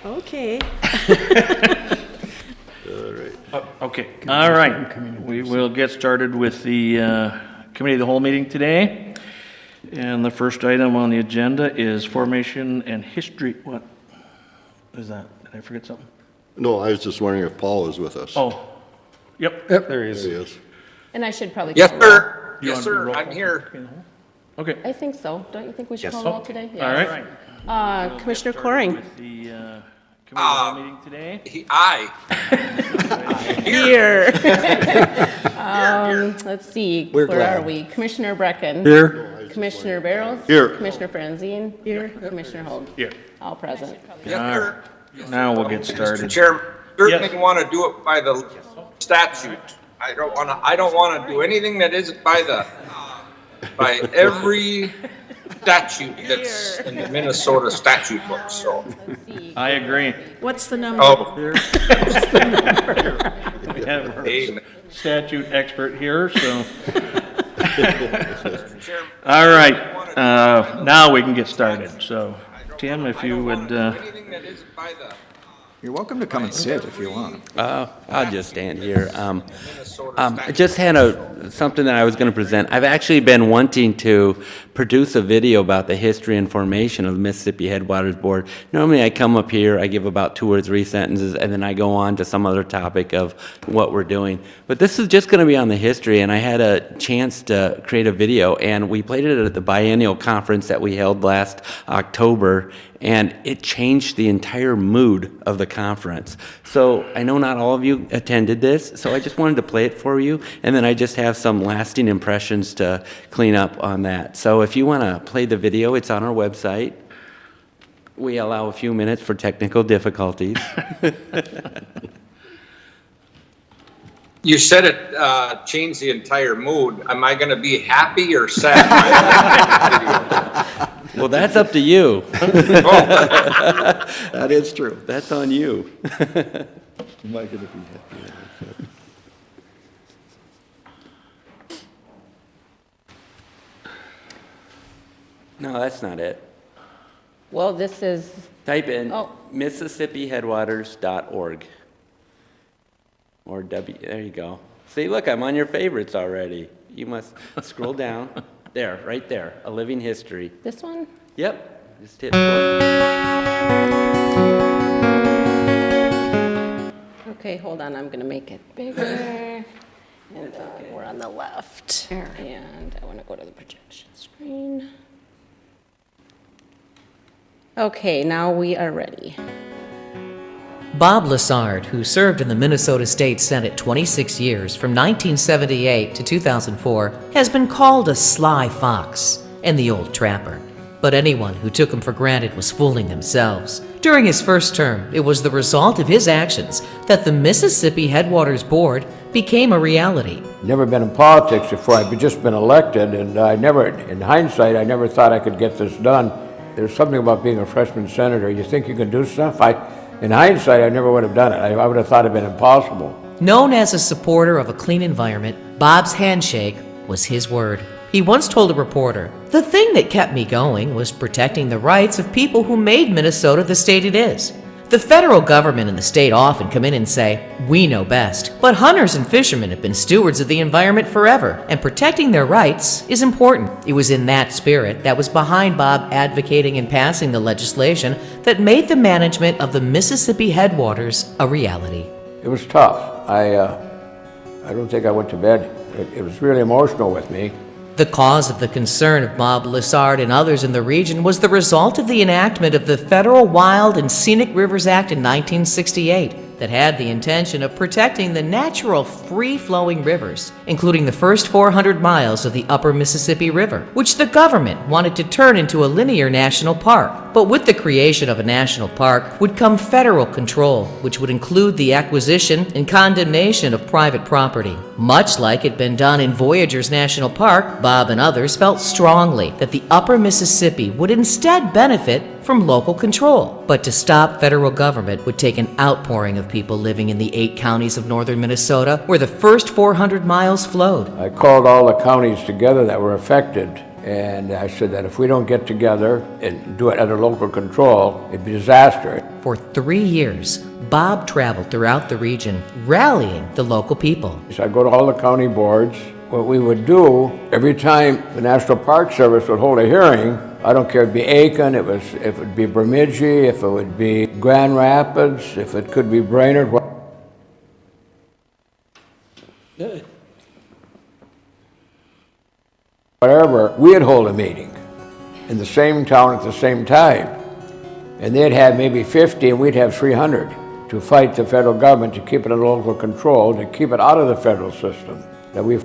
Okay. Okay, all right. We will get started with the Committee of the Whole meeting today. And the first item on the agenda is formation and history. What is that? Did I forget something? No, I was just wondering if Paul is with us. Oh, yep, Yep. there he There is. he is. And I should probably. Yes, call roll. sir. You Yes, wanna do sir. roll I'm call? here. Okay. I think so. Don't you think we should Yes. call roll today? All right. We'll Commissioner get started Coring. with the Committee of the Whole meeting today. Aye. Here. Let's see. We're Where glad. are we? Commissioner Brecken. Here. Commissioner Barrows. Here. Commissioner Franzine. Here. Commissioner Hoag. Here. All present. Yes, All sir. right. Now we'll get Mr. started. Chairman, certainly Yes. want to do it by the statute. I don't want to do anything that isn't by every statute that's in the Minnesota statute book, so. Let's see. I agree. What's the number? Oh, We have our amen. statute expert here, so. Mr. Chairman, All right, now we can get started. So, Tim, if you would, anything that isn't by the You're welcome to come and sit if you want. I'll just stand here. Minnesota I statute. just had something that I was going to present. I've actually been wanting to produce a video about the history and formation of the Mississippi Headwaters Board. Normally I come up here, I give about 2 or 3 sentences, and then I go on to some other topic of what we're doing. But this is just going to be on the history, and I had a chance to create a video, and we played it at the biennial conference that we held last October, and it changed the entire mood of the conference. So I know not all of you attended this, so I just wanted to play it for you, and then I just have some lasting impressions to clean up on that. So if you want to play the video, it's on our website. We allow a few minutes for technical difficulties. You said it changed the entire mood. Am I going to be happy or sad? Well, that's up to you. That is true. That's on you. Am I going to be happy? No, that's not it. Well, this is, Type in Oh. MississippiHeadwaters.org. Or there you go. See, look, I'm on your favorites already. You must scroll down. There, right there, a living history. this one? Yep, just hit play. Okay, hold on. I'm going to make it bigger. And we're on the left. And I want to go to the projection screen. Okay, now we are ready. Bob Lessard, who served in the Minnesota State Senate 26 years from 1978 to 2004, has been called a sly fox and the old trapper. But anyone who took him for granted was fooling themselves. During his first term, it was the result of his actions that the Mississippi Headwaters Board became a reality. Never been in politics before. I've just been elected, and I never, in hindsight, I never thought I could get this done. There's something about being a freshman senator. You think you can do stuff? In hindsight, I never would have done it. I would have thought it'd been impossible. Known as a supporter of a clean environment, Bob's handshake was his word. He once told a reporter, "The thing that kept me going was protecting the rights of people who made Minnesota the state it is." The federal government and the state often come in and say, "We know best." But hunters and fishermen have been stewards of the environment forever, and protecting their rights is important. It was in that spirit that was behind Bob advocating and passing the legislation that made the management of the Mississippi Headwaters a reality. It was tough. I don't think I went to bed. It was really emotional with me. The cause of the concern of Bob Lessard and others in the region was the result of the enactment of the Federal Wild and Scenic Rivers Act in 1968 that had the intention of protecting the natural free-flowing rivers, including the first 400 miles of the upper Mississippi River, which the government wanted to turn into a linear national park. But with the creation of a national park would come federal control, which would include the acquisition and condemnation of private property. Much like had been done in Voyageurs National Park, Bob and others felt strongly that the upper Mississippi would instead benefit from local control. But to stop federal government would take an outpouring of people living in the 8 counties of northern Minnesota where the first 400 miles flowed. I called all the counties together that were affected, And I said that if we don't get together and do it under local control, it'd be disaster. For 3 years, Bob traveled throughout the region, rallying the local people. So I go to all the county boards. What we would do, every time the National Park Service would hold a hearing, I don't care if it'd be Aiken, if it would be Bemidji, if it would be Grand Rapids, if it could be Brainerd. Whatever, we'd hold a meeting in the same town at the same time. And they'd have maybe 50 and we'd have 300 to fight the federal government to keep it under local control, to keep it out of the federal system. That we've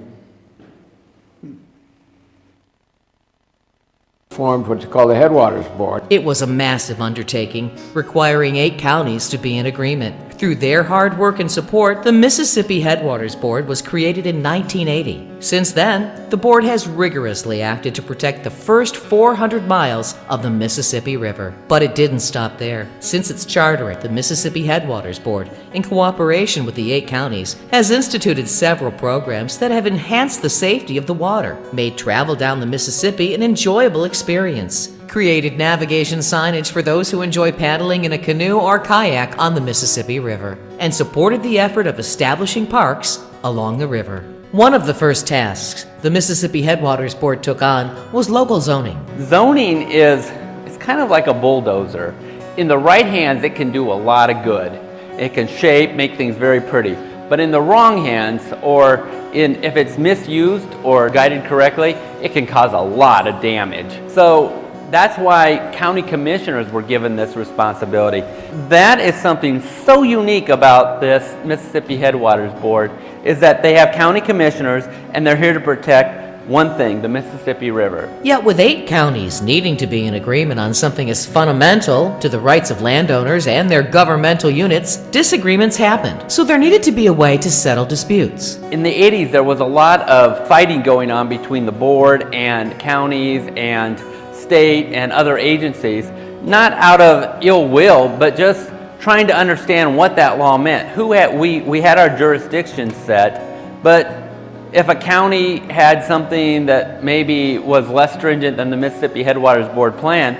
formed what they call the Headwaters Board. It was a massive undertaking, requiring 8 counties to be in agreement. Through their hard work and support, the Mississippi Headwaters Board was created in 1980. Since then, the board has rigorously acted to protect the first 400 miles of the Mississippi River. But it didn't stop there. Since its charter, the Mississippi Headwaters Board, in cooperation with the 8 counties, has instituted several programs that have enhanced the safety of the water, made travel down the Mississippi an enjoyable experience, created navigation signage for those who enjoy paddling in a canoe or kayak on the Mississippi River, and supported the effort of establishing parks along the river. One of the first tasks the Mississippi Headwaters Board took on was local zoning. Zoning it's kind of like a bulldozer. In the right hands, it can do a lot of good. It can shape, make things very pretty. But in the wrong hands, or if it's misused or guided correctly, it can cause a lot of damage. So that's why county commissioners were given this responsibility. That is something so unique about this Mississippi Headwaters Board, is that they have county commissioners and they're here to protect one thing, the Mississippi River. Yet with 8 counties needing to be in agreement on something as fundamental to the rights of landowners and their governmental units, disagreements happened. So there needed to be a way to settle disputes. In the 80s, there was a lot of fighting going on between the board and counties and state and other agencies, not out of ill will, but just trying to understand what that law meant. We had our jurisdiction set, but if a county had something that maybe was less stringent than the Mississippi Headwaters Board plan,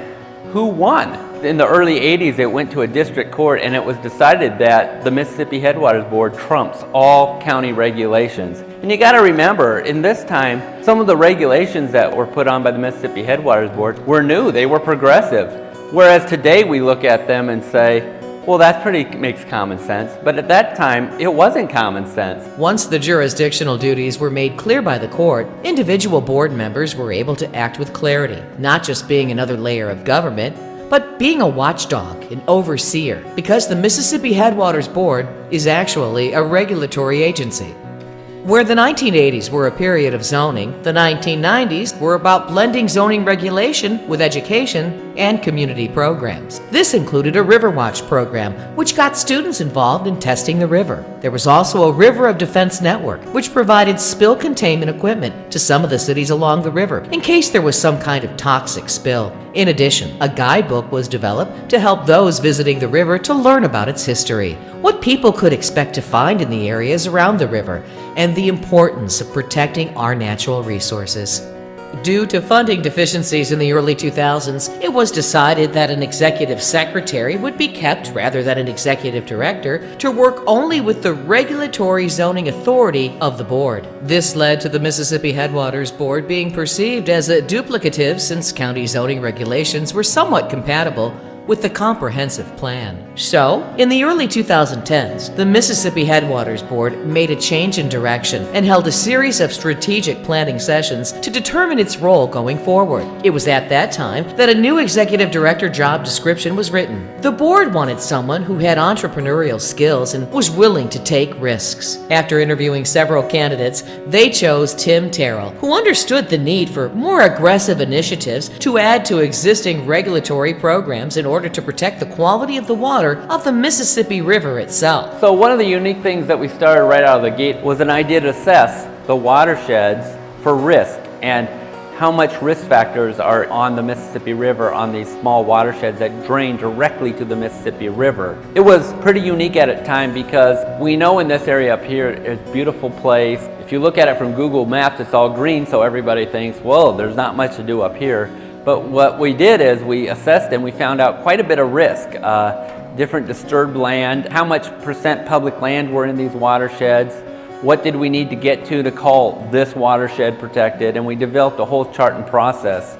who won? In the early 80s, it went to a district court and it was decided that the Mississippi Headwaters Board trumps all county regulations. And you got to remember, in this time, some of the regulations that were put on by the Mississippi Headwaters Board were new, they were progressive. Whereas today we look at them and say, well, that makes common sense. But at that time, it wasn't common sense. Once the jurisdictional duties were made clear by the court, individual board members were able to act with clarity, not just being another layer of government, but being a watchdog, an overseer, because the Mississippi Headwaters Board is actually a regulatory agency. Where the 1980s were a period of zoning, the 1990s were about blending zoning regulation with education and community programs. This included a River Watch program, which got students involved in testing the river. There was also a River of Defense network, which provided spill containment equipment to some of the cities along the river in case there was some kind of toxic spill. In addition, a guidebook was developed to help those visiting the river to learn about its history, what people could expect to find in the areas around the river, and the importance of protecting our natural resources. Due to funding deficiencies in the early 2000s, it was decided that an executive secretary would be kept rather than an executive director to work only with the regulatory zoning authority of the board. This led to the Mississippi Headwaters Board being perceived as a duplicative since county zoning regulations were somewhat compatible with the comprehensive plan. So, in the early 2010s, the Mississippi Headwaters Board made a change in direction and held a series of strategic planning sessions to determine its role going forward. It was at that time that a new executive director job description was written. The board wanted someone who had entrepreneurial skills and was willing to take risks. After interviewing several candidates, they chose Tim Terrell, who understood the need for more aggressive initiatives to add to existing regulatory programs in order to protect the quality of the water of the Mississippi River itself. So one of the unique things that we started right out of the gate was an idea to assess the watersheds for risk and how much risk factors are on the Mississippi River on these small watersheds that drain directly to the Mississippi River. It was pretty unique at its time because we know in this area up here it's a beautiful place. If you look at it from Google Maps, it's all green, so everybody thinks, well, there's not much to do up here. But what we did is we assessed and we found out quite a bit of risk. Different disturbed land, how much % public land were in these watersheds, what did we need to get to call this watershed protected, and we developed a whole chart and process.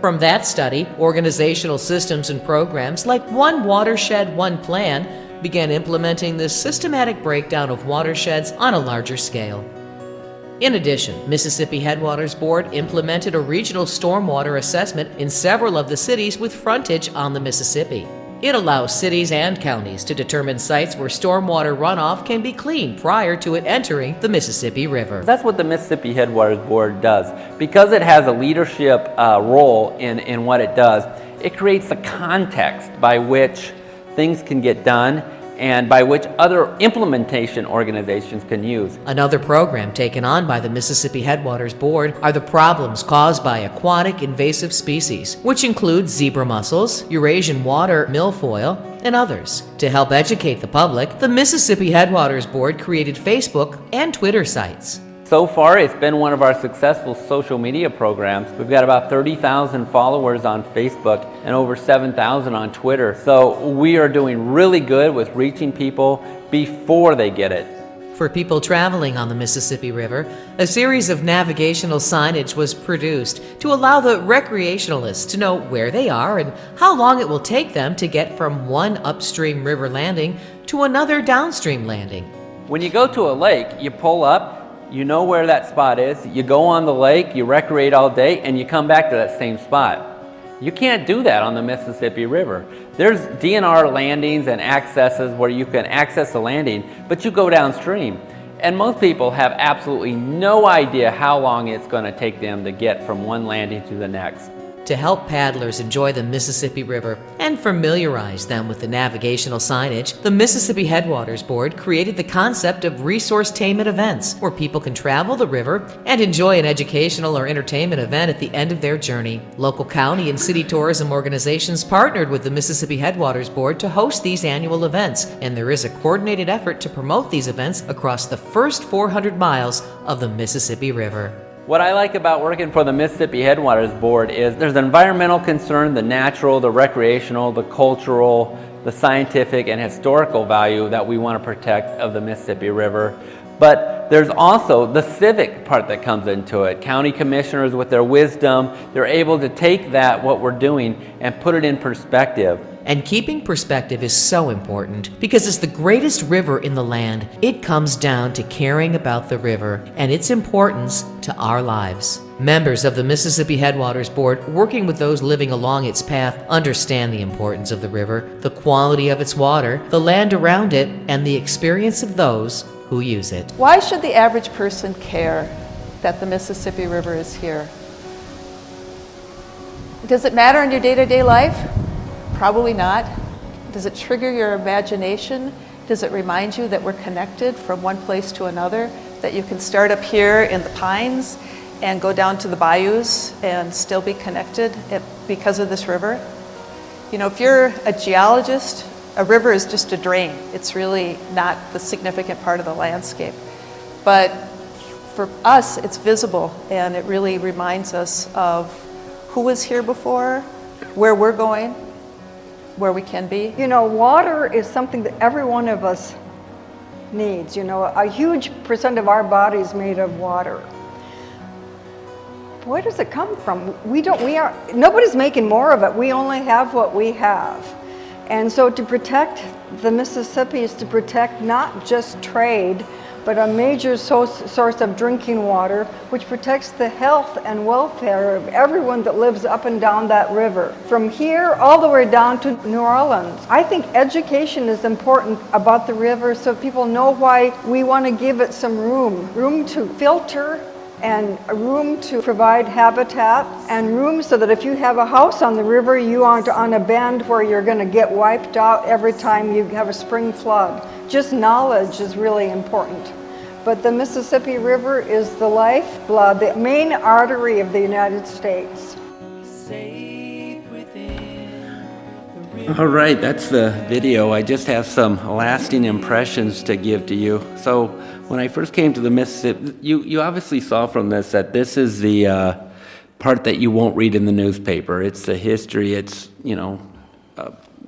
From that study, organizational systems and programs like One Watershed, One Plan began implementing this systematic breakdown of watersheds on a larger scale. In addition, Mississippi Headwaters Board implemented a regional stormwater assessment in several of the cities with frontage on the Mississippi. It allows cities and counties to determine sites where stormwater runoff can be cleaned prior to it entering the Mississippi River. That's what the Mississippi Headwaters Board does. Because it has a leadership role in what it does, it creates a context by which things can get done and by which other implementation organizations can use. Another program taken on by the Mississippi Headwaters Board are the problems caused by aquatic invasive species, which include zebra mussels, Eurasian water milfoil, and others. To help educate the public, the Mississippi Headwaters Board created Facebook and Twitter sites. So far, it's been one of our successful social media programs. We've got about 30,000 followers on Facebook and over 7,000 on Twitter. So we are doing really good with reaching people before they get it. For people traveling on the Mississippi River, a series of navigational signage was produced to allow the recreationalists to know where they are and how long it will take them to get from one upstream river landing to another downstream landing. When you go to a lake, you pull up, you know where that spot is, you go on the lake, you recreate all day, and you come back to that same spot. You can't do that on the Mississippi River. There's DNR landings and accesses where you can access the landing, but you go downstream. And most people have absolutely no idea how long it's going to take them to get from one landing to the next. To help paddlers enjoy the Mississippi River and familiarize them with the navigational signage, the Mississippi Headwaters Board created the concept of resourcetainment events, where people can travel the river and enjoy an educational or entertainment event at the end of their journey. Local county and city tourism organizations partnered with the Mississippi Headwaters Board to host these annual events, and there is a coordinated effort to promote these events across the first 400 miles of the Mississippi River. What I like about working for the Mississippi Headwaters Board is there's an environmental concern, the natural, the recreational, the cultural, the scientific, and historical value that we want to protect of the Mississippi River. But there's also the civic part that comes into it. County commissioners with their wisdom, they're able to take that, what we're doing, and put it in perspective. And keeping perspective is so important because as the greatest river in the land, it comes down to caring about the river and its importance to our lives. Members of the Mississippi Headwaters Board, working with those living along its path, understand the importance of the river, the quality of its water, the land around it, and the experience of those who use it. Why should the average person care that the Mississippi River is here? Does it matter in your day-to-day life? Probably not. Does it trigger your imagination? Does it remind you that we're connected from one place to another? That you can start up here in the pines and go down to the bayous and still be connected because of this river? You know, if you're a geologist, a river is just a drain. It's really not the significant part of the landscape. But for us, it's visible, and it really reminds us of who was here before, where we're going, where we can be. You know, water is something that every one of us needs. You know, a huge percent of our body is made of water. Where does it come from? Nobody's making more of it. We only have what we have. And so to protect the Mississippi is to protect not just trade, but a major source of drinking water, which protects the health and welfare of everyone that lives up and down that river. From here all the way down to New Orleans. I think education is important about the river so people know why we want to give it some room to filter, and a room to provide habitat, and room so that if you have a house on the river, you aren't on a bend where you're going to get wiped out every time you have a spring flood. Just knowledge is really important. but the Mississippi River is the lifeblood, the main artery of the United States. All right, that's the video. I just have some lasting impressions to give to you. So when I first came to the Mississippi, you obviously saw from this that this is the part that you won't read in the newspaper. It's the history. It's,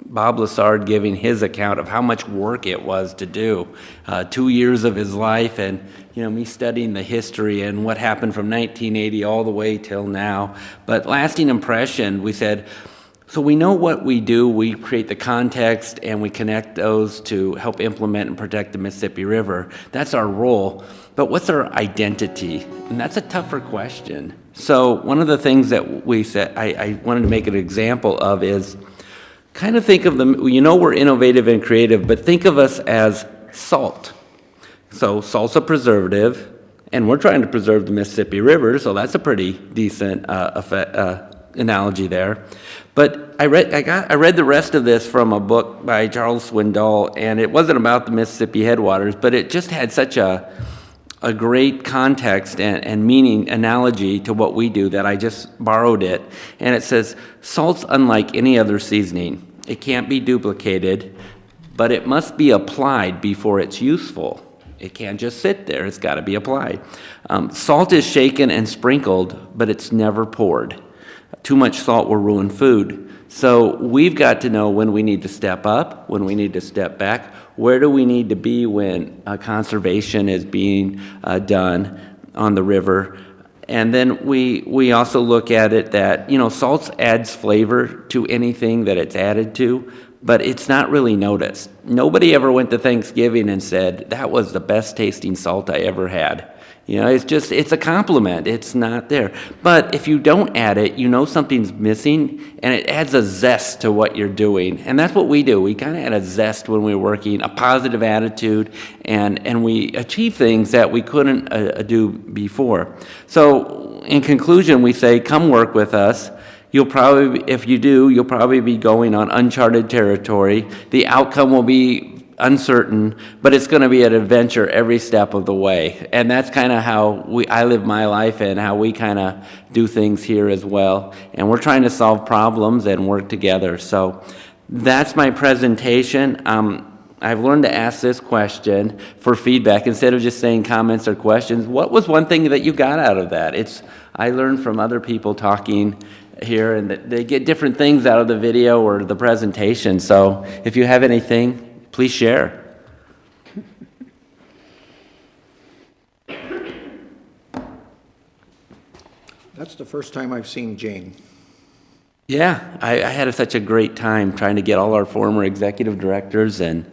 Bob Lessard giving his account of how much work it was to do. 2 years of his life, and me studying the history and what happened from 1980 all the way till now. But lasting impression, we said, so we know what we do. We create the context and we connect those to help implement and protect the Mississippi River. That's our role. But what's our identity? And that's a tougher question. So one of the things that we said, I wanted to make an example of is kind of think of them, we're innovative and creative, but think of us as salt. So salt's a preservative, and we're trying to preserve the Mississippi River, so that's a pretty decent analogy there. But I read the rest of this from a book by Charles Swindoll, and it wasn't about the Mississippi headwaters, but it just had such a great context and meaning analogy to what we do that I just borrowed it. And it says, salt's unlike any other seasoning. It can't be duplicated, but it must be applied before it's useful. It can't just sit there, it's got to be applied. Salt is shaken and sprinkled, but it's never poured. Too much salt will ruin food. So we've got to know when we need to step up, when we need to step back. Where do we need to be when conservation is being done on the river? And then we also look at it that, salt adds flavor to anything that it's added to, but it's not really noticed. Nobody ever went to Thanksgiving and said, that was the best tasting salt I ever had. It's a compliment. It's not there. But if you don't add it, something's missing, and it adds a zest to what you're doing. And that's what we do. We kind of add a zest when we're working, a positive attitude, and we achieve things that we couldn't do before. So in conclusion, we say, come work with us. If you do, you'll probably be going on uncharted territory. The outcome will be uncertain, but it's going to be an adventure every step of the way. And that's kind of how I live my life and how we kind of do things here as well. And we're trying to solve problems and work together. So that's my presentation. I've learned to ask this question for feedback instead of just saying comments or questions. What was one thing that you got out of that? I learned from other people talking here, and they get different things out of the video or the presentation. So if you have anything, please share. That's the first time I've seen Jane. Yeah, I had such a great time trying to get all our former executive directors and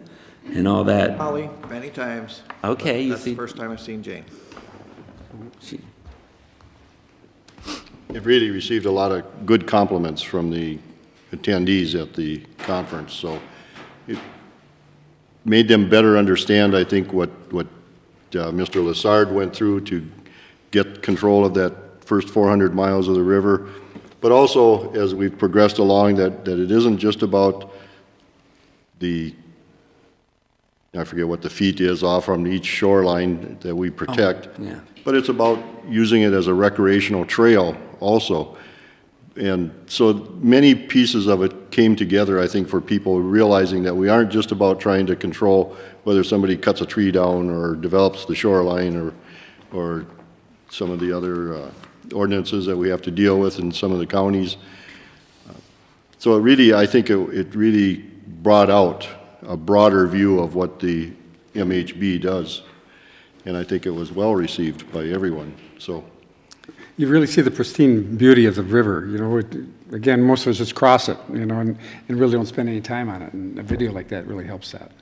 all that. Holly, many times. Okay, That's the first time I've seen Jane. It really received a lot of good compliments from the attendees at the conference, so it made them better understand, I think, what Mr. Lessard went through to get control of that first 400 miles of the river, but also as we've progressed along that it isn't just about I forget what the feet is off from each shoreline that we protect, but it's about using it as a recreational trail also. And so many pieces of it came together, I think, for people realizing that we aren't just about trying to control whether somebody cuts a tree down or develops the shoreline or some of the other ordinances that we have to deal with in some of the counties. So I think it really brought out a broader view of what the MHB does. And I think it was well received by everyone. So you really see the pristine beauty of the river. Again, most of us just cross it, and really don't spend any time on it. And a video like that really helps that.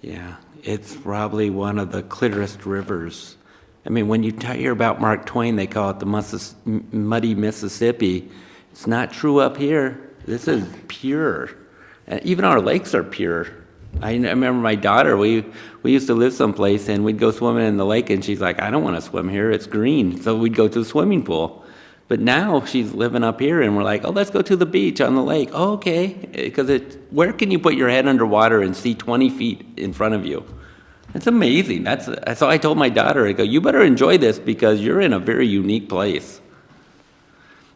Yeah, it's probably one of the clearest rivers. I mean, when you hear about Mark Twain, they call it the muddy Mississippi. It's not true up here. This is pure. And even our lakes are pure. I remember my daughter, we used to live someplace and we'd go swimming in the lake and she's like, I don't want to swim here, it's green. So we'd go to the swimming pool. But now she's living up here and we're like, oh, let's go to the beach on the lake. Oh, okay. Because where can you put your head underwater and see 20 feet in front of you? It's amazing. So I told my daughter, I go, you better enjoy this because you're in a very unique place.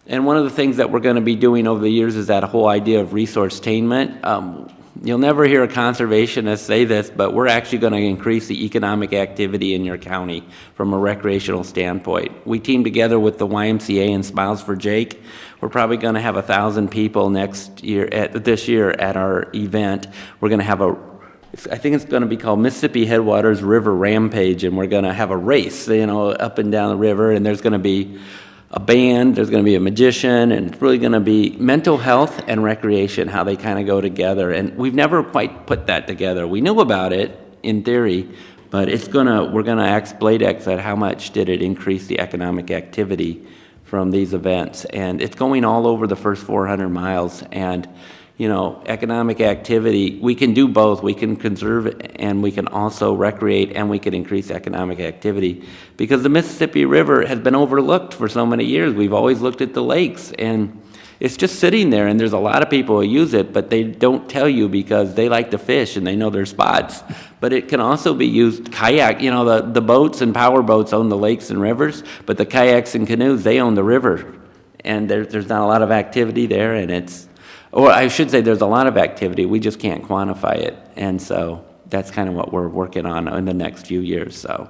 And one of the things that we're going to be doing over the years is that whole idea of resourcetainment. You'll never hear a conservationist say this, but we're actually going to increase the economic activity in your county from a recreational standpoint. We teamed together with the YMCA and Smiles for Jake. We're probably going to have 1,000 people this year at our event. We're going to have I think it's going to be called Mississippi Headwaters River Rampage, and we're going to have a race, up and down the river, and there's going to be a band, there's going to be a magician, and it's really going to be mental health and recreation, how they kind of go together. And we've never quite put that together. We knew about it in theory, but we're going to ask Bladex at how much did it increase the economic activity from these events. And it's going all over the first 400 miles. And economic activity, we can do both. We can conserve it, and we can also recreate, and we can increase economic activity. Because the Mississippi River has been overlooked for so many years. We've always looked at the lakes, and it's just sitting there, and there's a lot of people who use it, but they don't tell you because they like to fish, and they know their spots. But it can also be used, kayak, the boats and power boats own the lakes and rivers, but the kayaks and canoes, they own the river. And there's not a lot of activity there, and or I should say there's a lot of activity, we just can't quantify it. And so that's kind of what we're working on in the next few years, so.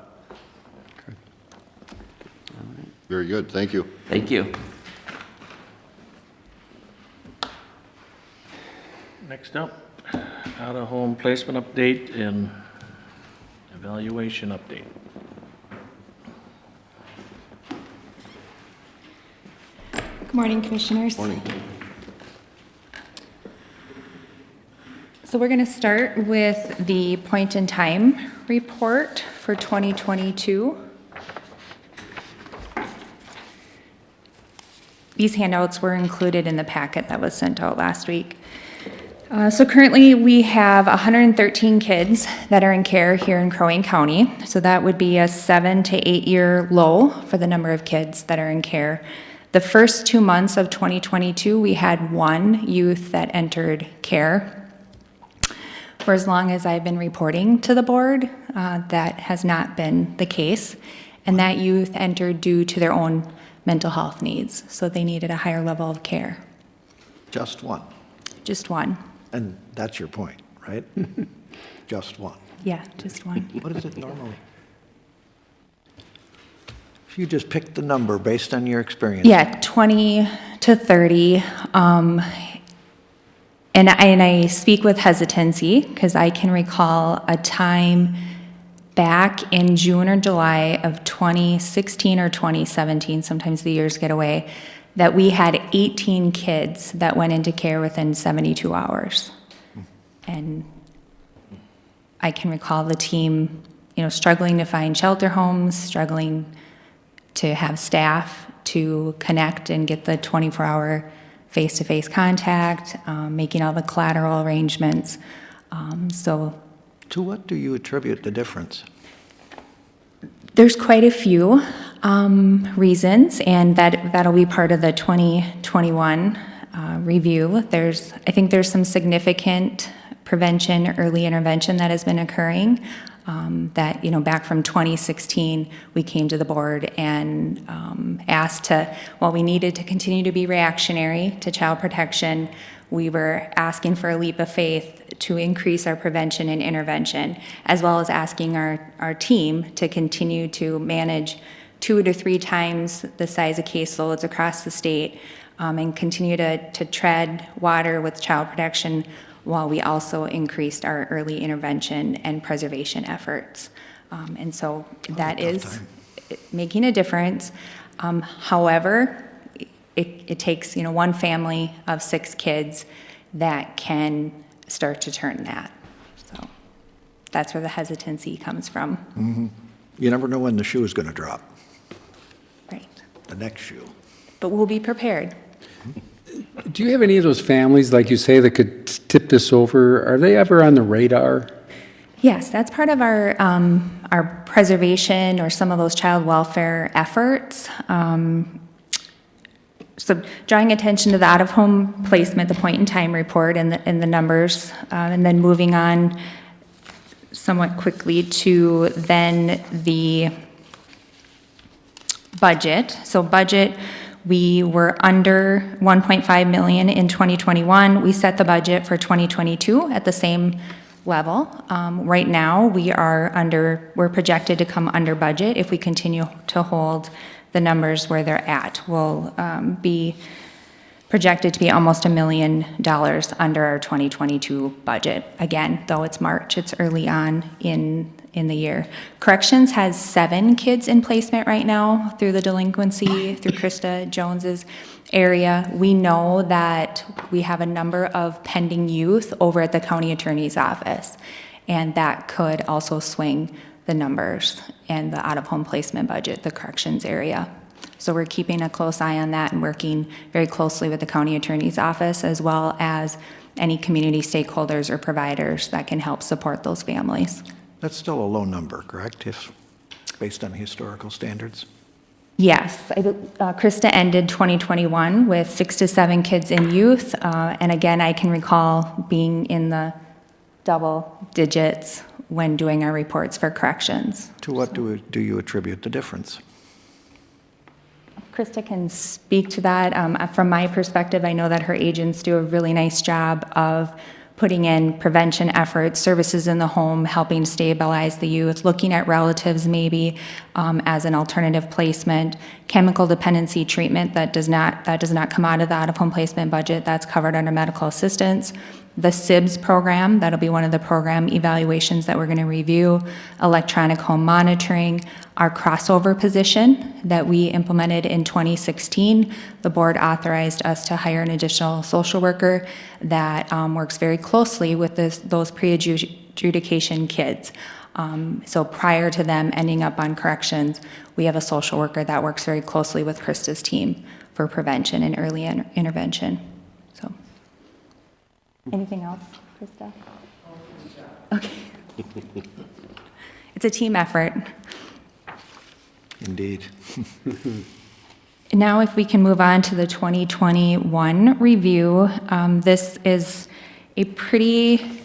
Very good, thank you. Thank you. Next up, out-of-home placement update and evaluation update. Good morning, Commissioners. Morning. So we're going to start with the point in time report for 2022. These handouts were included in the packet that was sent out last week. So currently we have 113 kids that are in care here in Crow Wing County. So that would be a 7 to 8 year low for the number of kids that are in care. The first 2 months of 2022, we had 1 youth that entered care. For as long as I've been reporting to the board, that has not been the case. And that youth entered due to their own mental health needs. So they needed a higher level of care. Just one. Just 1. And that's your point, right? Just one. Yeah, just 1. What is it normally? If you just picked the number based on your experience. Yeah, 20 to 30. And I speak with hesitancy because I can recall a time back in June or July of 2016 or 2017, sometimes the years get away, that we had 18 kids that went into care within 72 hours. And I can recall the team, struggling to find shelter homes, struggling to have staff to connect and get the 24-hour face-to-face contact, making all the collateral arrangements. To what do you attribute the difference? There's quite a few reasons, and that'll be part of the 2021 review. I think there's some significant prevention, early intervention that has been occurring. That, back from 2016, we came to the board and asked we needed to continue to be reactionary to child protection. We were asking for a leap of faith to increase our prevention and intervention, as well as asking our team to continue to manage 2 to 3 times the size of caseloads across the state and continue to tread water with child protection while we also increased our early intervention and preservation efforts. And so that is making a difference. However, it takes, one family of 6 kids that can start to turn that. So that's where the hesitancy comes from. Mm-hmm. You never know when the shoe is going to drop. Right. The next shoe. But we'll be prepared. Do you have any of those families, like you say, that could tip this over? Are they ever on the radar? Yes, that's part of our preservation or some of those child welfare efforts. So drawing attention to the out-of-home placement, the point-in-time report and the numbers, and then moving on. somewhat quickly to then the budget. So budget, we were under 1.5 million in 2021. We set the budget for 2022 at the same level. Right now, we're projected to come under budget if we continue to hold the numbers where they're at. We'll be projected to be almost $1 million under our 2022 budget. Again, though it's March, it's early on in the year. Corrections has 7 kids in placement right now through the delinquency, through Krista Jones's area. We know that we have a number of pending youth over at the county attorney's office, and that could also swing the numbers and the out-of-home placement budget, the corrections area. So we're keeping a close eye on that and working very closely with the county attorney's office, as well as any community stakeholders or providers that can help support those families. That's still a low number, correct, if based on historical standards? Yes, Krista ended 2021 with 6 to 7 kids in youth, and again, I can recall being in the double digits when doing our reports for corrections. To what do you attribute the difference? Krista can speak to that. From my perspective, I know that her agents do a really nice job of putting in prevention efforts, services in the home, helping stabilize the youth, looking at relatives maybe as an alternative placement, chemical dependency treatment that does not come out of the out-of-home placement budget, that's covered under medical assistance. The SIBS program, that'll be one of the program evaluations that we're going to review, electronic home monitoring, our crossover position that we implemented in 2016. The board authorized us to hire an additional social worker that works very closely with those pre-adjudication kids. So prior to them ending up on corrections, we have a social worker that works very closely with Krista's team for prevention and early intervention. So, anything else, Krista? Okay. It's a team effort. Indeed. Now, if we can move on to the 2021 review, this is a pretty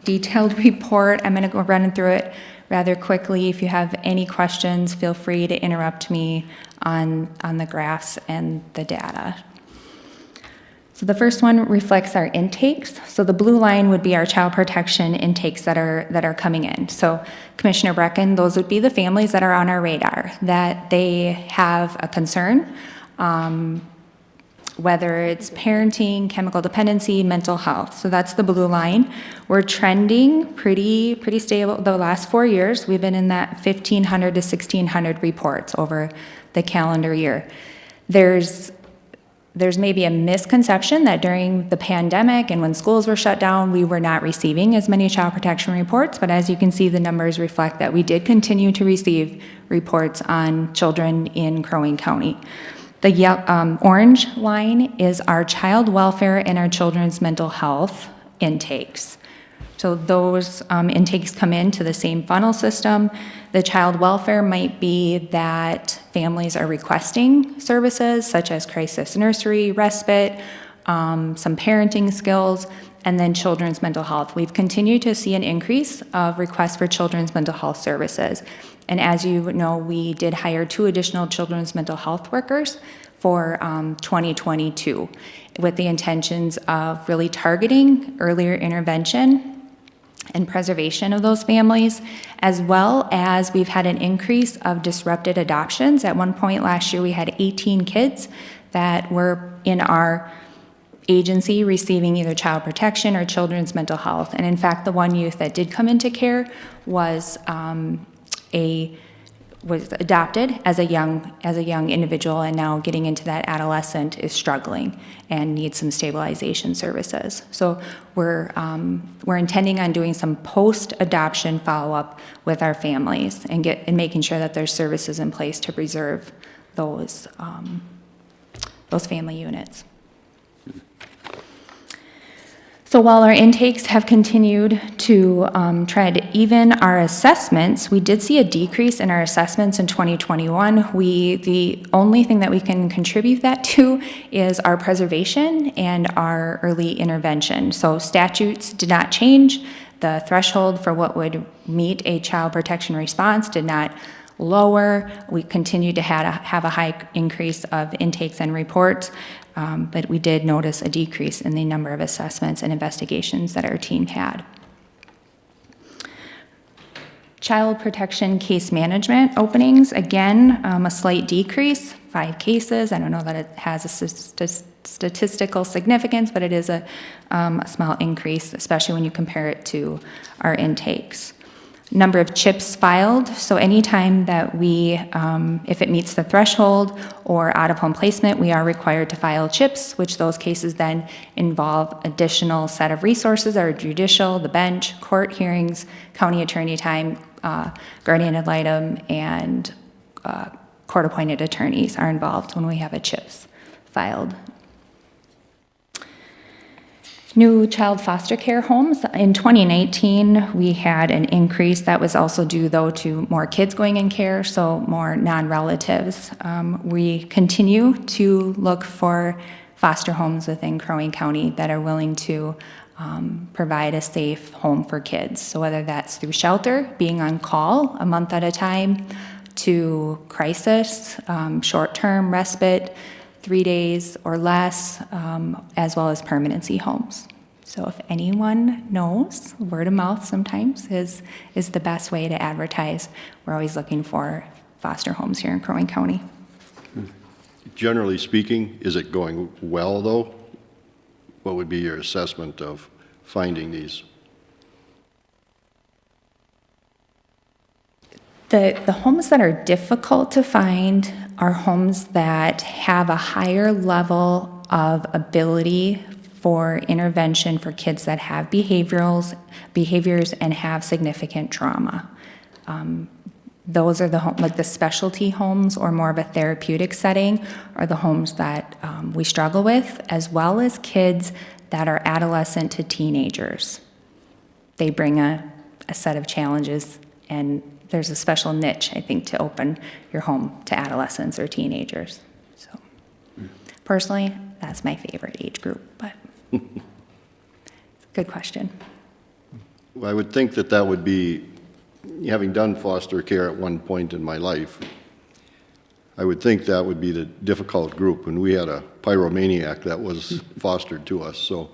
detailed report. I'm going to go running through it rather quickly. If you have any questions, feel free to interrupt me on the graphs and the data. So the first one reflects our intakes. So the blue line would be our child protection intakes that are coming in. So Commissioner Brecken, those would be the families that are on our radar, that they have a concern, whether it's parenting, chemical dependency, mental health. So that's the blue line. We're trending pretty stable. The last 4 years, we've been in that 1,500 to 1,600 reports over the calendar year. There's maybe a misconception that during the pandemic and when schools were shut down, we were not receiving as many child protection reports, but as you can see, the numbers reflect that we did continue to receive reports on children in Crow Wing County. The orange line is our child welfare and our children's mental health intakes. So those intakes come into the same funnel system. The child welfare might be that families are requesting services such as crisis nursery, respite, some parenting skills, and then children's mental health. We've continued to see an increase of requests for children's mental health services. And as you know, we did hire 2 additional children's mental health workers for 2022 with the intentions of really targeting earlier intervention and preservation of those families, as well as we've had an increase of disrupted adoptions. At one point last year, we had 18 kids that were in our agency receiving either child protection or children's mental health. And in fact, the one youth that did come into care was adopted as a young individual, and now getting into that adolescent is struggling and needs some stabilization services. So we're intending on doing some post-adoption follow-up with our families and making sure that there's services in place to preserve those family units. So while our intakes have continued to try to even our assessments, we did see a decrease in our assessments in 2021. The only thing that we can contribute that to is our preservation and our early intervention. So statutes did not change. The threshold for what would meet a child protection response did not lower. We continued to have a high increase of intakes and reports, but we did notice a decrease in the number of assessments and investigations that our team had. Child protection case management openings, again, a slight decrease, 5 cases. I don't know that it has a statistical significance, but it is a small increase, especially when you compare it to our intakes. Number of chips filed, so anytime that we, if it meets the threshold or out-of-home placement, we are required to file chips, which those cases then involve additional set of resources, our judicial, the bench, court hearings, county attorney time, guardian ad litem, and court-appointed attorneys are involved when we have a chips filed. New child foster care homes. In 2019, we had an increase that was also due, though, to more kids going in care, so more non-relatives. We continue to look for foster homes within Crow Wing County that are willing to provide a safe home for kids. So whether that's through shelter, being on call a month at a time, to crisis, short-term respite, 3 days or less, as well as permanency homes. So if anyone knows, word of mouth sometimes is the best way to advertise. We're always looking for foster homes here in Crow Wing County. Generally speaking, is it going well, though? What would be your assessment of finding these? The homes that are difficult to find are homes that have a higher level of ability for intervention for kids that have behaviors and have significant trauma. Those are the like the specialty homes, or more of a therapeutic setting, are the homes that we struggle with, as well as kids that are adolescent to teenagers. They bring a set of challenges, and there's a special niche, I think, to open your home to adolescents or teenagers. So personally, that's my favorite age group, but it's a good question. Well, I would think that that would be, having done foster care at one point in my life, I would think that would be the difficult group. And we had a pyromaniac that was fostered to us, so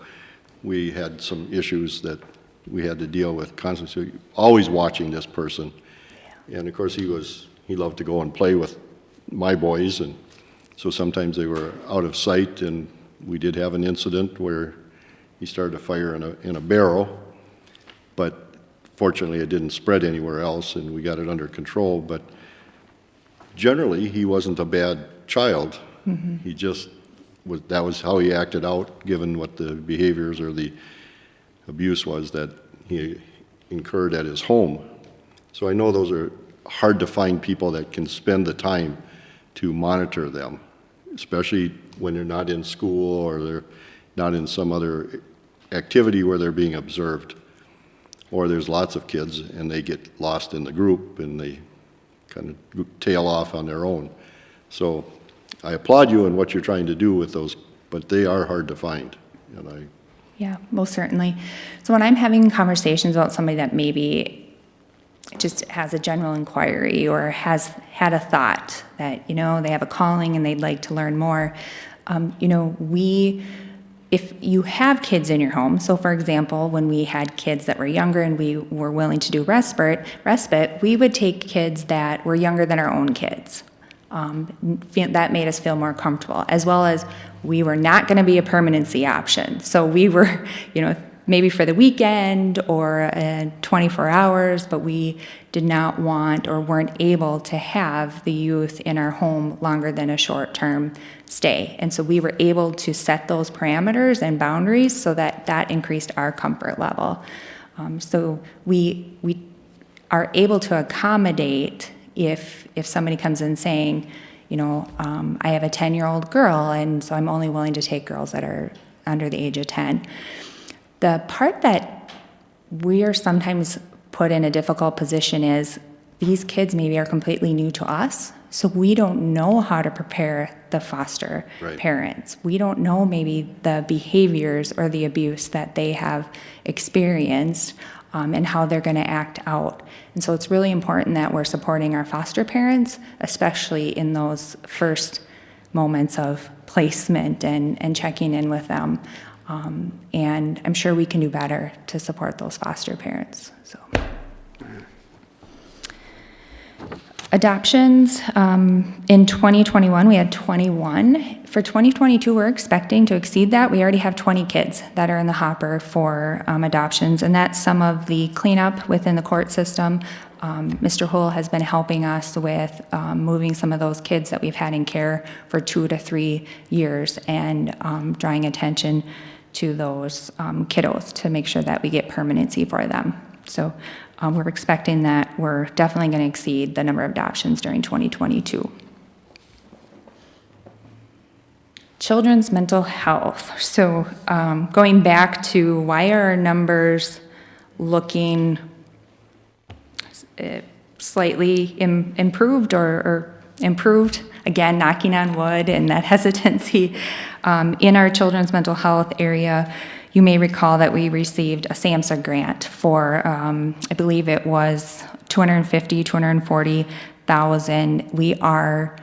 we had some issues that we had to deal with constantly, always watching this person. And of course, he loved to go and play with my boys, and so sometimes they were out of sight, and we did have an incident where he started to fire in a barrel, but fortunately it didn't spread anywhere else, and we got it under control. But generally, he wasn't a bad child. Mm-hmm. He just that was how he acted out, given what the behaviors or the abuse was that he incurred at his home. So I know those are hard to find people that can spend the time to monitor them, especially when they're not in school or they're not in some other activity where they're being observed. Or there's lots of kids and they get lost in the group and they kind of tail off on their own. So I applaud you in what you're trying to do with those, but they are hard to find. And Yeah, most certainly. So when I'm having conversations about somebody that maybe just has a general inquiry or has had a thought that, they have a calling and they'd like to learn more, if you have kids in your home, so for example, when we had kids that were younger and we were willing to do respite, we would take kids that were younger than our own kids. That made us feel more comfortable, as well as we were not going to be a permanency option. So we were, maybe for the weekend or 24 hours, but we did not want or weren't able to have the youth in our home longer than a short-term stay. And so we were able to set those parameters and boundaries so that increased our comfort level. So we are able to accommodate if somebody comes in saying, I have a 10-year-old girl, and so I'm only willing to take girls that are under the age of 10. The part that we are sometimes put in a difficult position is these kids maybe are completely new to us, so we don't know how to prepare the foster parents. We don't know maybe the behaviors or the abuse that they have experienced. and how they're going to act out. And so it's really important that we're supporting our foster parents, especially in those first moments of placement and checking in with them. And I'm sure we can do better to support those foster parents. So. Adoptions, in 2021, we had 21. For 2022, we're expecting to exceed that. We already have 20 kids that are in the hopper for adoptions, and that's some of the cleanup within the court system. Mr. Hull has been helping us with moving some of those kids that we've had in care for 2 to 3 years and drawing attention to those kiddos to make sure that we get permanency for them. So we're expecting that we're definitely going to exceed the number of adoptions during 2022. Children's mental health. So going back to why are our numbers looking slightly improved or improved? Again, knocking on wood and that hesitancy. In our children's mental health area, you may recall that we received a SAMHSA grant for, I believe it was $240,000.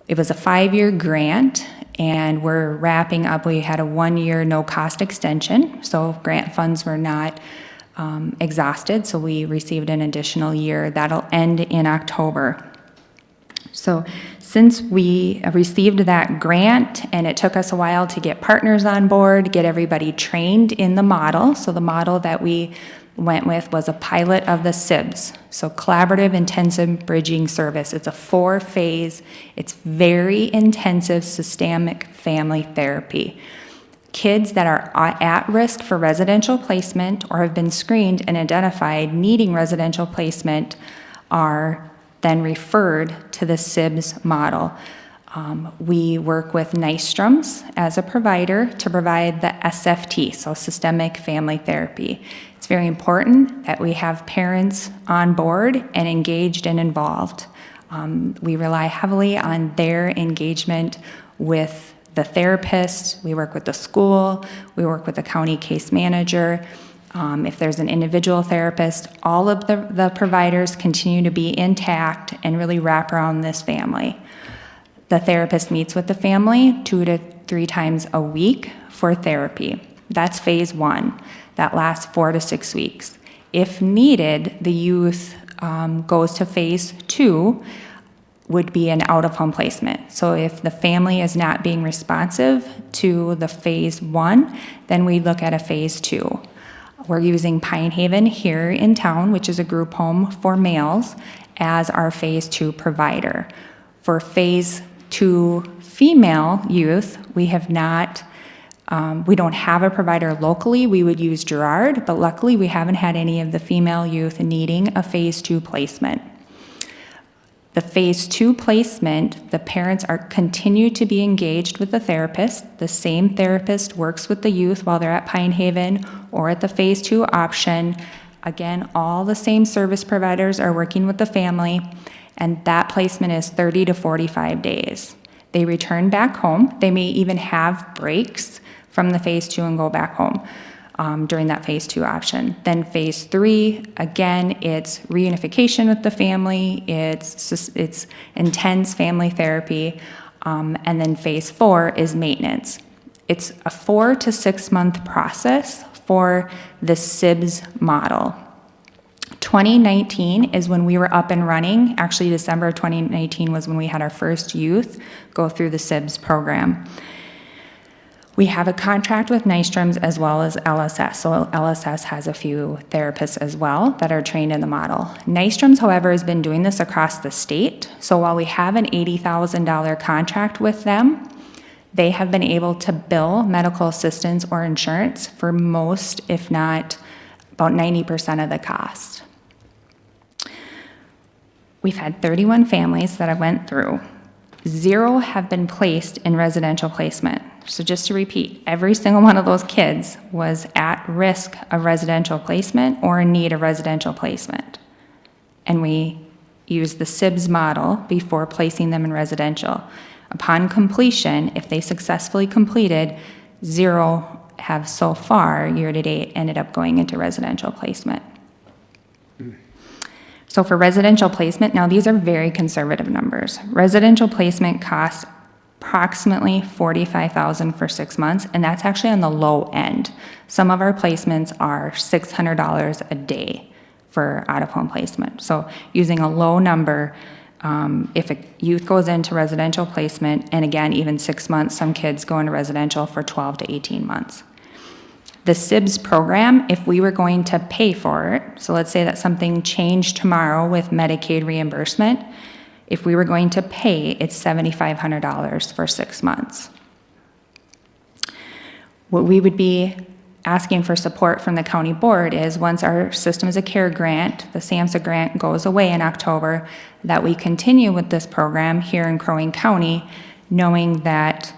It was a 5-year grant, and we're wrapping up. We had a 1-year no-cost extension, so grant funds were not exhausted, so we received an additional year. That'll end in October. So since we received that grant, and it took us a while to get partners on board, get everybody trained in the model. So the model that we went with was a pilot of the SIBS, so Collaborative Intensive Bridging Service. It's a 4-phase, it's very intensive systemic family therapy. Kids that are at risk for residential placement or have been screened and identified needing residential placement are then referred to the SIBS model. We work with Nystrom's as a provider to provide the SFT, so systemic family therapy. It's very important that we have parents on board and engaged and involved. We rely heavily on their engagement with the therapist. We work with the school. We work with the county case manager. If there's an individual therapist, all of the providers continue to be intact and really wrap around this family. The therapist meets with the family 2 to 3 times a week for therapy. That's phase 1. That lasts 4 to 6 weeks. If needed, the youth goes to phase 2, would be an out-of-home placement. So if the family is not being responsive to the phase 1, then we look at a phase 2. We're using Pine Haven here in town, which is a group home for males, as our phase 2 provider. For phase 2 female youth, we have not, we don't have a provider locally. We would use Girard, but luckily we haven't had any of the female youth needing a phase 2 placement. The phase 2 placement, the parents continue to be engaged with the therapist. The same therapist works with the youth while they're at Pine Haven or at the phase 2 option. Again, all the same service providers are working with the family, and that placement is 30 to 45 days. They return back home. They may even have breaks from the phase 2 and go back home during that phase 2 option. Then phase 3, again, it's reunification with the family, it's intense family therapy, and then phase 4 is maintenance. It's a 4 to 6 month process for the SIBS model. 2019 is when we were up and running. Actually, December of 2019 was when we had our first youth go through the SIBS program. We have a contract with Nystrom's as well as LSS. So LSS has a few therapists as well that are trained in the model. Nystrom's, however, has been doing this across the state. So while we have an $80,000 contract with them, they have been able to bill medical assistance or insurance for most, if not about 90% of the cost. We've had 31 families that I went through. 0 have been placed in residential placement. So just to repeat, every single one of those kids was at risk of residential placement or in need of residential placement. And we used the SIBS model before placing them in residential. Upon completion, if they successfully completed, 0 have so far, year-to-date, ended up going into residential placement. So for residential placement, now these are very conservative numbers. Residential placement costs approximately $45,000 for 6 months, and that's actually on the low end. Some of our placements are $600 a day for out-of-home placement. So using a low number, if a youth goes into residential placement, and again, even 6 months, some kids go into residential for 12 to 18 months. The SIBS program, if we were going to pay for it, so let's say that something changed tomorrow with Medicaid reimbursement, if we were going to pay, it's $7,500 for 6 months. What we would be asking for support from the county board is once our Systems of Care grant, the SAMHSA grant, goes away in October, that we continue with this program here in Crow Wing County, knowing that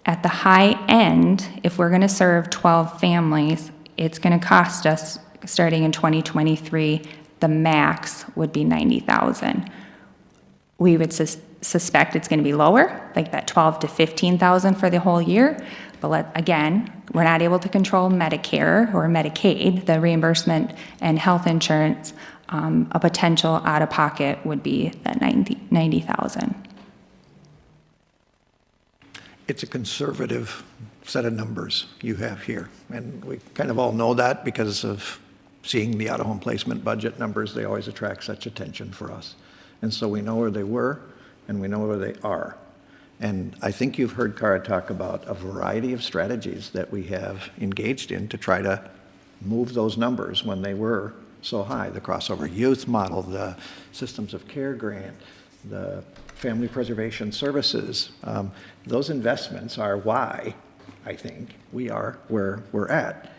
at the high end, if we're going to serve 12 families, it's going to cost us, starting in 2023, the max would be $90,000. We would suspect it's going to be lower, like that $12,000 to $15,000 for the whole year. But again, we're not able to control Medicare or Medicaid, the reimbursement and health insurance. A potential out-of-pocket would be that $90,000. It's a conservative set of numbers you have here, and we kind of all know that because of seeing the out-of-home placement budget numbers. They always attract such attention for us. And so we know where they were, and we know where they are. And I think you've heard Cara talk about a variety of strategies that we have engaged in to try to move those numbers when they were so high. The crossover youth model, the Systems of Care grant, the family preservation services. Those investments are why I think we are where we're at.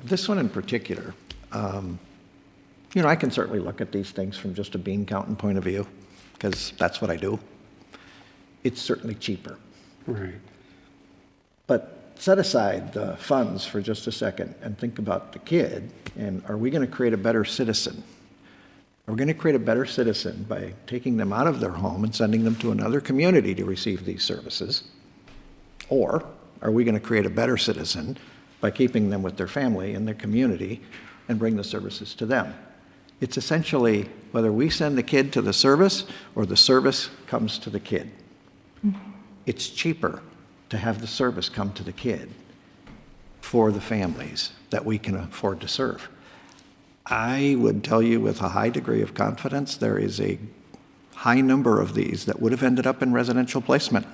This one in particular, I can certainly look at these things from just a bean counting point of view, because that's what I do. It's certainly cheaper. Right. But set aside the funds for just a second and think about the kid, and are we going to create a better citizen? Are we going to create a better citizen by taking them out of their home and sending them to another community to receive these services? Or are we going to create a better citizen by keeping them with their family and their community and bring the services to them? It's essentially whether we send the kid to the service or the service comes to the kid. It's cheaper to have the service come to the kid for the families that we can afford to serve. I would tell you with a high degree of confidence there is a high number of these that would have ended up in residential placement.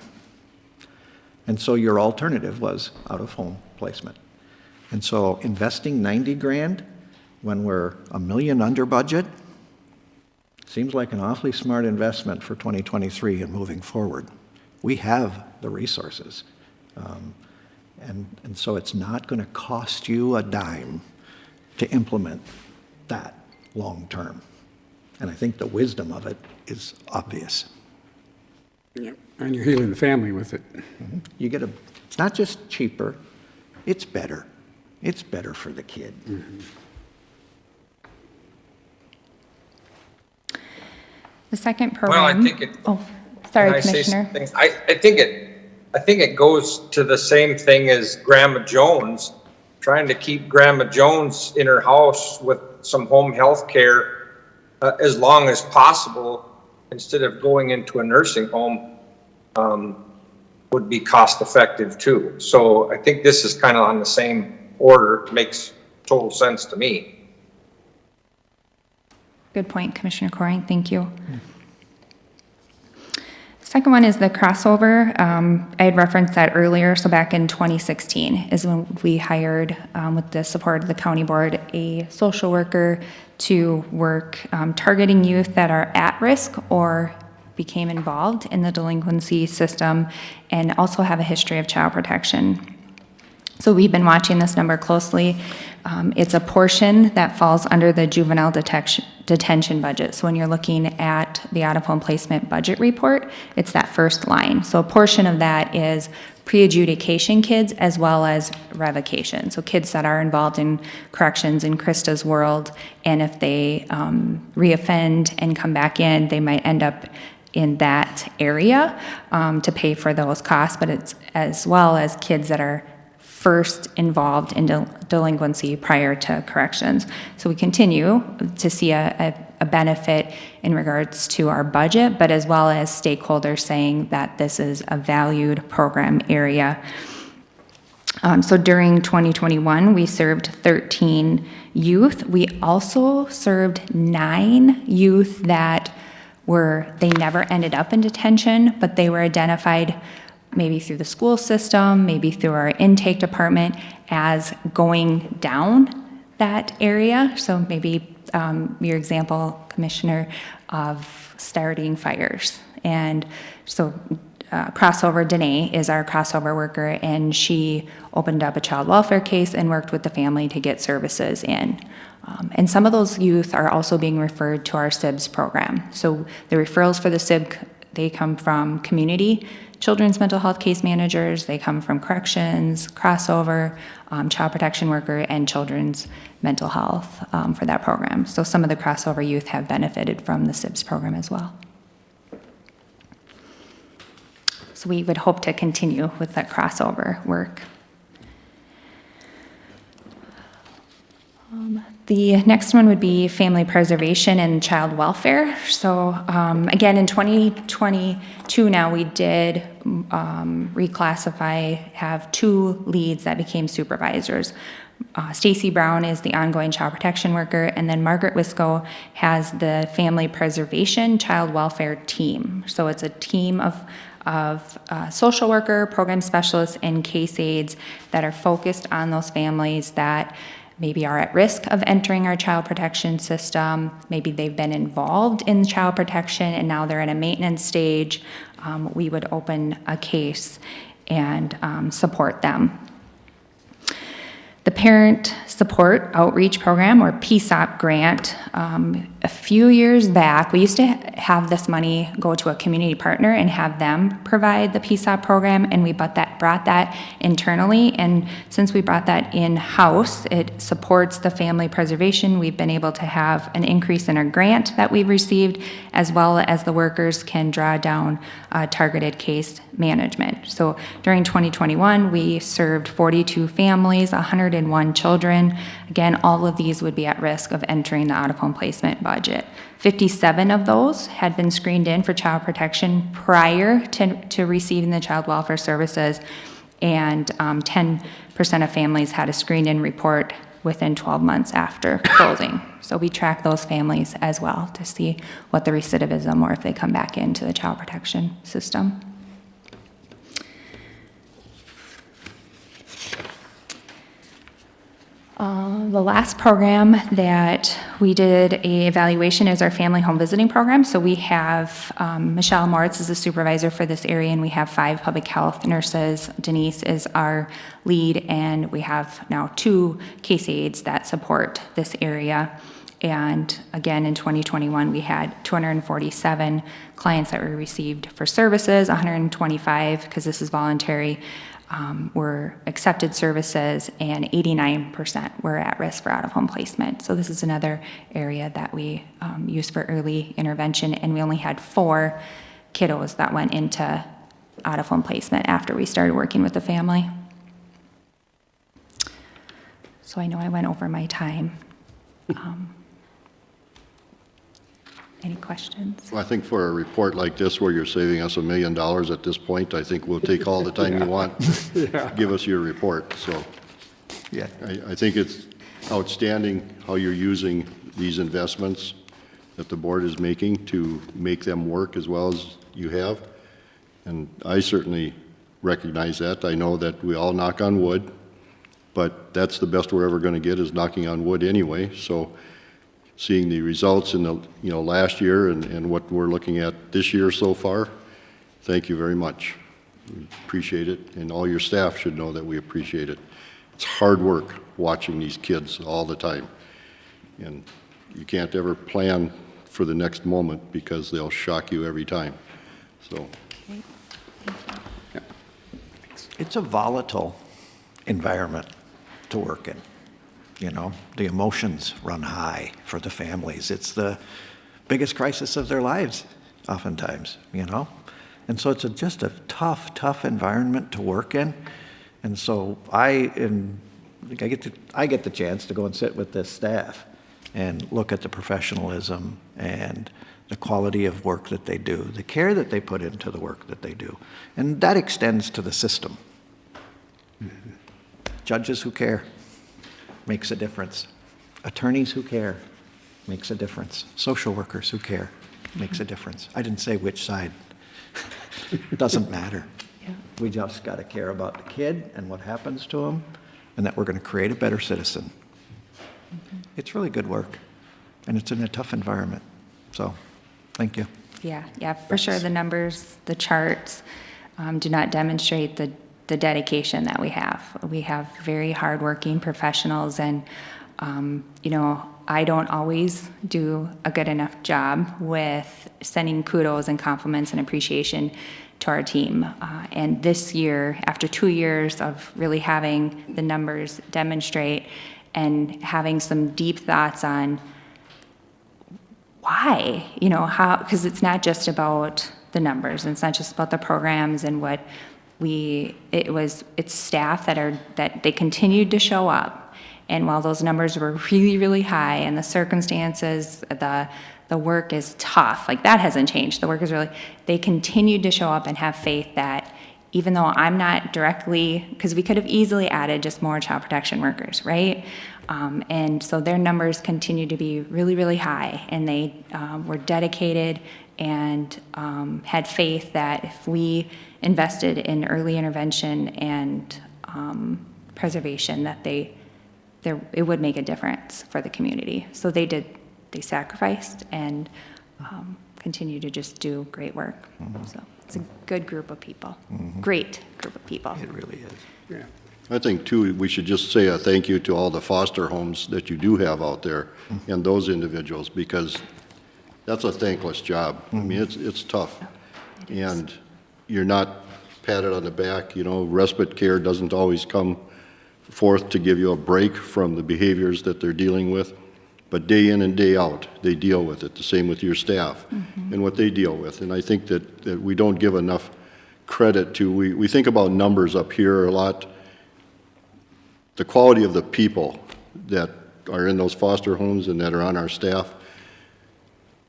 And so your alternative was out-of-home placement. And so investing 90 grand when we're $1 million under budget seems like an awfully smart investment for 2023 and moving forward. We have the resources. And so it's not going to cost you a dime to implement that long term. And I think the wisdom of it is obvious. Yep. And you're healing the family with it. Mm-hmm. It's not just cheaper, it's better. It's better for the kid. Mm-hmm. The second program. Well, I think it. Oh, sorry, Can I say Commissioner. something? I think it goes to the same thing as Grandma Jones, trying to keep Grandma Jones in her house with some home health care as long as possible instead of going into a nursing home would be cost effective too. So I think this is kind of on the same order. It makes total sense to me. Good point, Commissioner Coring. Thank you. Second one is the crossover. I had referenced that earlier. So back in 2016 is when we hired, with the support of the county board, a social worker to work targeting youth that are at risk or became involved in the delinquency system and also have a history of child protection. So we've been watching this number closely. It's a portion that falls under the juvenile detention budget. So when you're looking at the out-of-home placement budget report, it's that first line. So a portion of that is pre-adjudication kids as well as revocation. So kids that are involved in corrections in Krista's world, and if they reoffend and come back in, they might end up in that area to pay for those costs, but it's as well as kids that are first involved in delinquency prior to corrections. So we continue to see a benefit in regards to our budget, but as well as stakeholders saying that this is a valued program area. So during 2021, we served 13 youth. We also served 9 youth that they never ended up in detention, but they were identified maybe through the school system, maybe through our intake department as going down that area. So maybe your example, Commissioner, of starting fires. And so crossover, Danae is our crossover worker, and she opened up a child welfare case and worked with the family to get services in. And some of those youth are also being referred to our SIBS program. So the referrals for the SIB, they come from community children's mental health case managers, they come from corrections, crossover, child protection worker, and children's mental health for that program. So some of the crossover youth have benefited from the SIBS program as well. So we would hope to continue with that crossover work. The next one would be family preservation and child welfare. So again, in 2022 now, we did reclassify, have 2 leads that became supervisors. Stacy Brown is the ongoing child protection worker, and then Margaret Wisco has the family preservation child welfare team. So it's a team of social worker, program specialists, and case aides that are focused on those families that maybe are at risk of entering our child protection system. Maybe they've been involved in child protection and now they're in a maintenance stage. We would open a case and support them. The Parent Support Outreach Program, or PSOP grant, a few years back, we used to have this money go to a community partner and have them provide the PSOP program, and we brought that internally. And since we brought that in-house, it supports the family preservation. We've been able to have an increase in our grant that we've received, as well as the workers can draw down targeted case management. So during 2021, we served 42 families, 101 children. Again, all of these would be at risk of entering the out-of-home placement budget. 57 of those had been screened in for child protection prior to receiving the child welfare services, and 10% of families had a screened-in report within 12 months after closing. So we track those families as well to see what the recidivism, or if they come back into the child protection system. The last program that we did a evaluation is our family home visiting program. So we have Michelle Moritz is the supervisor for this area, and we have 5 public health nurses. Denise is our lead, and we have now 2 case aides that support this area. And again, in 2021, we had 247 clients that were received for services, 125, because this is voluntary, were accepted services, and 89% were at risk for out-of-home placement. So this is another area that we use for early intervention, and we only had 4 kiddos that went into out-of-home placement after we started working with the family. So I know I went over my time. Any questions? Well, I think for a report like this, where you're saving us $1 million at this point, I think we'll take all the time you want. Give us your report. So Yeah. I think it's outstanding how you're using these investments that the board is making to make them work as well as you have. And I certainly recognize that. I know that we all knock on wood, but that's the best we're ever going to get, is knocking on wood anyway. So seeing the results in the last year and what we're looking at this year so far, thank you very much. We appreciate it, and all your staff should know that we appreciate it. It's hard work watching these kids all the time, and you can't ever plan for the next moment because they'll shock you every time. So It's a volatile environment to work in. You know, the emotions run high for the families. It's the biggest crisis of their lives, oftentimes, you know. And so it's just a tough environment to work in. And so I get the chance to go and sit with this staff and look at the professionalism and the quality of work that they do, the care that they put into the work that they do. And that extends to the system. Judges who care makes a difference. Attorneys who care makes a difference. Social workers who care makes a difference. I didn't say which side. It doesn't matter. We just got to care about the kid and what happens to him, and that we're going to create a better citizen. It's really good work, and it's in a tough environment. So, thank you. Yeah, for sure. The numbers, the charts do not demonstrate the dedication that we have. We have very hardworking professionals, and I don't always do a good enough job with sending kudos and compliments and appreciation to our team. And this year, after 2 years of really having the numbers demonstrate and having some deep thoughts on why, how, because it's not just about the numbers, and it's not just about the programs and what it's staff that they continued to show up. And while those numbers were really, really high and the circumstances, the work is tough, like that hasn't changed. The work is they continued to show up and have faith that even though I'm not directly, because we could have easily added just more child protection workers, right? And so their numbers continue to be really, really high, and they were dedicated and had faith that if we invested in early intervention and preservation, that it would make a difference for the community. So they sacrificed and continue to just do great work. So it's a good group of people, great group of people. It really is. Yeah. I think, too, we should just say a thank you to all the foster homes that you do have out there and those individuals, because that's a thankless job. I mean, it's tough. And you're not patted on the back. Respite care doesn't always come forth to give you a break from the behaviors that they're dealing with. But day in and day out, they deal with it. The same with your staff and what they deal with. And I think that we don't give enough credit to, we think about numbers up here a lot. The quality of the people that are in those foster homes and that are on our staff,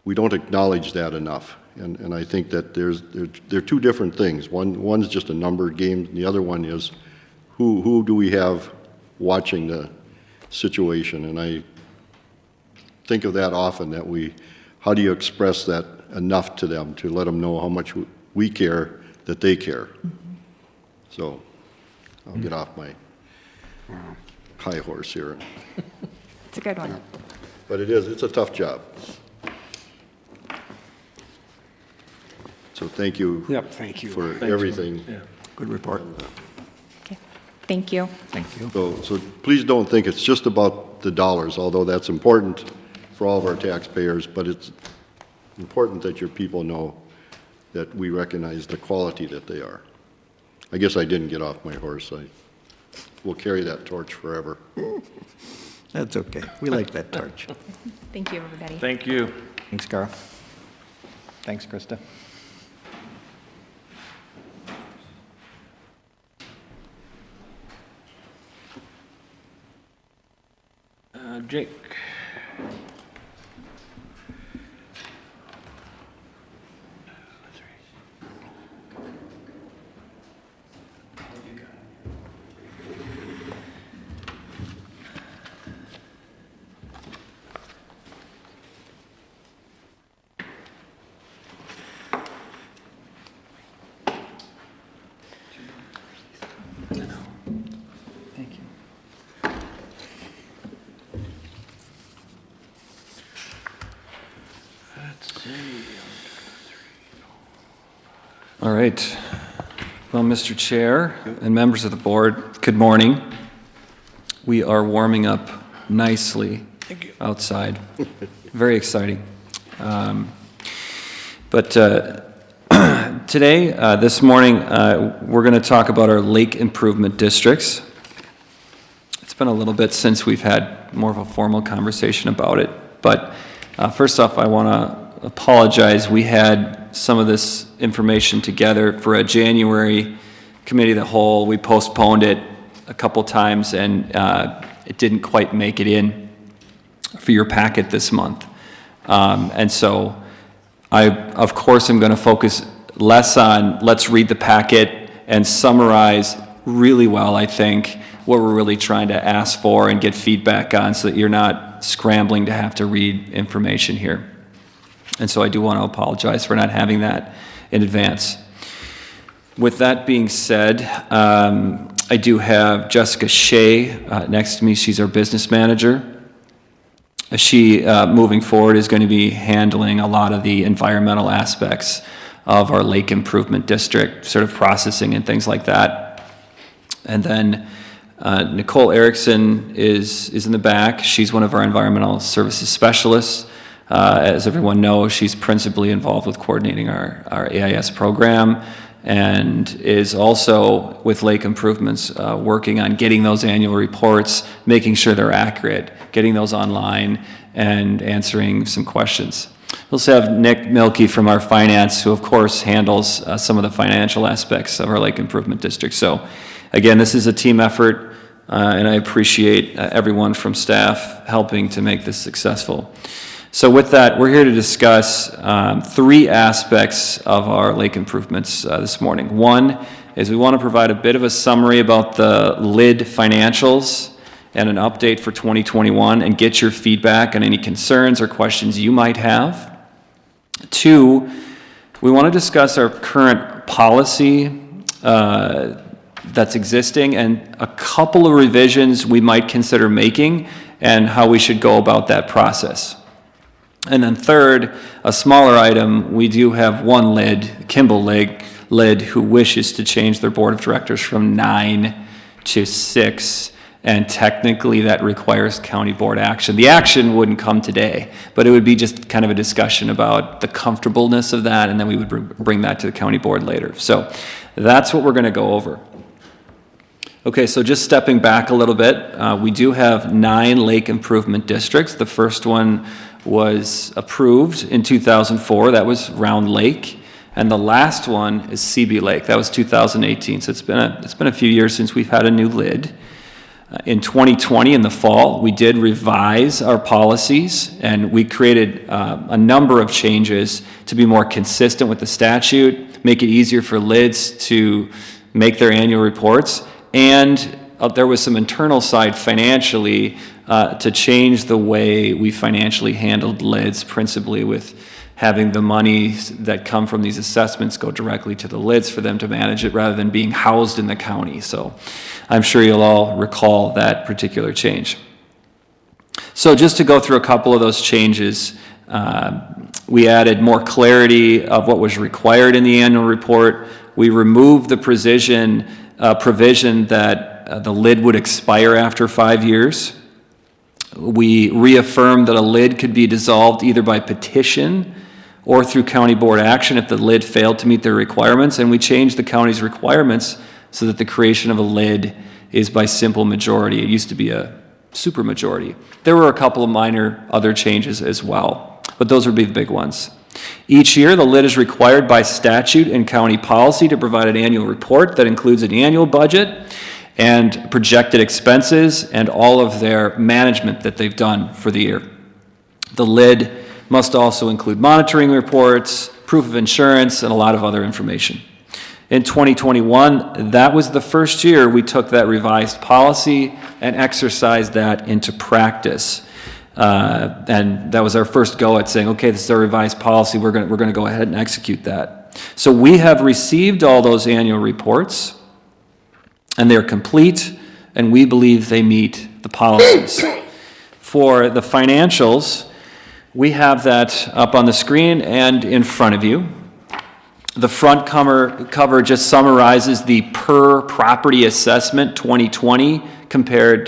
we don't acknowledge that enough. And I think that they're two different things. One's just a number game, and the other one is who do we have watching the situation. And I think of that often, that how do you express that enough to them to let them know how much we care, that they care. So I'll get off my high horse here. It's a good one. But it's a tough job. So thank you. Yep, thank you. For everything. Yeah. Good report. Okay. Thank you. Thank you. So please don't think it's just about the dollars, although that's important for all of our taxpayers, but it's important that your people know that we recognize the quality that they are. I guess I didn't get off my horse. We'll carry that torch forever. That's okay. We like that torch. Thank you, everybody. Thank you. Thanks, Carl. Thanks, Krista. Jake. Thank you. All right. Well, Mr. Chair and members of the board, good morning. We are warming up nicely outside. Very exciting. But today, this morning, we're going to talk about our lake improvement districts. It's been a little bit since we've had more of a formal conversation about it. But first off, I want to apologize. We had some of this information together for a January committee of the whole. We postponed it a couple times, and it didn't quite make it in for your packet this month. And so I, of course, am going to focus less on let's read the packet and summarize really well, I think, what we're really trying to ask for and get feedback on, so that you're not scrambling to have to read information here. And so I do want to apologize for not having that in advance. With that being said, I do have Jessica Shea next to me. She's our business manager. She, moving forward, is going to be handling a lot of the environmental aspects of our lake improvement district, sort of processing and things like that. And then Nicole Erickson is in the back. She's one of our environmental services specialists. As everyone knows, she's principally involved with coordinating our AIS program, and is also with lake improvements working on getting those annual reports, making sure they're accurate, getting those online, and answering some questions. We also have Nick Milkey from our finance, who of course handles some of the financial aspects of our lake improvement district. So again, this is a team effort, and I appreciate everyone from staff helping to make this successful. So with that, we're here to discuss 3 aspects of our lake improvements this morning. One is we want to provide a bit of a summary about the LID financials and an update for 2021, and get your feedback on any concerns or questions you might have. 2, we want to discuss our current policy that's existing, and a couple of revisions we might consider making, and how we should go about that process. And then 3rd, a smaller item, we do have one Kimbel LID, who wishes to change their board of directors from 9 to 6, and technically that requires county board action. The action wouldn't come today, but it would be just kind of a discussion about the comfortableness of that, and then we would bring that to the county board later. So that's what we're going to go over. Okay, so just stepping back a little bit, we do have 9 lake improvement districts. The first one was approved in 2004, that was Round Lake, and the last one is CB Lake, that was 2018. So it's been a few years since we've had a new LID. In 2020, in the fall, we did revise our policies, and we created a number of changes to be more consistent with the statute, make it easier for LIDs to make their annual reports, and there was some internal side financially to change the way we financially handled LIDs, principally with having the money that come from these assessments go directly to the LIDs for them to manage it, rather than being housed in the county. So I'm sure you'll all recall that particular change. So just to go through a couple of those changes, we added more clarity of what was required in the annual report. We removed the provision that the LID would expire after 5 years. We reaffirmed that a LID could be dissolved either by petition or through county board action if the LID failed to meet their requirements, and we changed the county's requirements so that the creation of a LID is by simple majority. It used to be a supermajority. There were a couple of minor other changes as well, but those would be the big ones. Each year, the LID is required by statute and county policy to provide an annual report that includes an annual budget and projected expenses and all of their management that they've done for the year. The LID must also include monitoring reports, proof of insurance, and a lot of other information. In 2021, that was the first year we took that revised policy and exercised that into practice. And that was our first go at saying, okay, this is our revised policy, we're going to go ahead and execute that. So we have received all those annual reports, and they're complete, and we believe they meet the policies. For the financials, we have that up on the screen and in front of you. The front cover just summarizes the per property assessment 2021 compared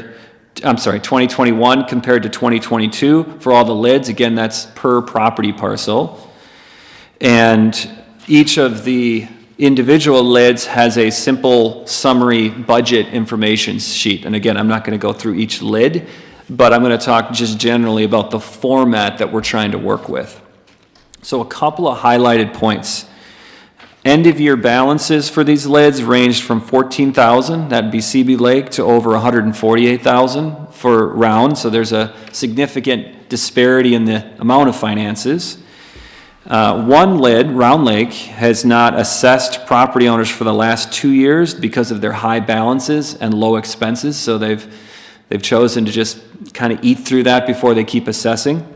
to 2022 for all the LIDs. Again, that's per property parcel. And each of the individual LIDs has a simple summary budget information sheet. And again, I'm not going to go through each LID, but I'm going to talk just generally about the format that we're trying to work with. So a couple of highlighted points. End-of-year balances for these lids ranged from 14,000, that'd be CB Lake, to over 148,000 for Round, so there's a significant disparity in the amount of finances. One lid, Round Lake, has not assessed property owners for the last 2 years because of their high balances and low expenses, so they've chosen to just kind of eat through that before they keep assessing.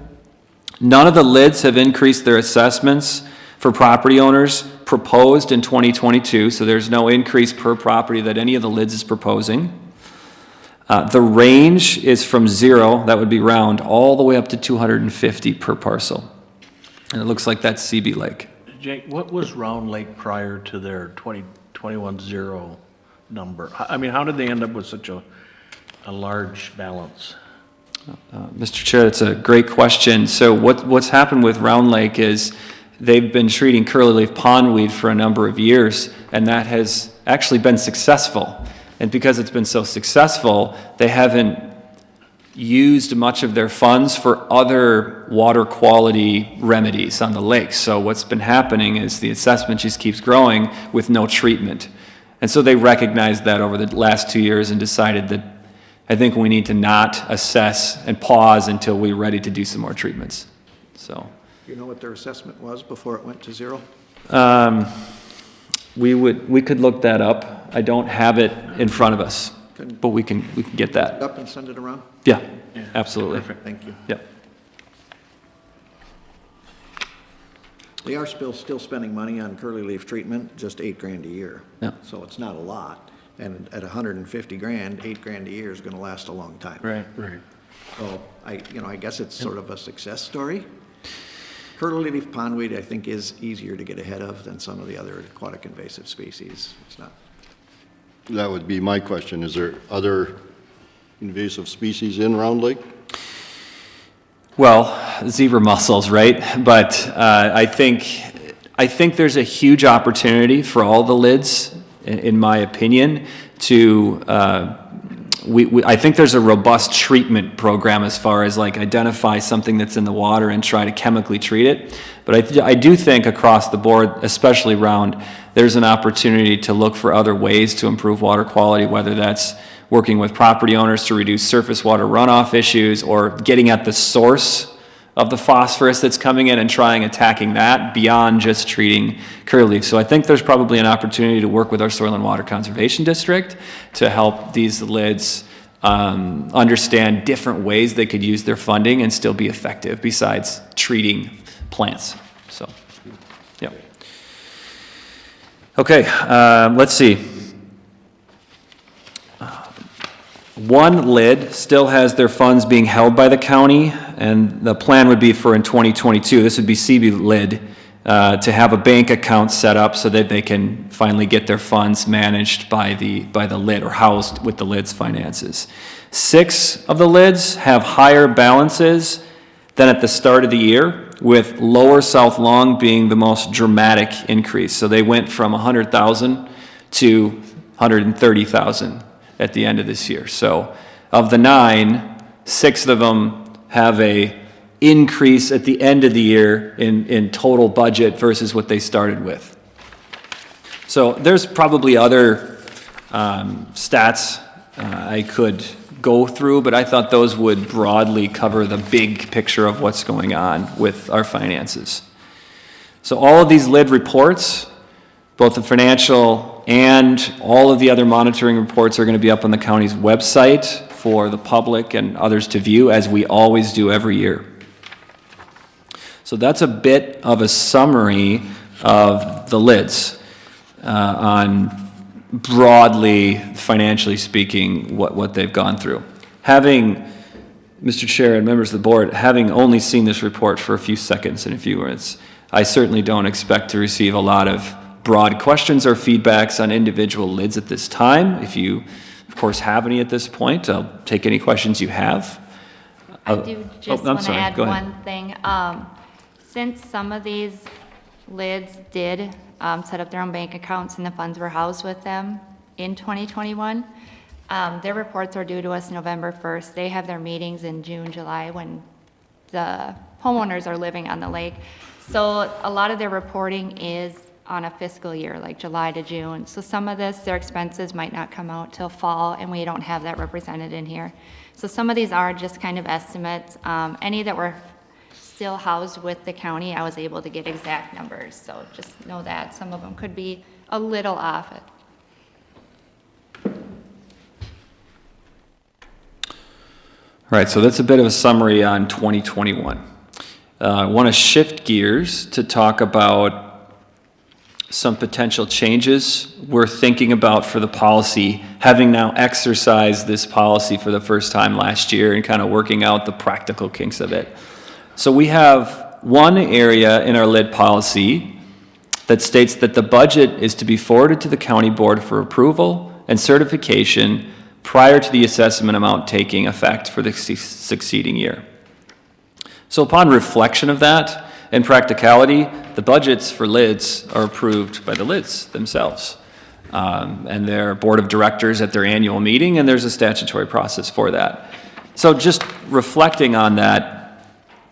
None of the lids have increased their assessments for property owners proposed in 2022, so there's no increase per property that any of the lids is proposing. The range is from 0, that would be Round, all the way up to 250 per parcel. And it looks like that's CB Lake. Jake, what was Round Lake prior to their 2021-0 number? I mean, how did they end up with such a large balance? Mr. Chair, that's a great question. So what's happened with Round Lake is they've been treating curly-leaf pondweed for a number of years, and that has actually been successful. And because it's been so successful, they haven't used much of their funds for other water quality remedies on the lake. So what's been happening is the assessment just keeps growing with no treatment. And so they recognized that over the last 2 years and decided that I think we need to not assess and pause until we're ready to do some more treatments. So, You know what their assessment was before it went to 0? we could look that up. I don't have it in front of us, but we can get that. Up and send it around? Yeah, absolutely. Perfect. Thank you. Yep. They are still spending money on curly leaf treatment, just $8,000 a year. Yeah. So it's not a lot. And at $150,000, $8,000 a year is going to last a long time. Right. So I guess it's sort of a success story. Curly leaf pondweed, I think, is easier to get ahead of than some of the other aquatic invasive species. It's not. That would be my question. Is there other invasive species in Round Lake? Well, zebra mussels, right? But I think there's a huge opportunity for all the lids, in my opinion, to I think there's a robust treatment program as far as like identify something that's in the water and try to chemically treat it. But I do think across the board, especially Round, there's an opportunity to look for other ways to improve water quality, whether that's working with property owners to reduce surface water runoff issues or getting at the source of the phosphorus that's coming in and attacking that beyond just treating curly leaf. So I think there's probably an opportunity to work with our Soil and Water Conservation District to help these lids understand different ways they could use their funding and still be effective besides treating plants. So, yeah. Okay, let's see. One lid still has their funds being held by the county, and the plan would be for in 2022, this would be CB lid, to have a bank account set up so that they can finally get their funds managed by the lid or housed with the lid's finances. 6 of the lids have higher balances than at the start of the year, with Lower South Long being the most dramatic increase. So they went from 100,000 to 130,000 at the end of this year. So of the 9, 6 of them have a increase at the end of the year in total budget versus what they started with. So there's probably other stats I could go through, but I thought those would broadly cover the big picture of what's going on with our finances. So all of these lid reports, both the financial and all of the other monitoring reports, are going to be up on the county's website for the public and others to view, as we always do every year. So that's a bit of a summary of the lids on broadly, financially speaking, what they've gone through. Having, Mr. Chair and members of the board, having only seen this report for a few seconds and a few minutes, I certainly don't expect to receive a lot of broad questions or feedbacks on individual lids at this time. If you, of course, have any at this point, I'll take any questions you have. I do just want to add one thing. Since some of these lids did set up their own bank accounts and the funds were housed with them in 2021, their reports are due to us November 1st. They have their meetings in June, July, when the homeowners are living on the lake. So a lot of their reporting is on a fiscal year, like July to June. So some of this, their expenses might not come out till fall, and we don't have that represented in here. So some of these are just kind of estimates. Any that were still housed with the county, I was able to get exact numbers. So just know that some of them could be a little off it. All right, so that's a bit of a summary on 2021. I want to shift gears to talk about some potential changes we're thinking about for the policy, having now exercised this policy for the first time last year and kind of working out the practical kinks of it. So we have one area in our lid policy that states that the budget is to be forwarded to the county board for approval and certification prior to the assessment amount taking effect for the succeeding year. So upon reflection of that and practicality, the budgets for lids are approved by the lids themselves and their board of directors at their annual meeting, and there's a statutory process for that. So just reflecting on that,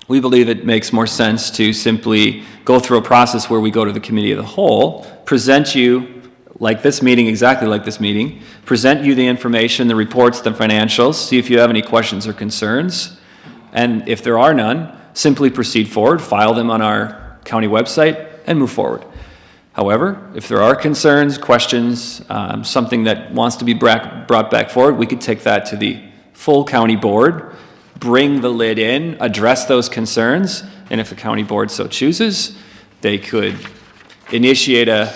we believe it makes more sense to simply go through a process where we go to the committee of the whole, present you like this meeting, exactly like this meeting, present you the information, the reports, the financials, see if you have any questions or concerns, and if there are none, simply proceed forward, file them on our county website, and move forward. However, if there are concerns, questions, something that wants to be brought back forward, we could take that to the full county board, bring the lid in, address those concerns, and if the county board so chooses, they could initiate a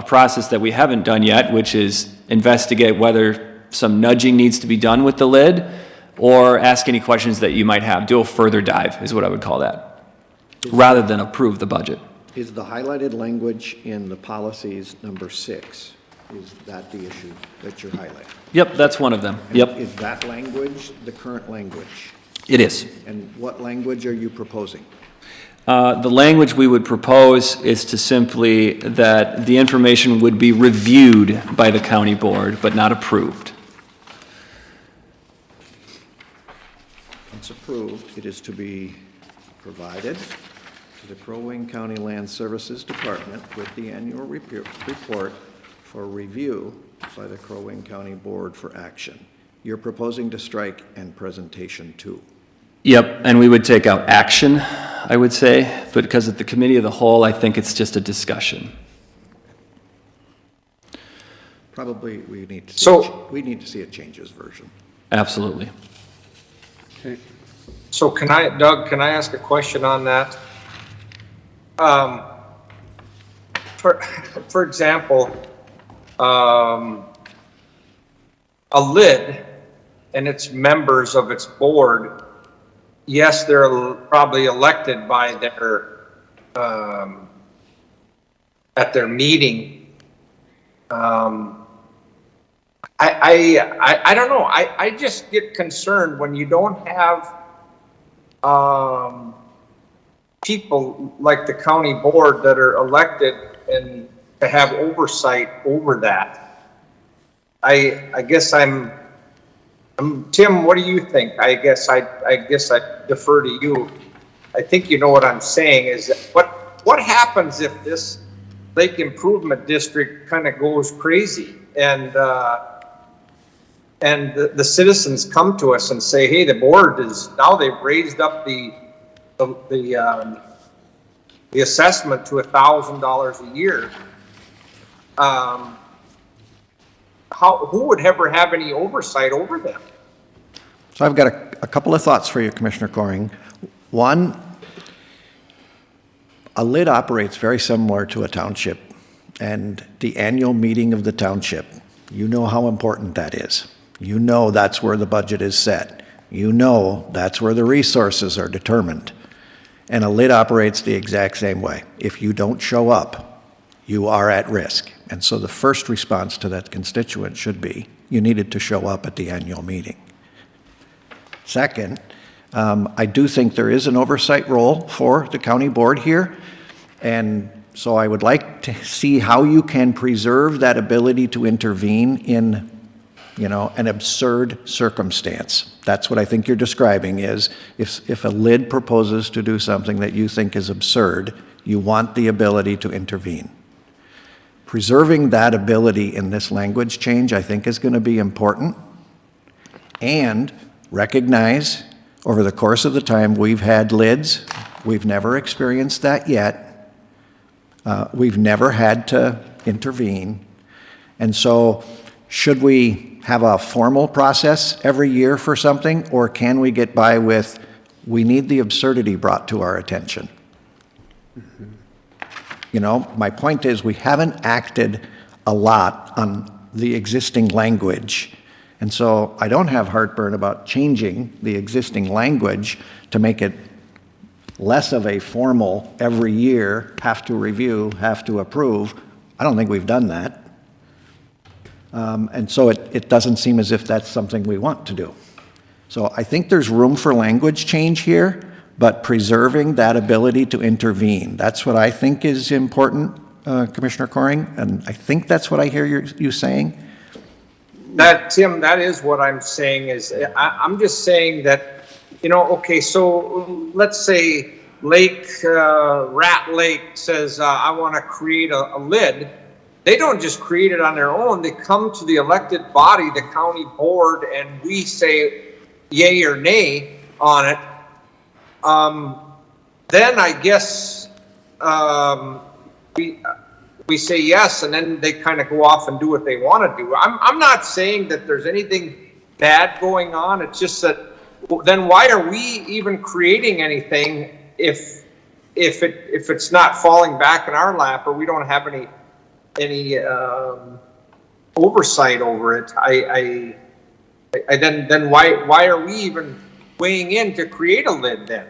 process that we haven't done yet, which is investigate whether some nudging needs to be done with the lid, or ask any questions that you might have. Do a further dive is what I would call that, rather than approve the budget. Is the highlighted language in the policies number 6, is that the issue that you're highlighting? Yep, that's one of them. And yep. Is that language the current language? It is. And what language are you proposing? The language we would propose is to simply that the information would be reviewed by the county board, but not approved. Once approved, it is to be provided to the Crow Wing County Land Services Department with the annual report for review by the Crow Wing County Board for action. You're proposing to strike and presentation too. Yep, and we would take out action, I would say, but because at the committee of the whole, I think it's just a discussion. Probably we need to see a changes version. Absolutely. Okay. So Doug, can I ask a question on that? For example, a lid and its members of its board, yes, they're probably elected by their, at their meeting. I don't know. I just get concerned when you don't have people like the county board that are elected and to have oversight over that. I guess I'm Tim, what do you think? I guess I defer to you. I think you know what I'm saying is that what happens if this lake improvement district kind of goes crazy and the citizens come to us and say, hey, the board is now they've raised up the assessment to $1,000 a year. Who would ever have any oversight over them? So I've got a couple of thoughts for you, Commissioner Coring. One, a lid operates very similar to a township, and the annual meeting of the township, you know how important that is. You know that's where the budget is set. You know that's where the resources are determined. And a lid operates the exact same way. If you don't show up, you are at risk. And so the first response to that constituent should be, you needed to show up at the annual meeting. Second, I do think there is an oversight role for the county board here. And so I would like to see how you can preserve that ability to intervene in, an absurd circumstance. That's what I think you're describing is if a lid proposes to do something that you think is absurd, you want the ability to intervene. preserving that ability in this language change, I think, is going to be important. And recognize over the course of the time we've had lids, we've never experienced that yet. We've never had to intervene. And so should we have a formal process every year for something, or can we get by with, we need the absurdity brought to our attention? You know, my point is we haven't acted a lot on the existing language. And so I don't have heartburn about changing the existing language to make it less of a formal every year, have to review, have to approve. I don't think we've done that. And so it doesn't seem as if that's something we want to do. So I think there's room for language change here, but preserving that ability to intervene. That's what I think is important, Commissioner Coring, and I think that's what I hear you saying. Tim, that is what I'm saying. I'm just saying that, you know, okay, so let's say Rat Lake says, I want to create a lid. They don't just create it on their own. They come to the elected body, the county board, and we say yay or nay on it. Then I guess we say yes, and then they kind of go off and do what they want to do. I'm not saying that there's anything bad going on. It's just that then why are we even creating anything if it's not falling back in our lap, or we don't have any oversight over it? Then why are we even weighing in to create a lid then?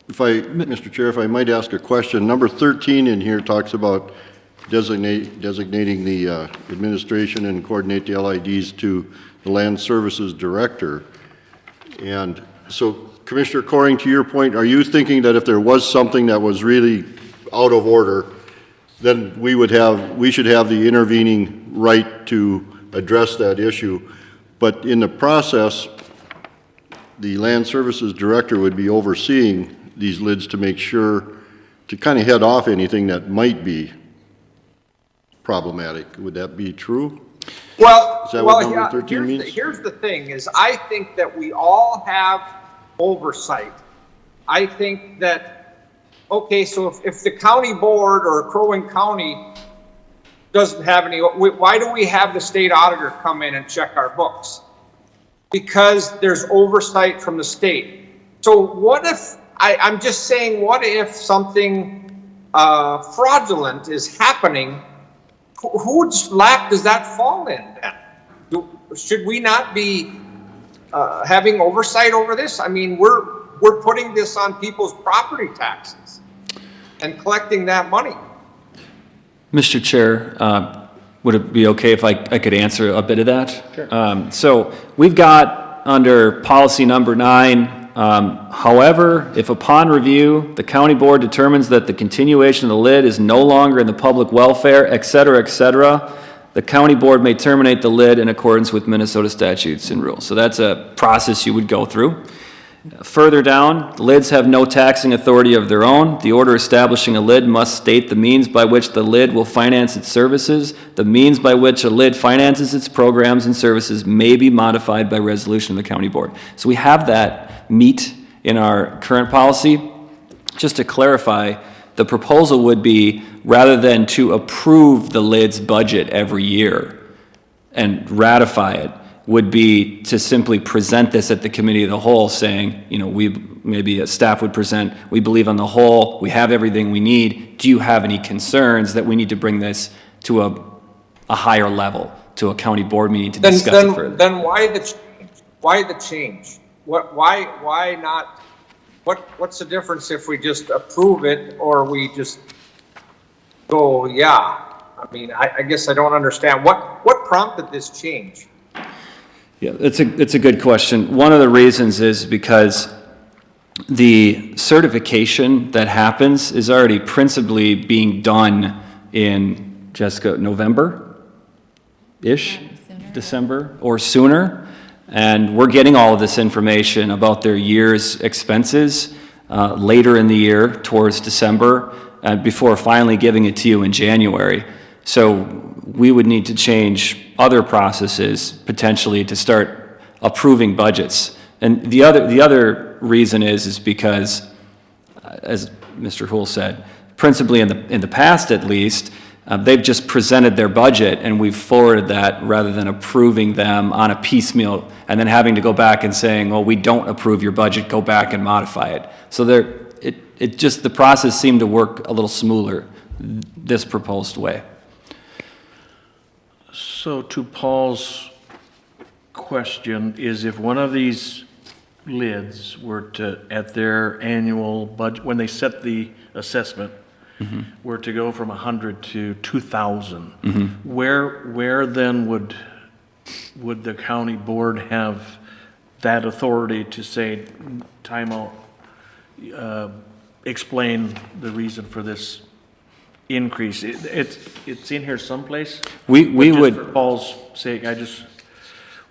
Mr. Chair, if I might ask a question. Number 13 in here talks about designating the administration and coordinate the LIDs to the Land Services Director. And so, Commissioner Coring, to your point, are you thinking that if there was something that was really out of order, then we should have the intervening right to address that issue? But in the process, the Land Services Director would be overseeing these lids to make sure to kind of head off anything that might be problematic. Would that be true? Well, Is that what number 13 means? Here's the thing, is I think that we all have oversight. I think that, okay, so if the county board or Crow Wing County doesn't have any, why do we have the state auditor come in and check our books? Because there's oversight from the state. So what if, I'm just saying, what if something fraudulent is happening? Whose lap does that fall in then? Should we not be having oversight over this? I mean, we're putting this on people's property taxes and collecting that money. Mr. Chair, would it be okay if I could answer a bit of that? Sure. So we've got under policy number 9, however, if upon review, the county board determines that the continuation of the lid is no longer in the public welfare, et cetera, the county board may terminate the lid in accordance with Minnesota statutes and rules. So that's a process you would go through. Further down, the lids have no taxing authority of their own. The order establishing a lid must state the means by which the lid will finance its services. The means by which a lid finances its programs and services may be modified by resolution of the county board. So we have that meat in our current policy. Just to clarify, the proposal would be, rather than to approve the lid's budget every year and ratify it, would be to simply present this at the committee of the whole, saying, you know, maybe a staff would present, we believe on the whole, we have everything we need. Do you have any concerns that we need to bring this to a higher level, to a county board meeting to discuss it further? Then why the change? Why the change? Why not? What's the difference if we just approve it or we just go, yeah? I mean, I guess I don't understand. What prompted this change? Yeah, it's a good question. One of the reasons is because the certification that happens is already principally being done in, Jessica, November-ish? December or sooner. And we're getting all of this information about their year's expenses later in the year towards December. before finally giving it to you in January. So we would need to change other processes potentially to start approving budgets. And the other reason is because, as Mr. Houle said, principally in the past at least, they've just presented their budget and we've forwarded that rather than approving them on a piecemeal and then having to go back and saying, well, we don't approve your budget, go back and modify it. So the process seemed to work a little smoother this proposed way. So to Paul's question is, if one of these lids were to, at their annual budget, when they set the assessment, were to go from 100 to 2,000, where then would the county board have that authority to say, time out, explain the reason for this increase? It's in here someplace. We would, for Paul's sake, I just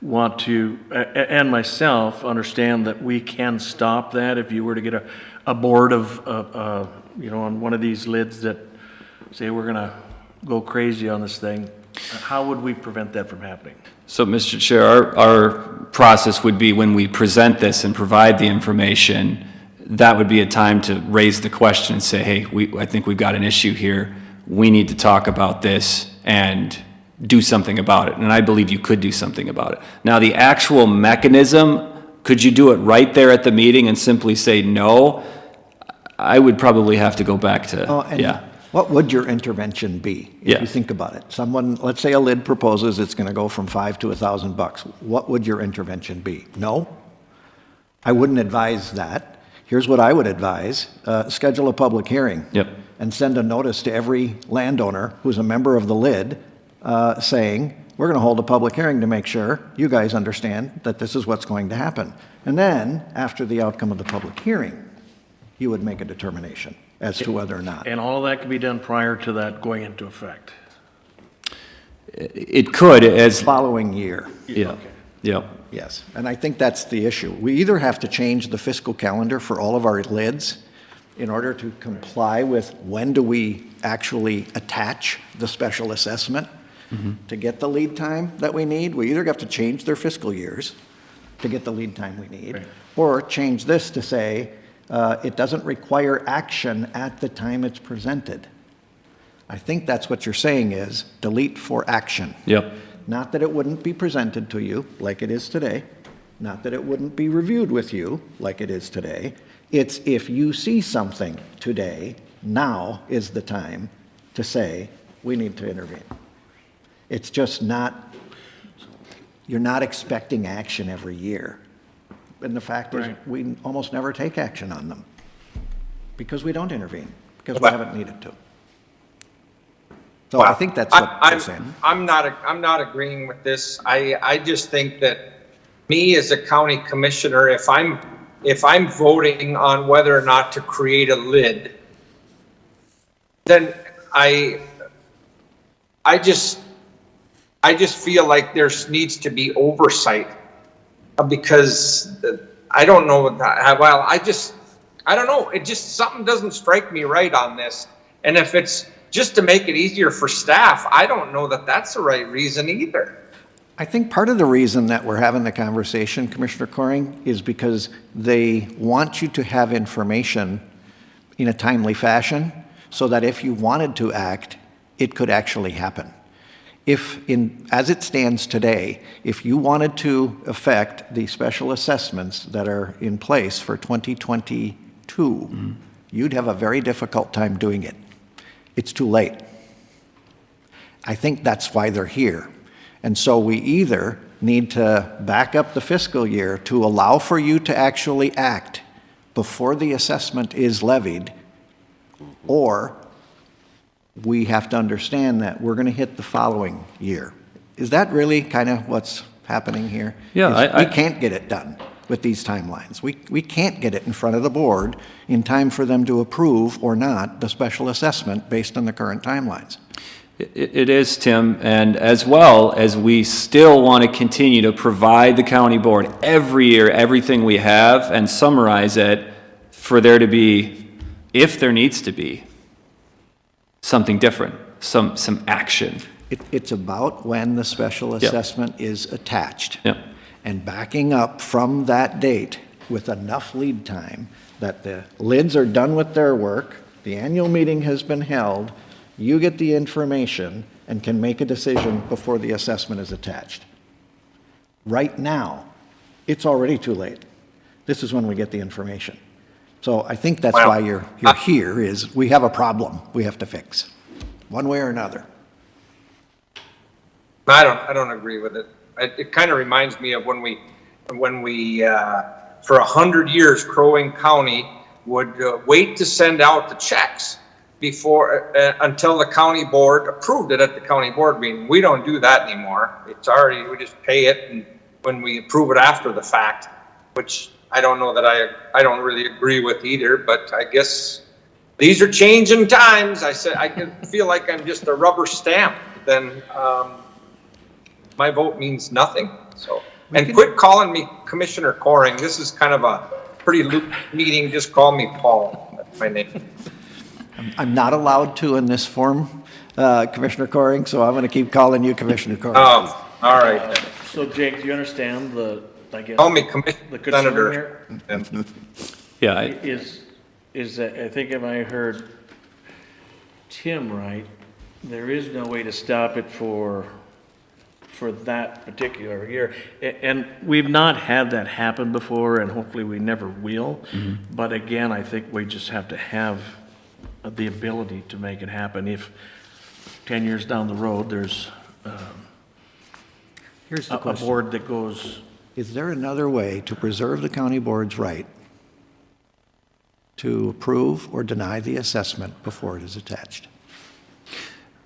want to, and myself, understand that we can stop that if you were to get a board of, on one of these lids that say we're going to go crazy on this thing. How would we prevent that from happening? So, Mr. Chair, our process would be when we present this and provide the information, that would be a time to raise the question and say, hey, I think we've got an issue here. We need to talk about this and do something about it. And I believe you could do something about it. Now, the actual mechanism, could you do it right there at the meeting and simply say no? I would probably have to go back to, What would your intervention be if you think about it? Someone, let's say a lid proposes it's going to go from $5 to $1,000. What would your intervention be? No? I wouldn't advise that. Here's what I would advise. Schedule a public hearing. And send a notice to every landowner who's a member of the lid saying, we're going to hold a public hearing to make sure you guys understand that this is what's going to happen. And then, after the outcome of the public hearing, you would make a determination as to whether or not. And all of that can be done prior to that going into effect? It could, as... Following year. Yes. And I think that's the issue. We either have to change the fiscal calendar for all of our lids in order to comply with when do we actually attach the special assessment to get the lead time that we need. We either have to change their fiscal years to get the lead time we need, or change this to say it doesn't require action at the time it's presented. I think that's what you're saying is delete for action. Not that it wouldn't be presented to you like it is today, not that it wouldn't be reviewed with you like it is today. It's if you see something today, now is the time to say, we need to intervene. It's just not, you're not expecting action every year. And the fact is, we almost never take action on them because we don't intervene, because we haven't needed to. So I think that's what you're saying. I'm not agreeing with this. I just think that me as a county commissioner, if I'm voting on whether or not to create a lid, then I just feel like there needs to be oversight, because I don't know I don't know. It just, something doesn't strike me right on this. And if it's just to make it easier for staff, I don't know that that's the right reason either. I think part of the reason that we're having the conversation, Commissioner Coring, is because they want you to have information in a timely fashion so that if you wanted to act, it could actually happen. As it stands today, if you wanted to affect the special assessments that are in place for 2022, you'd have a very difficult time doing it. It's too late. I think that's why they're here. And so we either need to back up the fiscal year to allow for you to actually act before the assessment is levied, or we have to understand that we're going to hit the following year. Is that really kind of what's happening here? Yeah, we can't get it done with these timelines. We can't get it in front of the board in time for them to approve or not the special assessment based on the current timelines. It is, Tim, and as well as we still want to continue to provide the county board every year everything we have and summarize it for there to be, if there needs to be, something different, some action. It's about when the special assessment is attached. Yep. And backing up from that date with enough lead time that the lids are done with their work, the annual meeting has been held, you get the information and can make a decision before the assessment is attached. Right now, it's already too late. This is when we get the information. So I think that's why you're here, is we have a problem we have to fix, one way or another. I don't agree with it. It kind of reminds me of when we for 100 years, Crow Wing County would wait to send out the checks before until the county board approved it at the county board meeting. We don't do that anymore. It's already, we just pay it, and when we approve it after the fact, which I don't know that I don't really agree with either, but I guess these are changing times. I can feel like I'm just a rubber stamp. Then my vote means nothing. So, and quit calling me Commissioner Coring. This is kind of a pretty loose meeting. Just call me Paul. That's my name. I'm not allowed to in this form, Commissioner Coring, so I'm going to keep calling you Commissioner Coring. Oh, all right. So Jake, do you understand I guess, call me Commissioner the concern Senator. here? Yeah. Is that, I think if I heard Tim right, there is no way to stop it for that particular year. And we've not had that happen before, and hopefully we never will. Mm-hmm. But again, I think we just have to have the ability to make it happen. If 10 years down the road, there's Here's the a question. board that goes... Is there another way to preserve the county board's right to approve or deny the assessment before it is attached?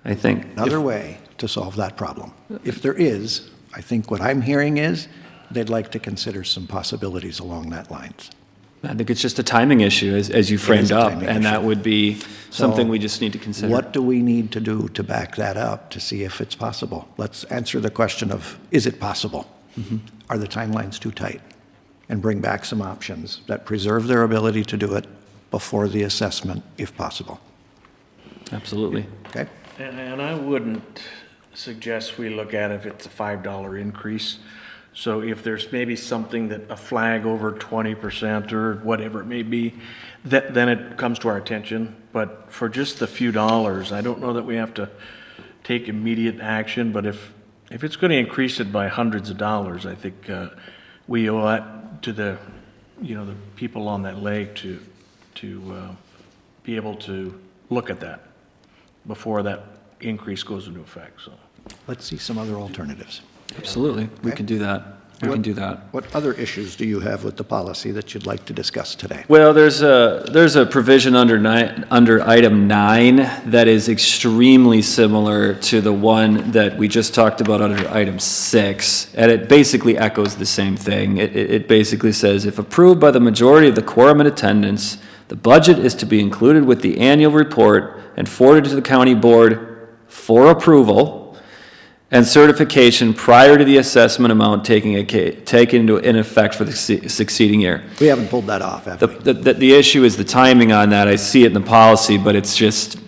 I think Another way to solve that problem. If there is, I think what I'm hearing is they'd like to consider some possibilities along that lines. I think it's just a timing issue, as you framed up, and that would be something we just need to consider. What do we need to do to back that up to see if it's possible? Let's answer the question of, is it possible? Mm-hmm. Are the timelines too tight? And bring back some options that preserve their ability to do it before the assessment, if possible. Absolutely. Okay? And I wouldn't suggest we look at if it's a $5 increase. So if there's maybe something that a flag over 20% or whatever it may be, then it comes to our attention. But for just a few dollars, I don't know that we have to take immediate action. But if it's going to increase it by hundreds of dollars, I think we owe that to the people on that lake to be able to look at that before that increase goes into effect. So Let's see some other alternatives. Absolutely. We can do that. We can do that. What other issues do you have with the policy that you'd like to discuss today? Well, there's a provision under item 9 that is extremely similar to the one that we just talked about under item 6, and it basically echoes the same thing. It basically says, if approved by the majority of the quorum in attendance, the budget is to be included with the annual report and forwarded to the county board for approval and certification prior to the assessment amount taken in effect for the succeeding year. We haven't pulled that off, have we? The issue is the timing on that. I see it in the policy, but it's just,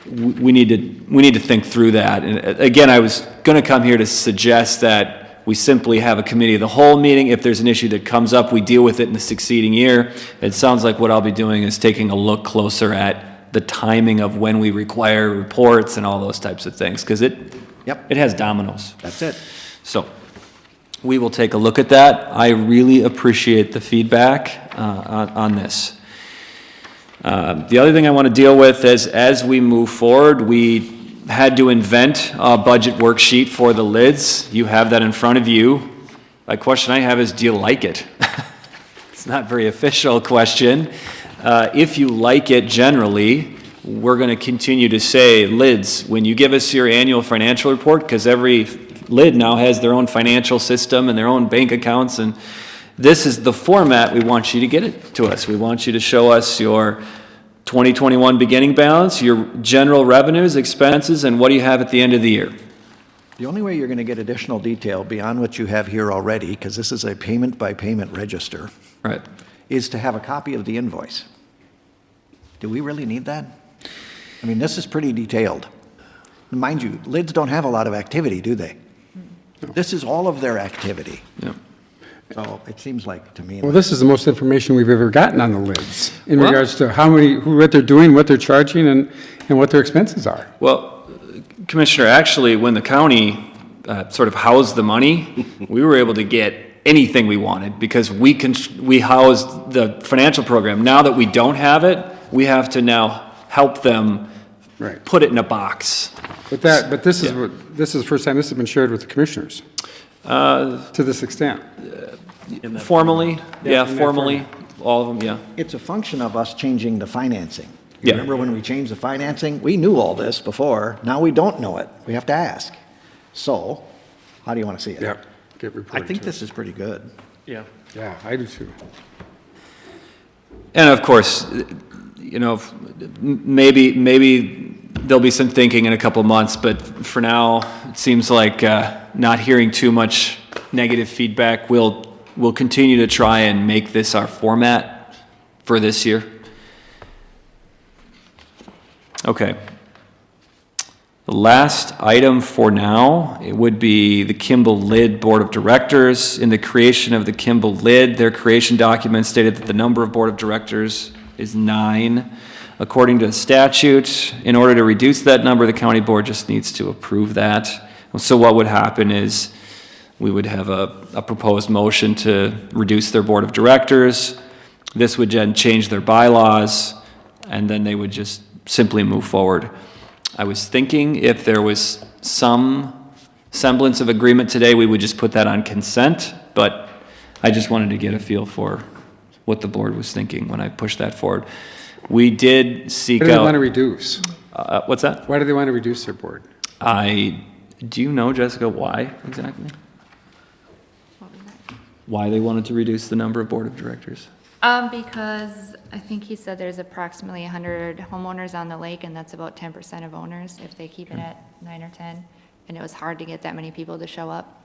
we need to think through that. And again, I was going to come here to suggest that we simply have a committee of the whole meeting. If there's an issue that comes up, we deal with it in the succeeding year. It sounds like what I'll be doing is taking a look closer at the timing of when we require reports and all those types of things, because it has dominoes. That's it. So we will take a look at that. I really appreciate the feedback on this. The other thing I want to deal with is, as we move forward, we had to invent a budget worksheet for the lids. You have that in front of you. The question I have is, do you like it? It's not a very official question. If you like it generally, we're going to continue to say, lids, when you give us your annual financial report, because every lid now has their own financial system and their own bank accounts, and this is the format we want you to get it to us. We want you to show us your 2021 beginning balance, your general revenues, expenses, and what do you have at the end of the year. The only way you're going to get additional detail beyond what you have here already, because this is a payment-by-payment register, right, is to have a copy of the invoice. Do we really need that? I mean, this is pretty detailed. Mind you, lids don't have a lot of activity, do they? This is all of their activity. Yeah. So it seems like, to me. Well, this is the most information we've ever gotten on the lids in regards to what they're doing, what they're charging, and what their expenses are. Well, Commissioner, actually, when the county sort of housed the money, we were able to get anything we wanted because we housed the financial program. Now that we don't have it, we have to now help them put it in a box. But this is this is the first time this has been shared with the commissioners to this extent. Formally, formally, all of them, yeah. It's a function of us changing the financing. Yeah. Remember when we changed the financing? We knew all this before. Now we don't know it. We have to ask. So, how do you want to see it? Yeah. Get reported I think to. this is pretty good. Yeah. Yeah, I do too. And of course, you know, maybe there'll be some thinking in a couple months, but for now, it seems like not hearing too much negative feedback. We'll continue to try and make this our format for this year. Okay. The last item for now, it would be the Kimbel Lid Board of Directors. In the creation of the Kimbel Lid, their creation document stated that the number of Board of Directors is 9. According to the statute, in order to reduce that number, the county board just needs to approve that. So what would happen is we would have a proposed motion to reduce their Board of Directors. This would then change their bylaws, and then they would just simply move forward. I was thinking if there was some semblance of agreement today, we would just put that on consent, but I just wanted to get a feel for what the board was thinking when I pushed that forward. We did seek out... Why do they want to reduce? What's that? Why do they want to reduce their board? Do you know, Jessica, why exactly? Why they wanted to reduce the number of Board of Directors? Because I think he said there's approximately 100 homeowners on the lake, and that's about 10% of owners if they keep it at 9 or 10. And it was hard to get that many people to show up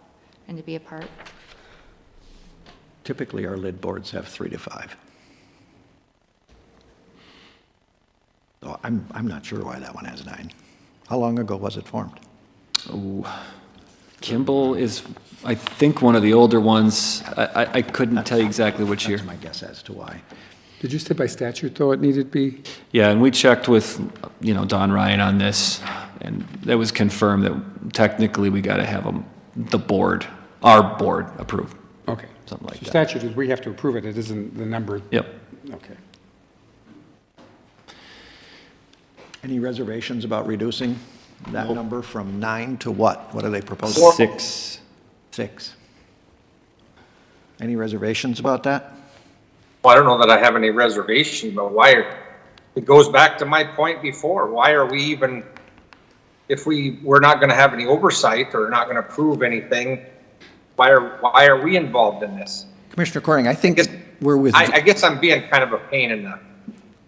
and to be a part. Typically, our lid boards have 3 to 5. So I'm not sure why that one has 9. How long ago was it formed? Oh, Kimbel is, I think, one of the older ones. I couldn't tell you exactly which year. That's my guess as to why. Did you say by statute, though, it needed to be? Yeah, and we checked with, Don Ryan on this, and that was confirmed that technically we got to have the board, our board, approved. Okay. Something like that. Statute is we have to approve it. It isn't the number. Yep. Okay. Any reservations about reducing that number from 9 to what? What are they proposing? 6. 6. Any reservations about that? Well, I don't know that I have any reservation, but it goes back to my point before. Why are we even, if we're not going to have any oversight or not going to prove anything, why are we involved in this? Commissioner Coring, I think we're with... I guess I'm being kind of a pain in the...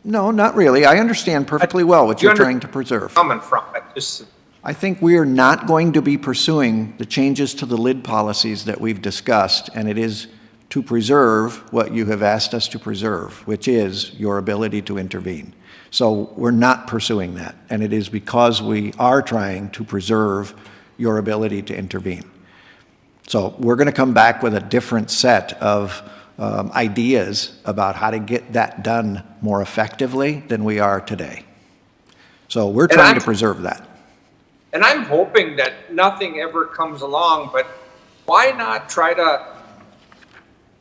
No, not really. I understand perfectly well what you're trying to preserve. Coming from it, just... I think we are not going to be pursuing the changes to the lid policies that we've discussed, and it is to preserve what you have asked us to preserve, which is your ability to intervene. So we're not pursuing that, and it is because we are trying to preserve your ability to intervene. So we're going to come back with a different set of ideas about how to get that done more effectively than we are today. So we're trying to preserve that. And I'm hoping that nothing ever comes along, but why not try to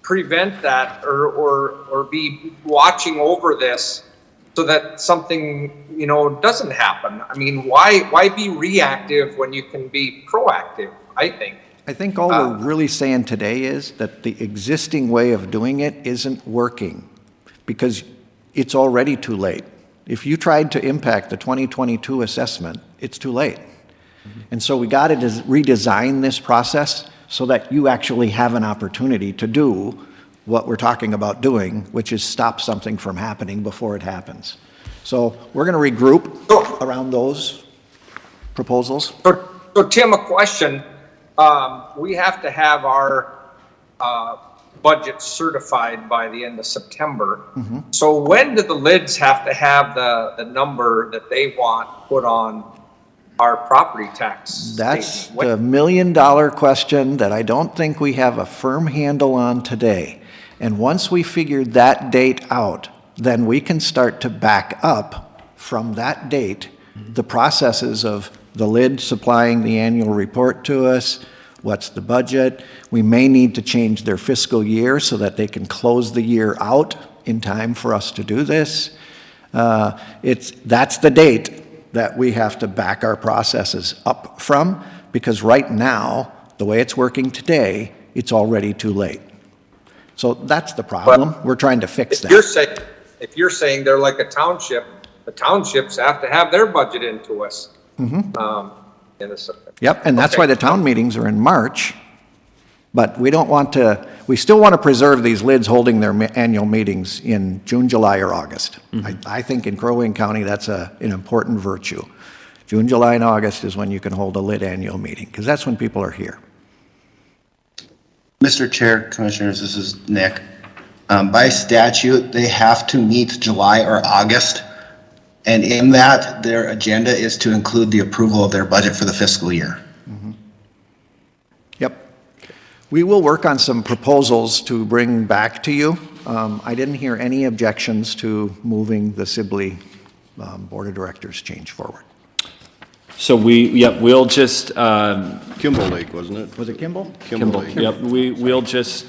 prevent that or be watching over this so that something, doesn't happen? I mean, why be reactive when you can be proactive, I think? I think all we're really saying today is that the existing way of doing it isn't working because it's already too late. If you tried to impact the 2022 assessment, it's too late. Mm-hmm. And so we got to redesign this process so that you actually have an opportunity to do what we're talking about doing, which is stop something from happening before it happens. So we're going to regroup around those proposals. So Tim, a question. We have to have our budget certified by the end of September. So when do the lids have to have the number that they want put on our property tax? That's statement? the million-dollar question that I don't think we have a firm handle on today. And once we figure that date out, then we can start to back up from that date the processes of the lid supplying the annual report to us, what's the budget. We may need to change their fiscal year so that they can close the year out in time for us to do this. That's the date that we have to back our processes up from, because right now, the way it's working today, it's already too late. So that's the problem. We're trying to fix that. If you're saying they're like a township, the townships have to have their budget into us. Yep, and that's why the town meetings are in March, but we don't want to, we still want to preserve these lids holding their annual meetings in June, July, or August. I think in Crow Wing County, that's an important virtue. June, July, and August is when you can hold a lid annual meeting, because that's when people are here. Mr. Chair, Commissioners, this is Nick. By statute, they have to meet July or August. And in that, their agenda is to include the approval of their budget for the fiscal year. Yep. We will work on some proposals to bring back to you. I didn't hear any objections to moving the Sibley Board of Directors change forward. So we'll just, Kimbel Lake, wasn't it? Was it Kimbel? Kimbel Lake. yep, we'll just,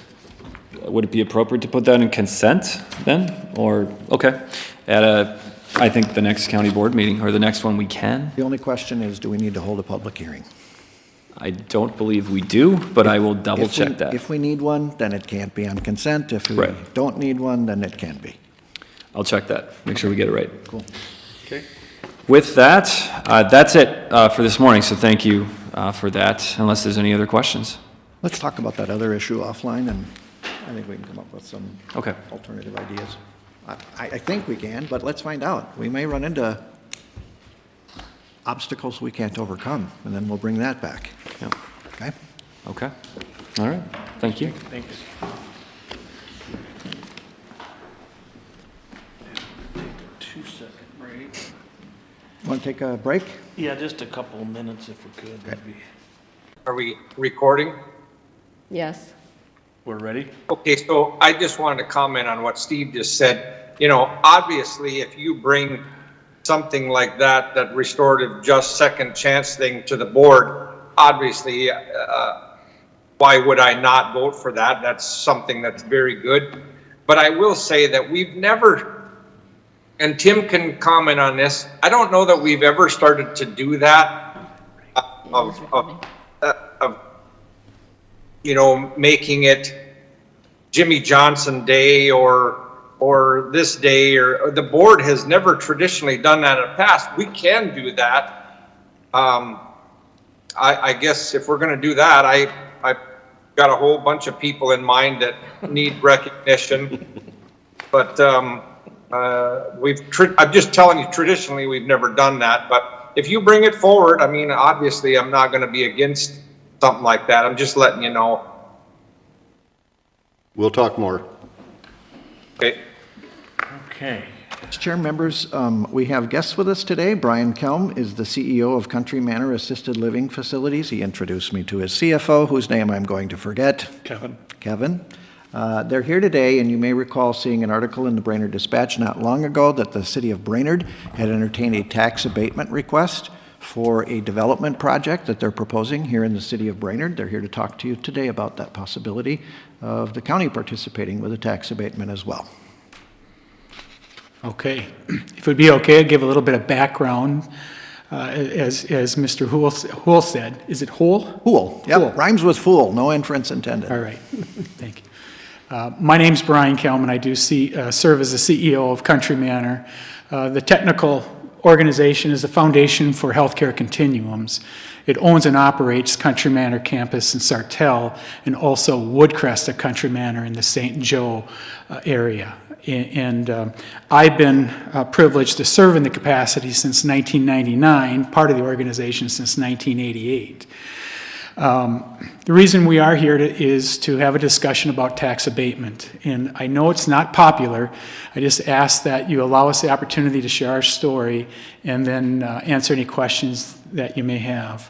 would it be appropriate to put that in consent then? Or, okay, I think the next county board meeting, or the next one we can. The only question is, do we need to hold a public hearing? I don't believe we do, but I will double check that. If we need one, then it can't be on consent. If we don't need one, then it can be. I'll check that, make sure we get it right. Cool. Okay. With that, that's it for this morning, so thank you for that, unless there's any other questions. Let's talk about that other issue offline, and I think we can come up with some Okay. alternative ideas. I think we can, but let's find out. We may run into obstacles we can't overcome, and then we'll bring that back. Yep. Okay? Okay. All right. Thank you. Thanks. Take a 2-second break. Want to take a break? Yeah, just a couple of minutes if we could. That'd be. Are we recording? Yes. We're ready? Okay, so I just wanted to comment on what Steve just said. You know, obviously, if you bring something like that, that restorative just second chance thing to the board, obviously, why would I not vote for that? That's something that's very good. But I will say that we've never, and Tim can comment on this, I don't know that we've ever started to do that of you know, making it Jimmy Johnson Day or this day, or the board has never traditionally done that in the past. We can do that. I guess if we're going to do that, I've got a whole bunch of people in mind that need recognition. But I'm just telling you, traditionally we've never done that. But if you bring it forward, I mean, obviously I'm not going to be against something like that. I'm just letting you know. We'll talk more. Okay. Okay. Mr. Chair, members, we have guests with us today. Brian Kelm is the CEO of Country Manor Assisted Living Facilities. He introduced me to his CFO, whose name I'm going to forget. Kevin. They're here today, and you may recall seeing an article in the Brainerd Dispatch not long ago that the city of Brainerd had entertained a tax abatement request for a development project that they're proposing here in the city of Brainerd. They're here to talk to you today about that possibility of the county participating with a tax abatement as well. Okay. If it would be okay, I'd give a little bit of background. As Mr. Hool said, is it Hool? Hool, yep. Hool. Rhymes with fool, no inference intended. All right, thank you. My name's Brian Kelm, and I do serve as the CEO of Country Manor. The technical organization is the Foundation for Healthcare Continuums. It owns and operates Country Manor campus in Sartell and also Woodcrest, a Country Manor in the St. Joe area. And I've been privileged to serve in the capacity since 1999, part of the organization since 1988. The reason we are here is to have a discussion about tax abatement. And I know it's not popular. I just ask that you allow us the opportunity to share our story and then answer any questions that you may have.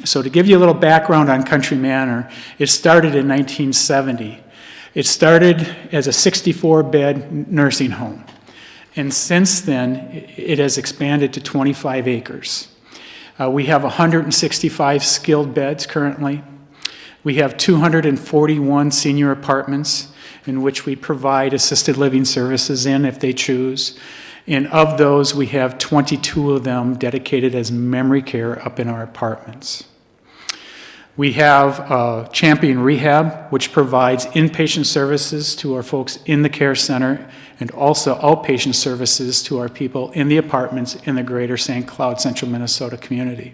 So to give you a little background on Country Manor, it started in 1970. It started as a 64-bed nursing home. And since then, it has expanded to 25 acres. We have 165 skilled beds currently. We have 241 senior apartments in which we provide assisted living services in if they choose. And of those, we have 22 of them dedicated as memory care up in our apartments. We have Champion Rehab, which provides inpatient services to our folks in the care center and also outpatient services to our people in the apartments in the greater St. Cloud, Central Minnesota community.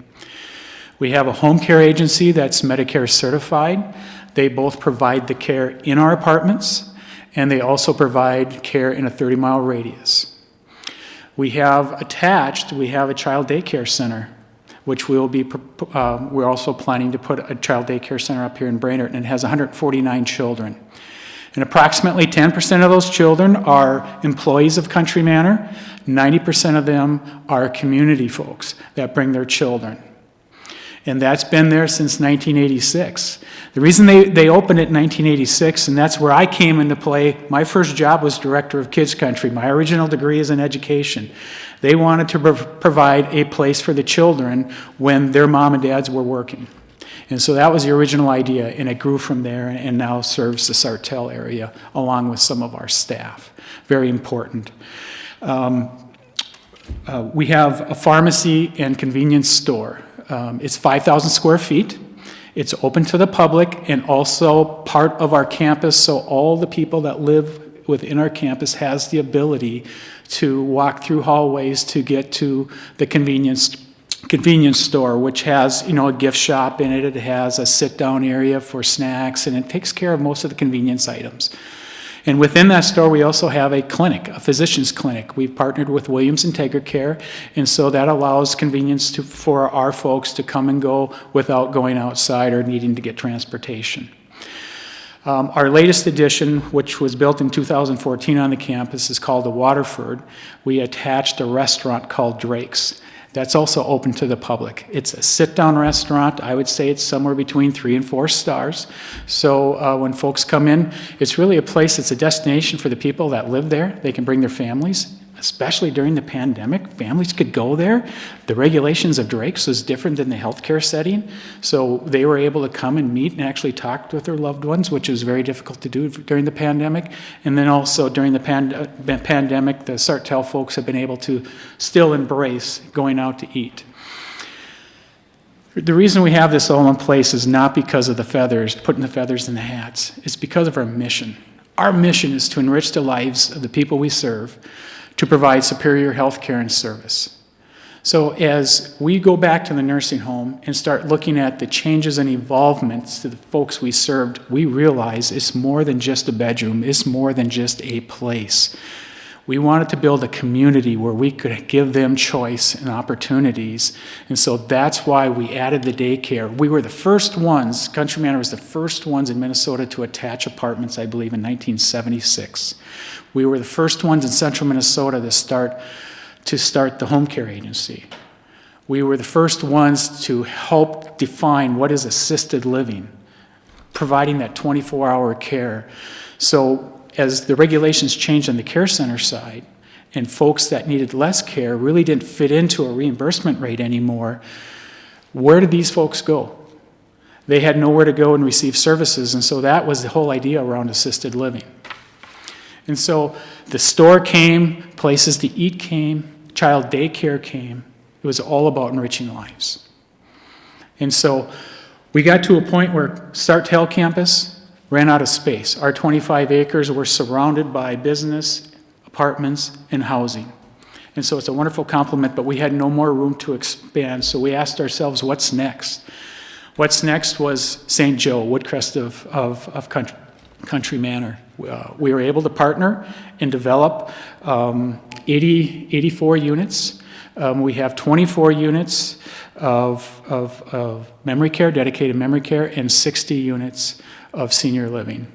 We have a home care agency that's Medicare certified. They both provide the care in our apartments, and they also provide care in a 30-mile radius. We have attached, we have a child daycare center, which we're also planning to put a child daycare center up here in Brainerd, and it has 149 children. And approximately 10% of those children are employees of Country Manor. 90% of them are community folks that bring their children. And that's been there since 1986. The reason they opened it in 1986, and that's where I came into play, my first job was director of Kids Country. My original degree is in education. They wanted to provide a place for the children when their mom and dads were working. And so that was the original idea, and it grew from there and now serves the Sartell area along with some of our staff. Very important. We have a pharmacy and convenience store. It's 5,000 square feet. It's open to the public and also part of our campus, so all the people that live within our campus has the ability to walk through hallways to get to the convenience store, which has, a gift shop in it. It has a sit-down area for snacks, and it takes care of most of the convenience items. And within that store, we also have a clinic, a physician's clinic. We've partnered with Williams Integra Care, and so that allows convenience for our folks to come and go without going outside or needing to get transportation. Our latest addition, which was built in 2014 on the campus, is called the Waterford. We attached a restaurant called Drake's. That's also open to the public. It's a sit-down restaurant. I would say it's somewhere between 3 and 4 stars. So when folks come in, it's really a place, it's a destination for the people that live there. They can bring their families, especially during the pandemic. Families could go there. The regulations of Drake's was different than the healthcare setting. So they were able to come and meet and actually talk with their loved ones, which was very difficult to do during the pandemic. And then also during the pandemic, the Sartell folks have been able to still embrace going out to eat. The reason we have this all in place is not because of the feathers, putting the feathers in the hats. It's because of our mission. Our mission is to enrich the lives of the people we serve, to provide superior health care and service. So as we go back to the nursing home and start looking at the changes and evolvements to the folks we served, we realize it's more than just a bedroom, it's more than just a place. We wanted to build a community where we could give them choice and opportunities, and so that's why we added the daycare. We were the first ones, Country Manor was the first ones in Minnesota to attach apartments, I believe, in 1976. We were the first ones in central Minnesota to start the home care agency. We were the first ones to help define what is assisted living, providing that 24-hour care. So as the regulations changed on the care center side, and folks that needed less care really didn't fit into a reimbursement rate anymore, where did these folks go? They had nowhere to go and receive services, and so that was the whole idea around assisted living. And so the store came, places to eat came, child daycare came. It was all about enriching lives. And so we got to a point where Sartell campus ran out of space. Our 25 acres were surrounded by business, apartments, and housing. And so it's a wonderful complement, but we had no more room to expand. So we asked ourselves, what's next? What's next was St. Joe, Woodcrest of Country Manor. We were able to partner and develop 84 units. We have 24 units of memory care, dedicated memory care, and 60 units of senior living.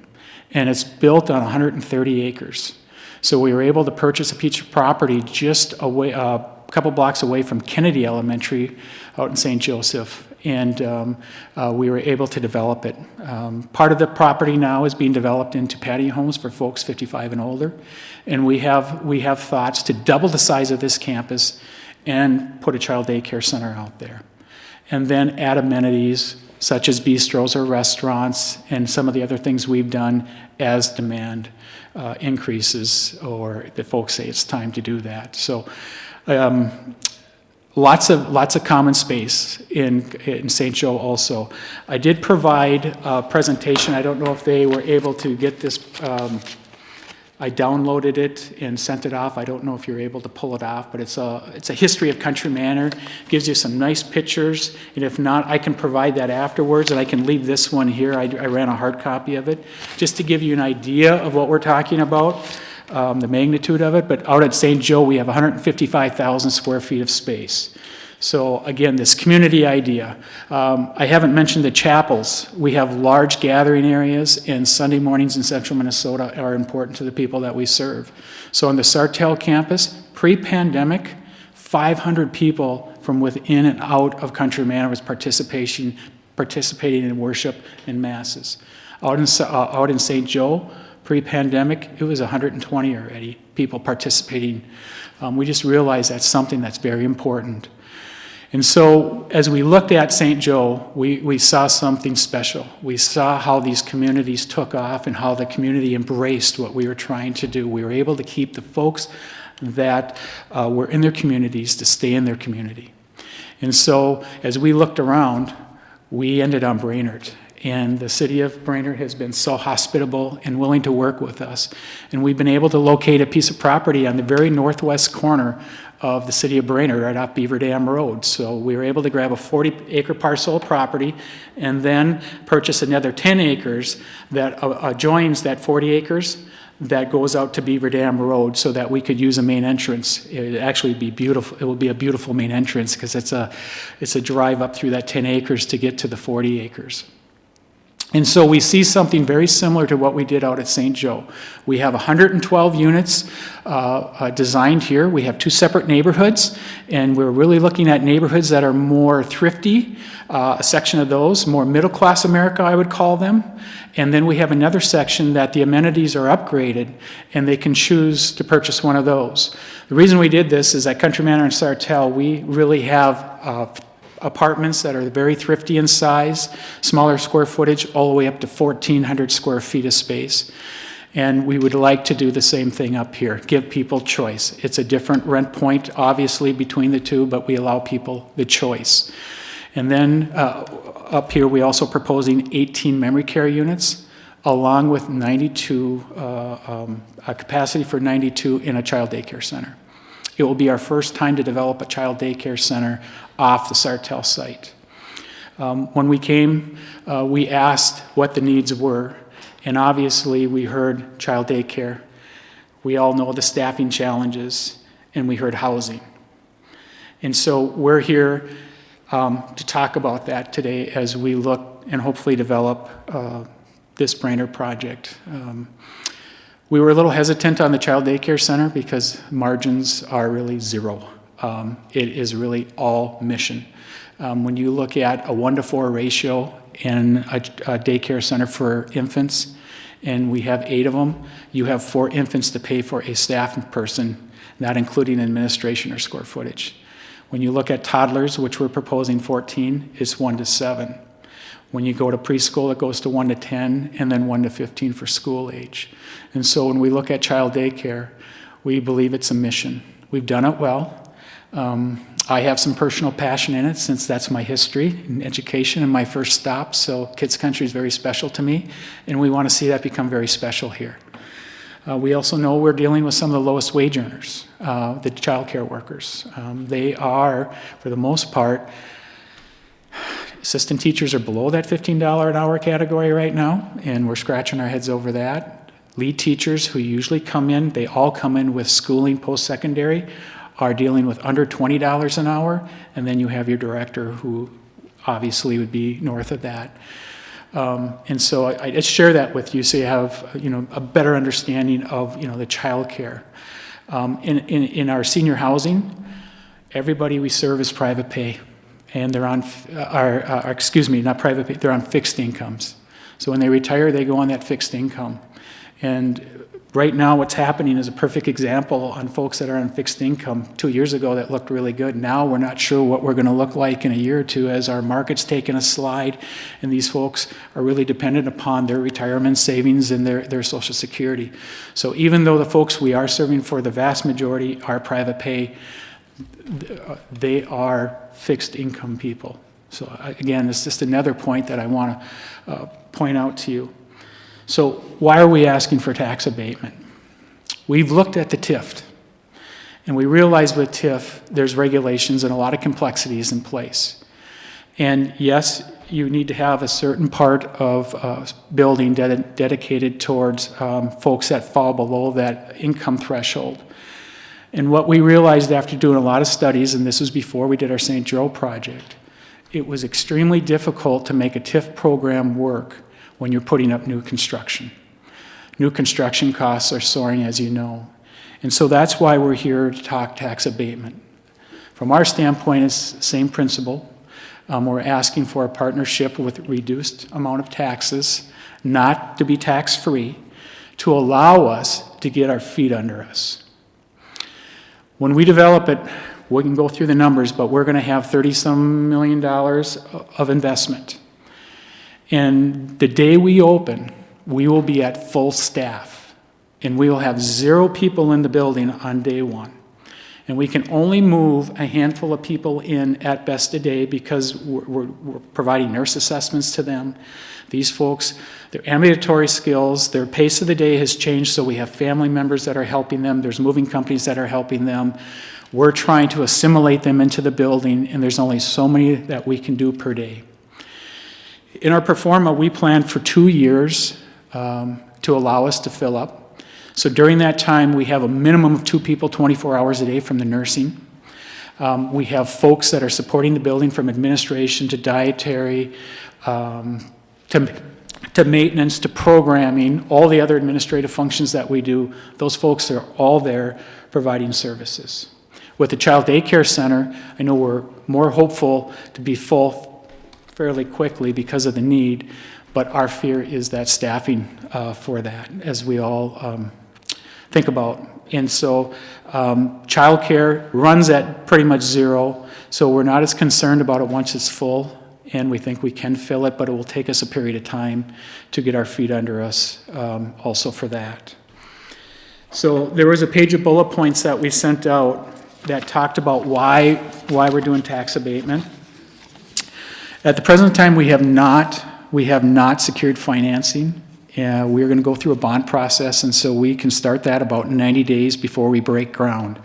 And it's built on 130 acres. So we were able to purchase a piece of property just away, a couple blocks away from Kennedy Elementary out in St. Joseph, and we were able to develop it. Part of the property now is being developed into patio homes for folks 55 and older, and we have thoughts to double the size of this campus and put a child daycare center out there, and then add amenities such as bistros or restaurants and some of the other things we've done as demand increases, or the folks say it's time to do that. So lots of common space in St. Joe also. I did provide a presentation. I don't know if they were able to get this. I downloaded it and sent it off. I don't know if you're able to pull it off, but it's a history of Country Manor. Gives you some nice pictures, and if not, I can provide that afterwards, and I can leave this one here. I ran a hard copy of it, just to give you an idea of what we're talking about, the magnitude of it. But out at St. Joe, we have 155,000 square feet of space. So again, this community idea. I haven't mentioned the chapels. We have large gathering areas, and Sunday mornings in central Minnesota are important to the people that we serve. So on the Sartell campus, pre-pandemic, 500 people from within and out of Country Manor was participating in worship and masses. Out in St. Joe, pre-pandemic, it was 120 already, people participating. We just realized that's something that's very important. And so as we looked at St. Joe, we saw something special. We saw how these communities took off and how the community embraced what we were trying to do. We were able to keep the folks that were in their communities to stay in their community. And so as we looked around, we ended on Brainerd. And the city of Brainerd has been so hospitable and willing to work with us. And we've been able to locate a piece of property on the very northwest corner of the city of Brainerd, right off Beaver Dam Road. So we were able to grab a 40-acre parcel of property and then purchase another 10 acres that adjoins that 40 acres that goes out to Beaver Dam Road, so that we could use a main entrance. It would actually be beautiful. It will be a beautiful main entrance, because it's a drive up through that 10 acres to get to the 40 acres. And so we see something very similar to what we did out at St. Joe. We have 112 units designed here. We have two separate neighborhoods, and we're really looking at neighborhoods that are more thrifty, a section of those, more middle-class America, I would call them. And then we have another section that the amenities are upgraded, and they can choose to purchase one of those. The reason we did this is at Country Manor and Sartell, we really have apartments that are very thrifty in size, smaller square footage, all the way up to 1,400 square feet of space. And we would like to do the same thing up here, give people choice. It's a different rent point, obviously, between the two, but we allow people the choice. And then up here, we're also proposing 18 memory care units, along with 92, a capacity for 92 in a child daycare center. It will be our first time to develop a child daycare center off the Sartell site. When we came, we asked what the needs were, and obviously we heard child daycare. We all know the staffing challenges, and we heard housing. And so we're here to talk about that today as we look and hopefully develop this Brainerd project. We were a little hesitant on the child daycare center because margins are really zero. It is really all mission. When you look at a 1-to-4 ratio in a daycare center for infants, and we have 8 of them, you have 4 infants to pay for a staff person, not including administration or square footage. When you look at toddlers, which we're proposing 14, it's 1-to-7. When you go to preschool, it goes to 1-to-10, and then 1-to-15 for school age. And so when we look at child daycare, we believe it's a mission. We've done it well. I have some personal passion in it, since that's my history in education and my first stop. So Kids Country is very special to me, and we want to see that become very special here. We also know we're dealing with some of the lowest wage earners, the child care workers. They are, for the most part, Assistant teachers are below that $15 an hour category right now, and we're scratching our heads over that. Lead teachers who usually come in, they all come in with schooling post-secondary, are dealing with under $20 an hour, and then you have your director who obviously would be north of that. And so I just share that with you so you have, a better understanding of, the childcare. In our senior housing, everybody we serve is private pay, and they're on, not private pay, they're on fixed incomes. So when they retire, they go on that fixed income. And right now what's happening is a perfect example on folks that are on fixed income. 2 years ago that looked really good. Now we're not sure what we're going to look like in a year or two as our market's taken a slide, and these folks are really dependent upon their retirement savings and their Social Security. So even though the folks we are serving for the vast majority are private pay, they are fixed income people. So again, it's just another point that I want to point out to you. So why are we asking for tax abatement? We've looked at the TIF, and we realize with TIF, there's regulations and a lot of complexities in place. And yes, you need to have a certain part of building dedicated towards folks that fall below that income threshold. And what we realized after doing a lot of studies, and this was before we did our St. Joe project, it was extremely difficult to make a TIF program work when you're putting up new construction. New construction costs are soaring, as you know. And so that's why we're here to talk tax abatement. From our standpoint, it's the same principle. We're asking for a partnership with reduced amount of taxes, not to be tax-free, to allow us to get our feet under us. When we develop it, we can go through the numbers, but we're going to have $30-some million of investment. And the day we open, we will be at full staff, and we will have 0 people in the building on day one. And we can only move a handful of people in at best a day because we're providing nurse assessments to them. These folks, their ambulatory skills, their pace of the day has changed, so we have family members that are helping them. There's moving companies that are helping them. We're trying to assimilate them into the building, and there's only so many that we can do per day. In our pro forma, we planned for 2 years to allow us to fill up. So during that time, we have a minimum of 2 people 24 hours a day from the nursing. We have folks that are supporting the building from administration to dietary, to maintenance, to programming, all the other administrative functions that we do. Those folks are all there providing services. With the Child Daycare Center, I know we're more hopeful to be full fairly quickly because of the need, but our fear is that staffing for that, as we all think about. And so childcare runs at pretty much 0, so we're not as concerned about it once it's full, and we think we can fill it, but it will take us a period of time to get our feet under us also for that. So there was a page of bullet points that we sent out that talked about why we're doing tax abatement. At the present time, we have not secured financing. We're going to go through a bond process, and so we can start that about 90 days before we break ground.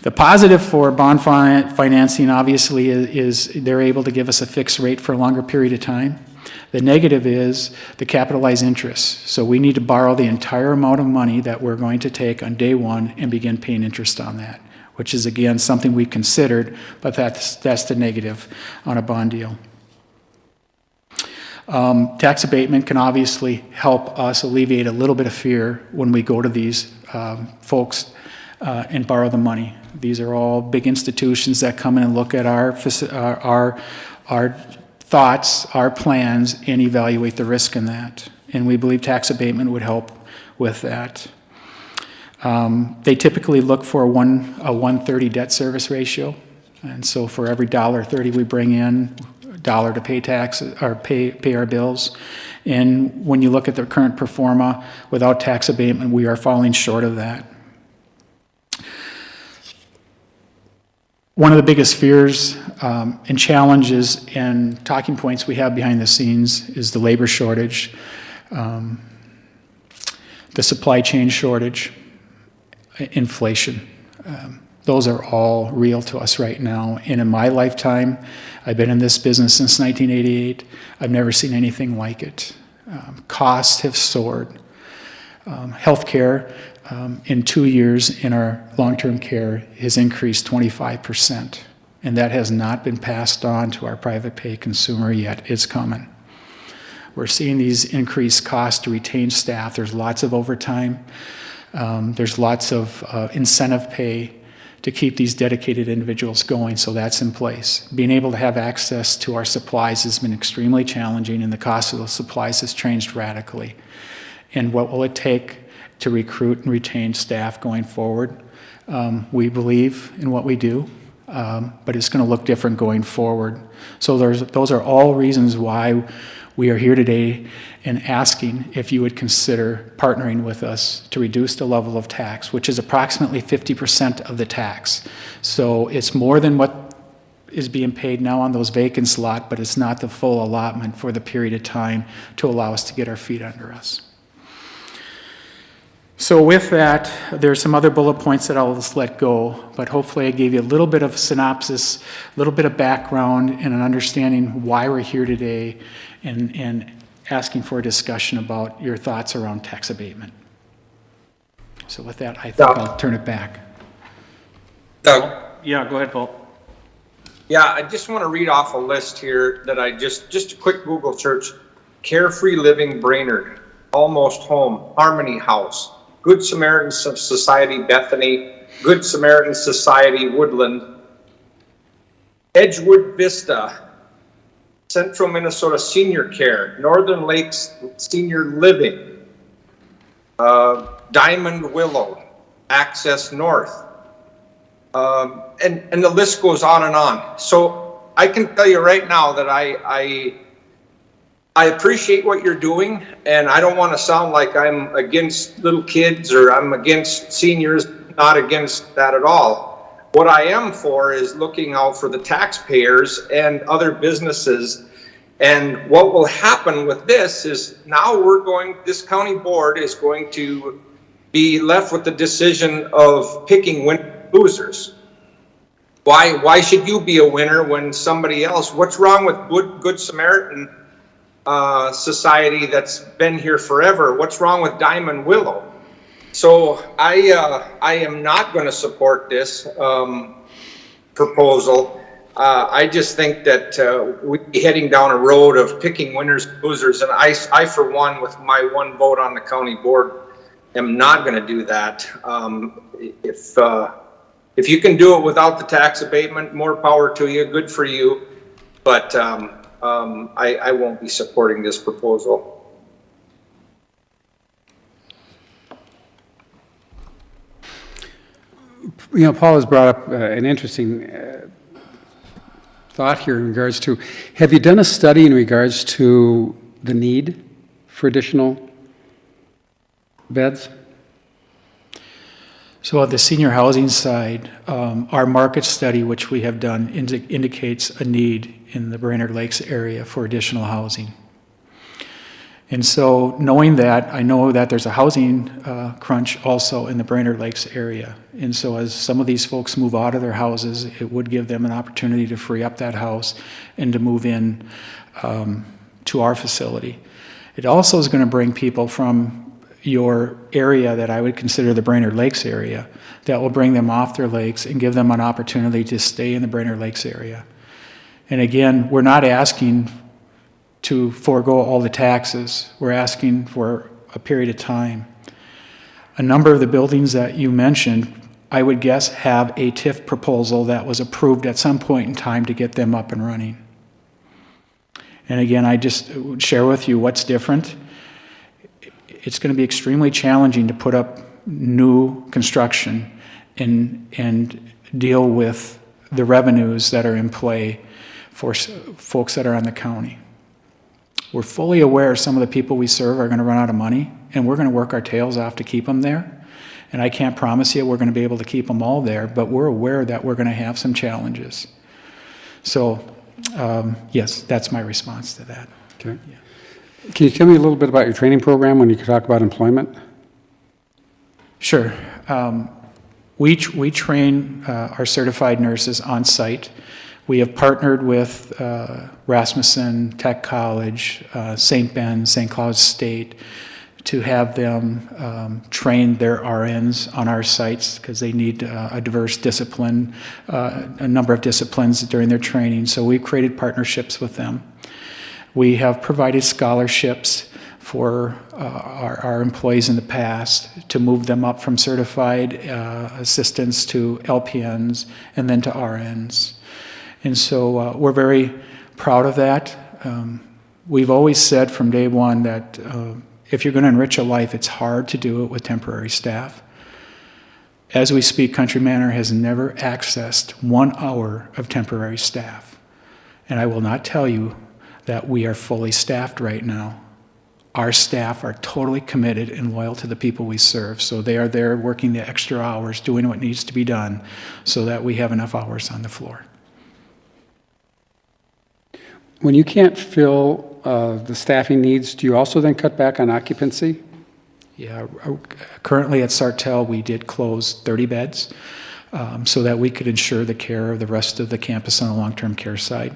The positive for bond financing, obviously, is they're able to give us a fixed rate for a longer period of time. The negative is the capitalized interest. So we need to borrow the entire amount of money that we're going to take on day one and begin paying interest on that, which is, again, something we considered, but that's the negative on a bond deal. Tax abatement can obviously help us alleviate a little bit of fear when we go to these folks and borrow the money. These are all big institutions that come in and look at our thoughts, our plans, and evaluate the risk in that. And we believe tax abatement would help with that. They typically look for a 1:30 debt service ratio, and so for every $1.30 we bring in, $1 to pay taxes or pay our bills. And when you look at the current pro forma, without tax abatement, we are falling short of that. One of the biggest fears and challenges and talking points we have behind the scenes is the labor shortage, the supply chain shortage, inflation. Those are all real to us right now. And in my lifetime, I've been in this business since 1988. I've never seen anything like it. Costs have soared. Healthcare in 2 years in our long-term care has increased 25%. And that has not been passed on to our private pay consumer yet. It's coming. We're seeing these increased costs to retain staff. There's lots of overtime. There's lots of incentive pay to keep these dedicated individuals going, so that's in place. Being able to have access to our supplies has been extremely challenging, and the cost of those supplies has changed radically. And what will it take to recruit and retain staff going forward? We believe in what we do, but it's going to look different going forward. So those are all reasons why we are here today and asking if you would consider partnering with us to reduce the level of tax, which is approximately 50% of the tax. So it's more than what is being paid now on those vacant lots, but it's not the full allotment for the period of time to allow us to get our feet under us. So with that, there's some other bullet points that I'll just let go, but hopefully I gave you a little bit of a synopsis, a little bit of background, and an understanding why we're here today, and asking for a discussion about your thoughts around tax abatement. So with that, I think I'll turn it back. Doug? Yeah, go ahead, Paul. Yeah, I just want to read off a list here that I just a quick Google search. Carefree Living Brainerd, Almost Home, Harmony House, Good Samaritan Society Bethany, Good Samaritan Society Woodland, Edgewood Vista, Central Minnesota Senior Care, Northern Lakes Senior Living, Diamond Willow, Access North, and the list goes on and on. So I can tell you right now that I appreciate what you're doing, and I don't want to sound like I'm against little kids or I'm against seniors, not against that at all. What I am for is looking out for the taxpayers and other businesses. And what will happen with this is now this county board is going to be left with the decision of picking losers. Why should you be a winner when somebody else? What's wrong with Good Samaritan Society that's been here forever? What's wrong with Diamond Willow? So I am not going to support this proposal. I just think that we'd be heading down a road of picking winners and losers, and I for one, with my one vote on the county board, am not going to do that. If you can do it without the tax abatement, more power to you, good for you, but I won't be supporting this proposal. You know, Paul has brought up an interesting thought here in regards to, have you done a study in regards to the need for additional beds? So on the senior housing side, our market study, which we have done, indicates a need in the Brainerd Lakes area for additional housing. And so knowing that, I know that there's a housing crunch also in the Brainerd Lakes area. And so as some of these folks move out of their houses, it would give them an opportunity to free up that house and to move in to our facility. It also is going to bring people from your area that I would consider the Brainerd Lakes area, that will bring them off their lakes and give them an opportunity to stay in the Brainerd Lakes area. And again, we're not asking to forego all the taxes. We're asking for a period of time. A number of the buildings that you mentioned, I would guess, have a TIF proposal that was approved at some point in time to get them up and running. And again, I just would share with you what's different. It's going to be extremely challenging to put up new construction and deal with the revenues that are in play for folks that are on the county. We're fully aware some of the people we serve are going to run out of money, and we're going to work our tails off to keep them there. And I can't promise you we're going to be able to keep them all there, but we're aware that we're going to have some challenges. So, yes, that's my response to that. Okay. Yeah. Can you tell me a little bit about your training program when you talk about employment? Sure. we train our certified nurses on site. We have partnered with Rasmussen Tech College, St. Ben, St. Cloud State, to have them train their RNs on our sites because they need a diverse discipline, a number of disciplines during their training. So we've created partnerships with them. We have provided scholarships for our employees in the past to move them up from certified assistants to LPNs and then to RNs. And so we're very proud of that. We've always said from day one that if you're going to enrich a life, it's hard to do it with temporary staff. As we speak, Country Manor has never accessed 1 hour of temporary staff. And I will not tell you that we are fully staffed right now. Our staff are totally committed and loyal to the people we serve. So they are there working the extra hours, doing what needs to be done so that we have enough hours on the floor. When you can't fill the staffing needs, do you also then cut back on occupancy? Yeah, currently at Sartell, we did close 30 beds so that we could ensure the care of the rest of the campus on the long-term care side.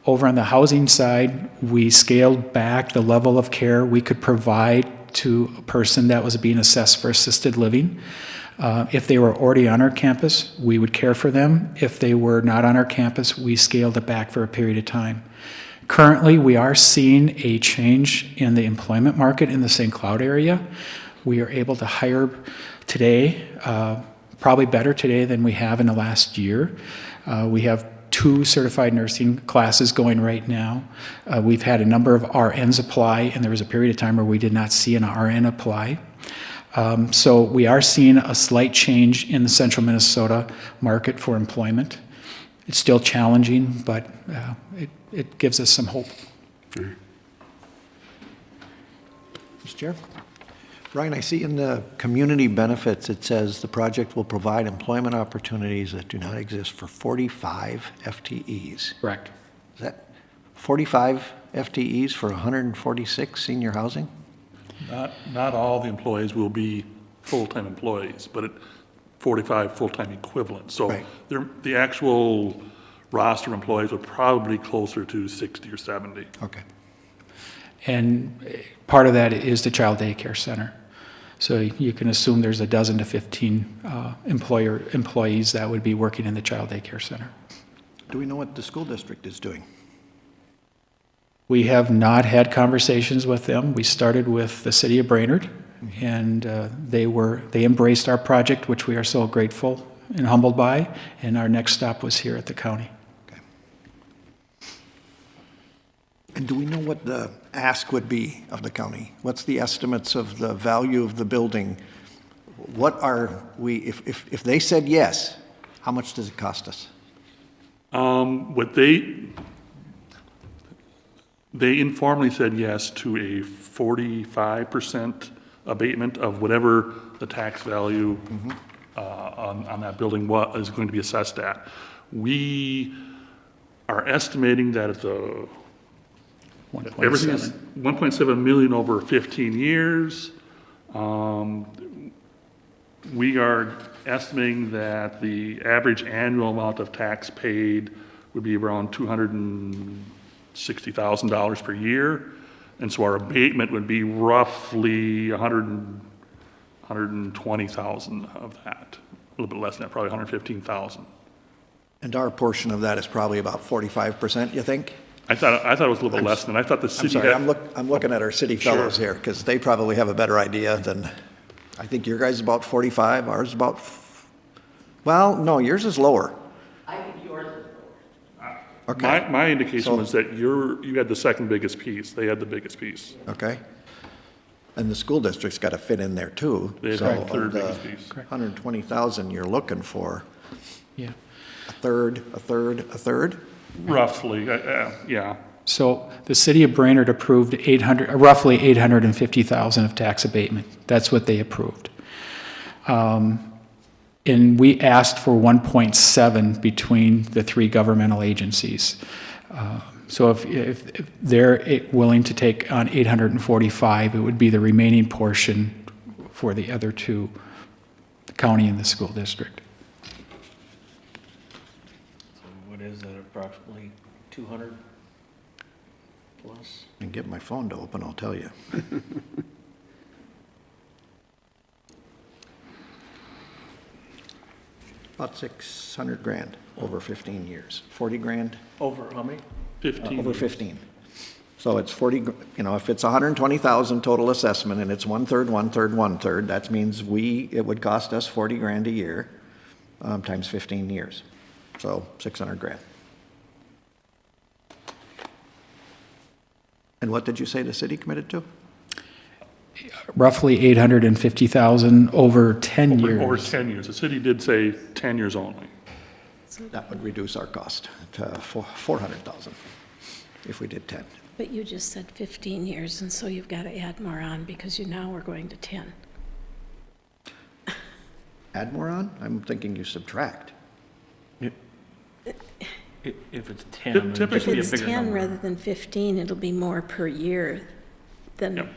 Over on the housing side, we scaled back the level of care we could provide to a person that was being assessed for assisted living. If they were already on our campus, we would care for them. If they were not on our campus, we scaled it back for a period of time. Currently, we are seeing a change in the employment market in the St. Cloud area. We are able to hire today, probably better today than we have in the last year. We have 2 certified nursing classes going right now. We've had a number of RNs apply, and there was a period of time where we did not see an RN apply. So we are seeing a slight change in the central Minnesota market for employment. It's still challenging, but it gives us some hope. Mr. Chair? Brian, I see in the community benefits, it says the project will provide employment opportunities that do not exist for 45 FTEs. Correct. Is that 45 FTEs for 146 senior housing? Not all the employees will be full-time employees, but 45 full-time equivalents. So right. The actual roster of employees are probably closer to 60 or 70. Okay. And part of that is the child daycare center. So you can assume there's a dozen to 15 employees that would be working in the child daycare center. Do we know what the school district is doing? We have not had conversations with them. We started with the city of Brainerd, and they embraced our project, which we are so grateful and humbled by, and our next stop was here at the county. Okay. And do we know what the ask would be of the county? What's the estimates of the value of the building? What are we, if they said yes, how much does it cost us? They informally said yes to a 45% abatement of whatever the tax value on that building is going to be assessed at. We are estimating that it's everything is 1.7 million over 15 years. We are estimating that the average annual amount of tax paid would be around $260,000 per year, and so our abatement would be roughly 120,000 of that, a little bit less than that, probably 115,000. And our portion of that is probably about 45%, you think? I thought it was a little bit less than. I thought the city. I'm sorry, I'm looking at our city fellows here because they probably have a better idea than. I think your guys is about 45, ours is about. Well, no, yours is lower. I think yours is lower. Okay. My indication was that you had the second biggest piece. They had the biggest piece. Okay. And the school district's got to fit in there too. They had the third biggest piece. 120,000 you're looking for. Yeah. A third? Roughly, yeah. So the city of Brainerd approved roughly 850,000 of tax abatement. That's what they approved. And we asked for 1.7 between the 3 governmental agencies. So if they're willing to take on 845, it would be the remaining portion for the other 2 county and the school district. So what is that, approximately 200 plus? And get my phone to open, I'll tell you. About 600 grand over 15 years. 40 grand? Over how many? 15. Over 15. So it's 40, if it's 120,000 total assessment and it's 1/3, 1/3, 1/3, that means it would cost us 40 grand a year, times 15 years. So 600 grand. And what did you say the city committed to? Roughly 850,000 over 10 years. Over 10 years. The city did say 10 years only. So that would reduce our cost to 400,000 if we did 10. But you just said 15 years, and so you've got to add more on because now we're going to 10. Add more on? I'm thinking you subtract. If it's 10, it'd just If be a it's bigger 10 number. rather than 15, it'll be more per year than.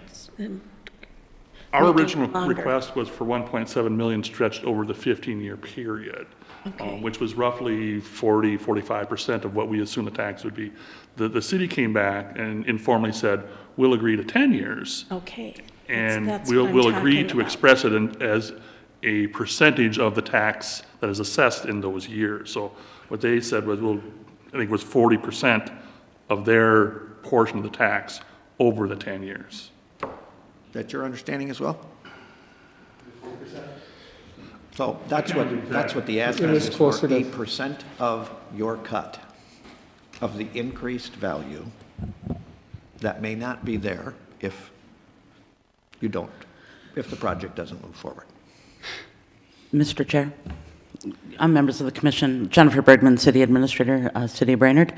Our Make it original longer. request was for 1.7 million stretched over the 15-year period, which was roughly 45% of what we assumed the tax would be. The city came back and informally said, we'll agree to 10 years. Okay. And That's what I'm we'll agree talking to about. express it as a percentage of the tax that is assessed in those years. So what they said was, I think it was 40% of their portion of the tax over the 10 years. Is that your understanding as well? So that's what the ask It was is for, closer to- 8% of your cut of the increased value that may not be there if the project doesn't move forward. Mr. Chair, I'm members of the commission, Jennifer Bergman, City Administrator, City of Brainerd.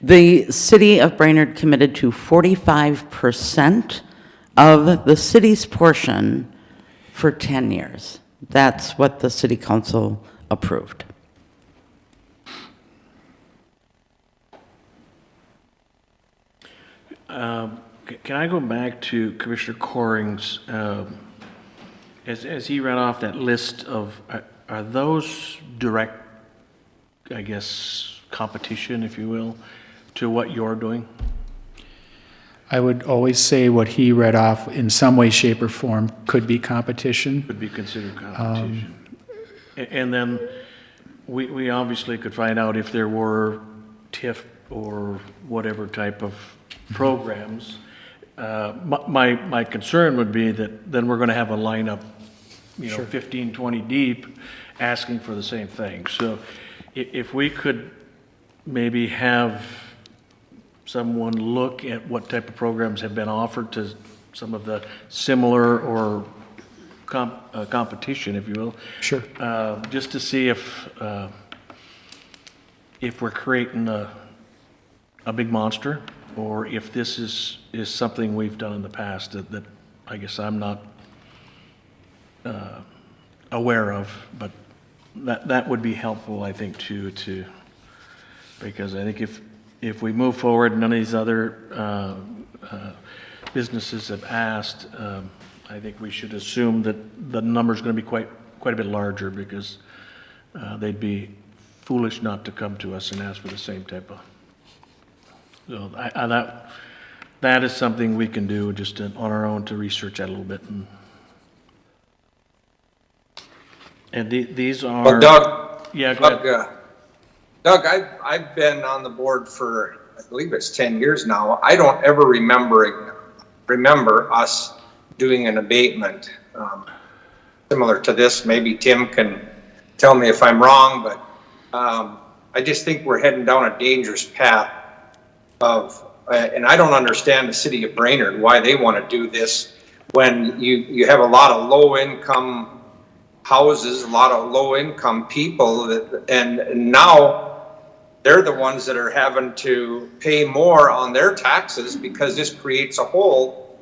The City of Brainerd committed to 45% of the city's portion for 10 years. That's what the City Council approved. Can I go back to Commissioner Coring's, as he read off that list of, are those direct, I guess, competition, if you will, to what you're doing? I would always say what he read off in some way, shape, or form could be competition. Could be considered competition. And then we obviously could find out if there were TIF or whatever type of programs. My concern would be that then we're going to have a lineup, Sure. 15, 20 deep, asking for the same thing. So if we could maybe have someone look at what type of programs have been offered to some of the similar or competition, if you will. Sure. Just to see if we're creating a big monster, or if this is something we've done in the past that I guess I'm not aware of, but that would be helpful, I think, too, because I think if we move forward, none of these other businesses have asked, I think we should assume that the number's going to be quite a bit larger, because they'd be foolish not to come to us and ask for the same type of. So that is something we can do just on our own to research that a little bit. And these are. Well, Doug. Yeah, go ahead. Doug, I've been on the board for, I believe it's 10 years now. I don't ever remember us doing an abatement similar to this. Maybe Tim can tell me if I'm wrong, but I just think we're heading down a dangerous path of, and I don't understand the city of Brainerd, why they want to do this when you have a lot of low-income houses, a lot of low-income people, and now they're the ones that are having to pay more on their taxes because this creates a hole.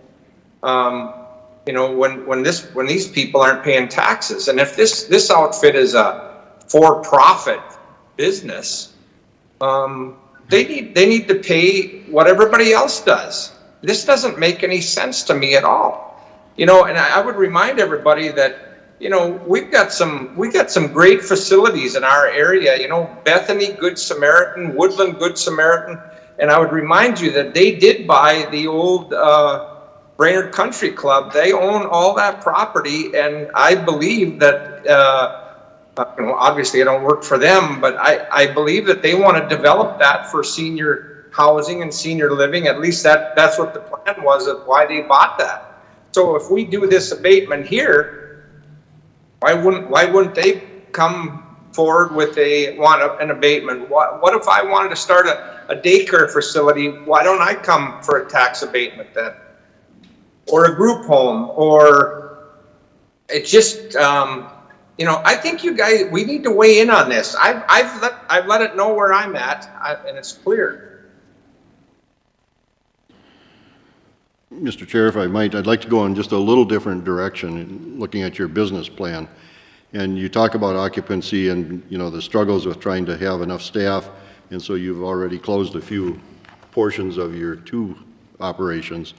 When these people aren't paying taxes, and if this outfit is a for-profit business, they need to pay what everybody else does. This doesn't make any sense to me at all. And I would remind everybody that we've got some great facilities in our area, Bethany, Good Samaritan, Woodland, Good Samaritan. And I would remind you that they did buy the old Brainerd Country Club. They own all that property. And I believe that, obviously I don't work for them, but I believe that they want to develop that for senior housing and senior living. At least that's what the plan was of why they bought that. So if we do this abatement here, why wouldn't they come forward with an abatement? What if I wanted to start a daycare facility? Why don't I come for a tax abatement then? Or a group home, or it just, I think you guys, we need to weigh in on this. I've let it know where I'm at, and it's clear. Mr. Chair, if I might, I'd like to go in just a little different direction in looking at your business plan. And you talk about occupancy and, the struggles with trying to have enough staff, and so you've already closed a few portions of your 2 operations.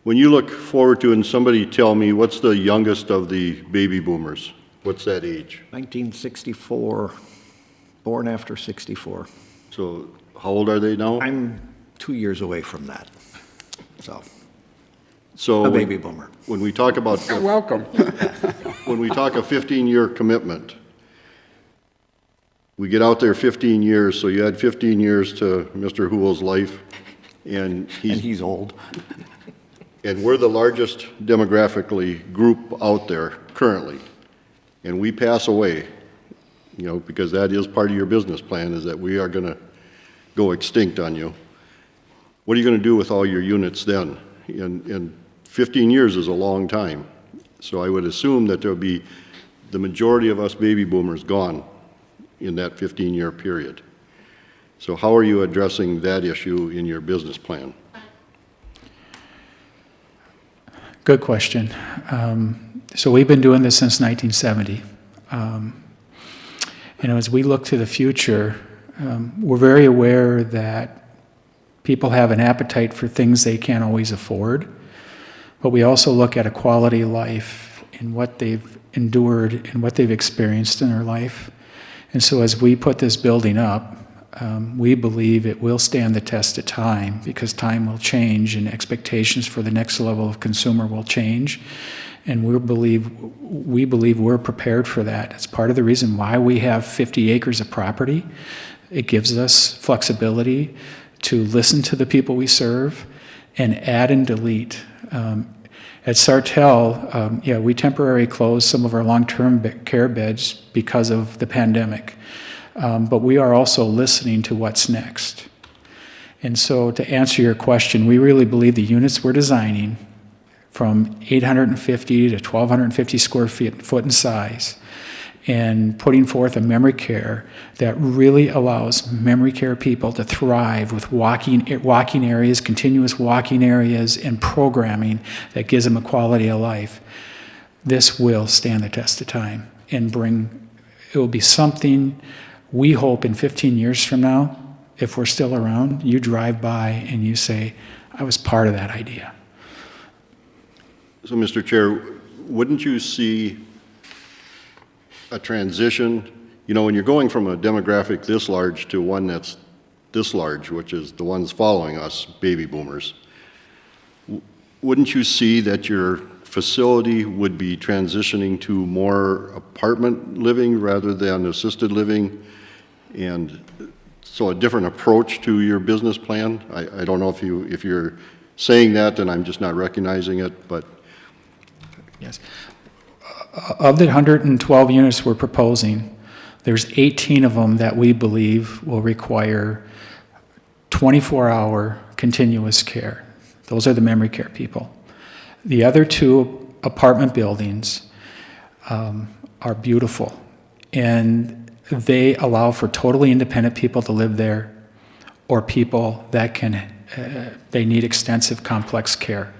When you look forward to, and somebody tell me, what's the youngest of the baby boomers? What's that age? 1964, born after 64. So how old are they now? I'm 2 years away from that, so a baby boomer. When we talk about welcome, when we talk a 15-year commitment, we get out there 15 years. So you add 15 years to Mr. Hool's life, and he's old. And we're the largest demographically group out there currently, and we pass away. Because that is part of your business plan, is that we are going to go extinct on you. What are you going to do with all your units then? And 15 years is a long time. So I would assume that there'll be the majority of us baby boomers gone in that 15-year period. So how are you addressing that issue in your business plan? Good question. So we've been doing this since 1970. As we look to the future, we're very aware that people have an appetite for things they can't always afford, but we also look at a quality of life and what they've endured and what they've experienced in their life. And so as we put this building up, we believe it will stand the test of time, because time will change and expectations for the next level of consumer will change. And we believe we're prepared for that. It's part of the reason why we have 50 acres of property. It gives us flexibility to listen to the people we serve and add and delete. At Sartell, we temporarily closed some of our long-term care beds because of the pandemic. But we are also listening to what's next. And so to answer your question, we really believe the units we're designing, from 850 to 1,250 square foot in size, and putting forth a memory care that really allows memory care people to thrive with walking areas, continuous walking areas, and programming that gives them a quality of life. This will stand the test of time and it will be something we hope in 15 years from now, if we're still around, you drive by and you say, I was part of that idea. So, Mr. Chair, wouldn't you see a transition, when you're going from a demographic this large to one that's this large, which is the ones following us, baby boomers, wouldn't you see that your facility would be transitioning to more apartment living rather than assisted living? And so a different approach to your business plan? I don't know if you're saying that, and I'm just not recognizing it, but. Yes. Of the 112 units we're proposing, there's 18 of them that we believe will require 24-hour continuous care. Those are the memory care people. The other 2 apartment buildings are beautiful, and they allow for totally independent people to live there, or people that they need extensive complex care.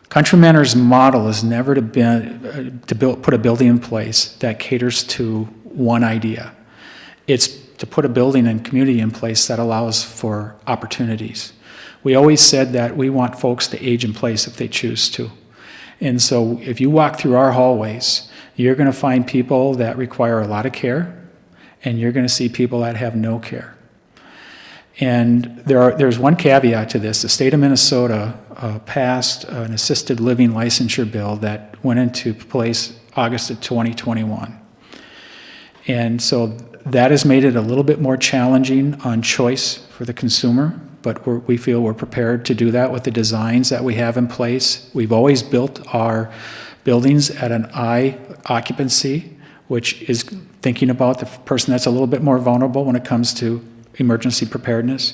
Country Manor's model is never to put a building in place that caters to one idea. It's to put a building and community in place that allows for opportunities. We always said that we want folks to age in place if they choose to. And so if you walk through our hallways, You're going to find people that require a lot of care, and you're going to see people that have no care. And there's one caveat to this. The state of Minnesota passed an assisted living licensure bill that went into place August of 2021. And so that has made it a little bit more challenging on choice for the consumer, but we feel we're prepared to do that with the designs that we have in place. We've always built our buildings at an I occupancy, which is thinking about the person that's a little bit more vulnerable when it comes to emergency preparedness.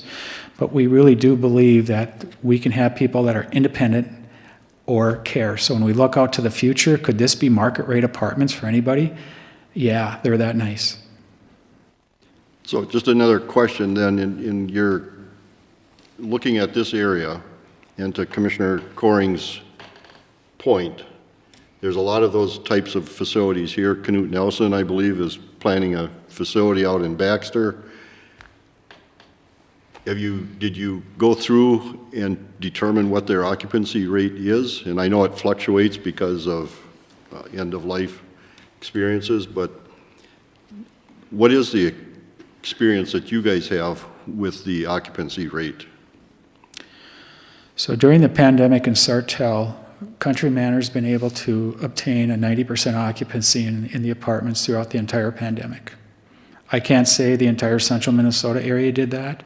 But we really do believe that we can have people that are independent or care. So when we look out to the future, could this be market rate apartments for anybody? Yeah, they're that nice. So just another question then, in your looking at this area, and to Commissioner Coring's point, there's a lot of those types of facilities here. Knut Nelson, I believe, is planning a facility out in Baxter. Did you go through and determine what their occupancy rate is? And I know it fluctuates because of end-of-life experiences, but what is the experience that you guys have with the occupancy rate? So during the pandemic in Sartell, Country Manor's been able to obtain a 90% occupancy in the apartments throughout the entire pandemic. I can't say the entire central Minnesota area did that,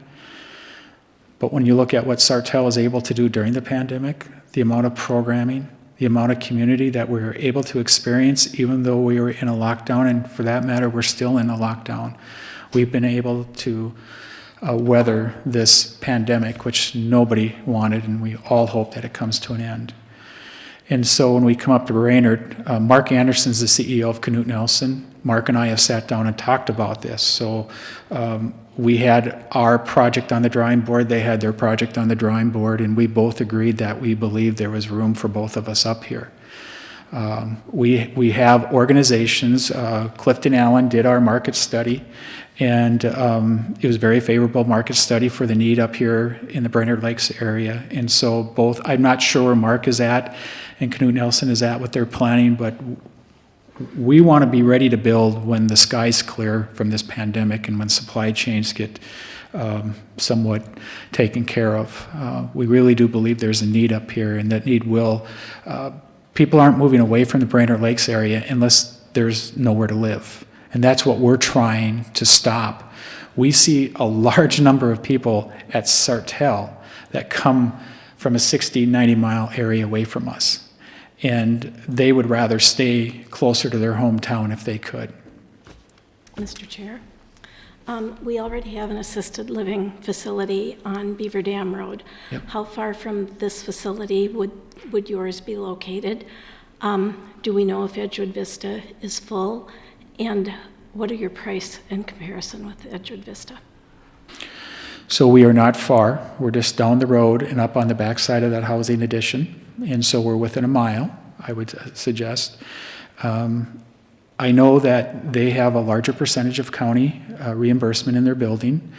but when you look at what Sartell was able to do during the pandemic, the amount of programming, the amount of community that we were able to experience, even though we were in a lockdown, and for that matter, we're still in a lockdown, we've been able to weather this pandemic, which nobody wanted, and we all hope that it comes to an end. And so when we come up to Brainerd, Mark Anderson's the CEO of Knut Nelson. Mark and I have sat down and talked about this. So we had our project on the drawing board, they had their project on the drawing board, and we both agreed that we believed there was room for both of us up here. We have organizations, Clifton Allen did our market study, and it was a very favorable market study for the need up here in the Brainerd Lakes area. And so both, I'm not sure where Mark is at and Knut Nelson is at with their planning, but we want to be ready to build when the sky's clear from this pandemic and when supply chains get somewhat taken care of. We really do believe there's a need up here, and that need will, people aren't moving away from the Brainerd Lakes area unless there's nowhere to live. And that's what we're trying to stop. We see a large number of people at Sartell that come from a 60, 90-mile area away from us. And they would rather stay closer to their hometown if they could. Mr. Chair, we already have an assisted living facility on Beaver Dam Road. Yep. How far from this facility would yours be located? Do we know if Edgewood Vista is full? And what are your price in comparison with Edgewood Vista? So we are not far. We're just down the road and up on the backside of that housing addition. And so we're within a mile, I would suggest. I know that they have a larger percentage of county reimbursement in their building.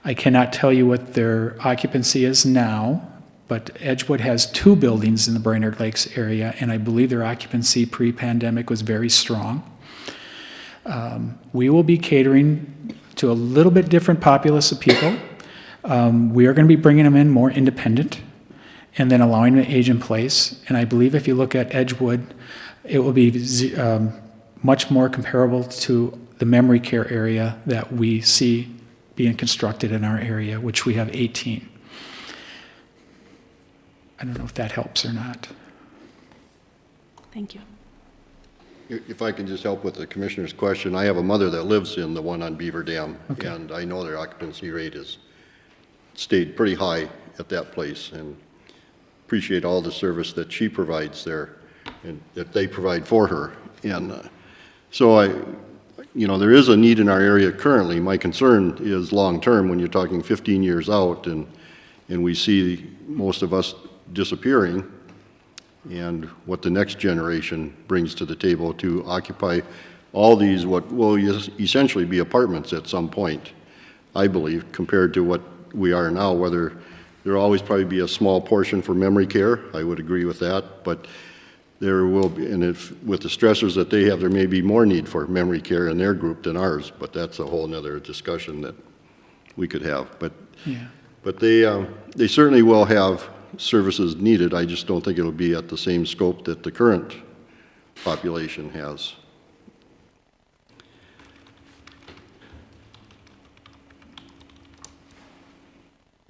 I cannot tell you what their occupancy is now, but Edgewood has 2 buildings in the Brainerd Lakes area, and I believe their occupancy pre-pandemic was very strong. We will be catering to a little bit different populace of people. We are going to be bringing them in more independent and then allowing them to age in place. And I believe if you look at Edgewood, it will be much more comparable to the memory care area that we see being constructed in our area, which we have 18. I don't know if that helps or not. Thank you. If I can just help with the commissioner's question, I have a mother that lives in the one on Beaver Dam, okay, and I know their occupancy rate has stayed pretty high at that place, and appreciate all the service that she provides there and that they provide for her. And so there is a need in our area currently. My concern is long-term when you're talking 15 years out and we see most of us disappearing, and what the next generation brings to the table to occupy all these what will essentially be apartments at some point, I believe, compared to what we are now, whether there'll always probably be a small portion for memory care. I would agree with that, but there will be, and if, with the stressors that they have, there may be more need for memory care in their group than ours, but that's a whole nother discussion that we could have. But, Yeah. but they certainly will have services needed. I just don't think it'll be at the same scope that the current population has.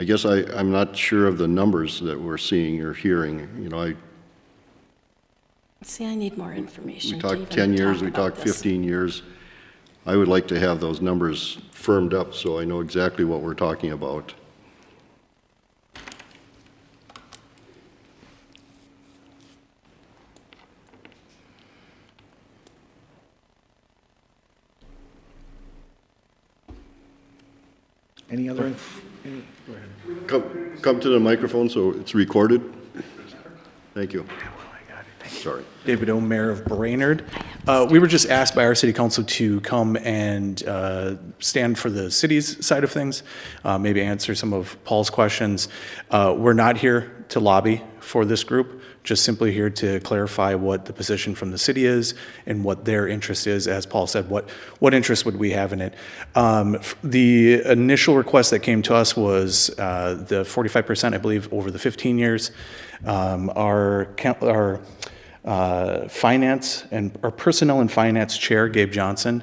I guess I'm not sure of the numbers that we're seeing or hearing. You know, See, I need more information. we to talked even 10 years, talk we about talked this. 15 years. I would like to have those numbers firmed up so I know exactly what we're talking about. Any other? Go ahead. Come to the microphone so it's recorded. Thank you. Sorry. David O, Mayor of Brainerd. We were just asked by our city council to come and stand for the city's side of things, maybe answer some of Paul's questions. We're not here to lobby for this group, just simply here to clarify what the position from the city is and what their interest is. As Paul said, what interest would we have in it? The initial request that came to us was the 45%, I believe, over the 15 years. Our finance and our personnel and finance chair, Gabe Johnson,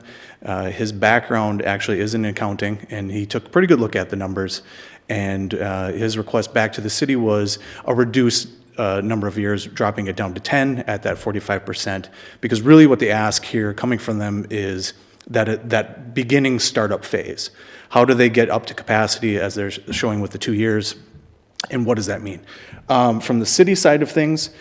his background actually is in accounting, and he took a pretty good look at the numbers. And his request back to the city was a reduced number of years, dropping it down to 10 at that 45%. Because really what they ask here, coming from them, is that beginning startup phase. How do they get up to capacity, as they're showing with the 2 years, and what does that mean? From the city side of things,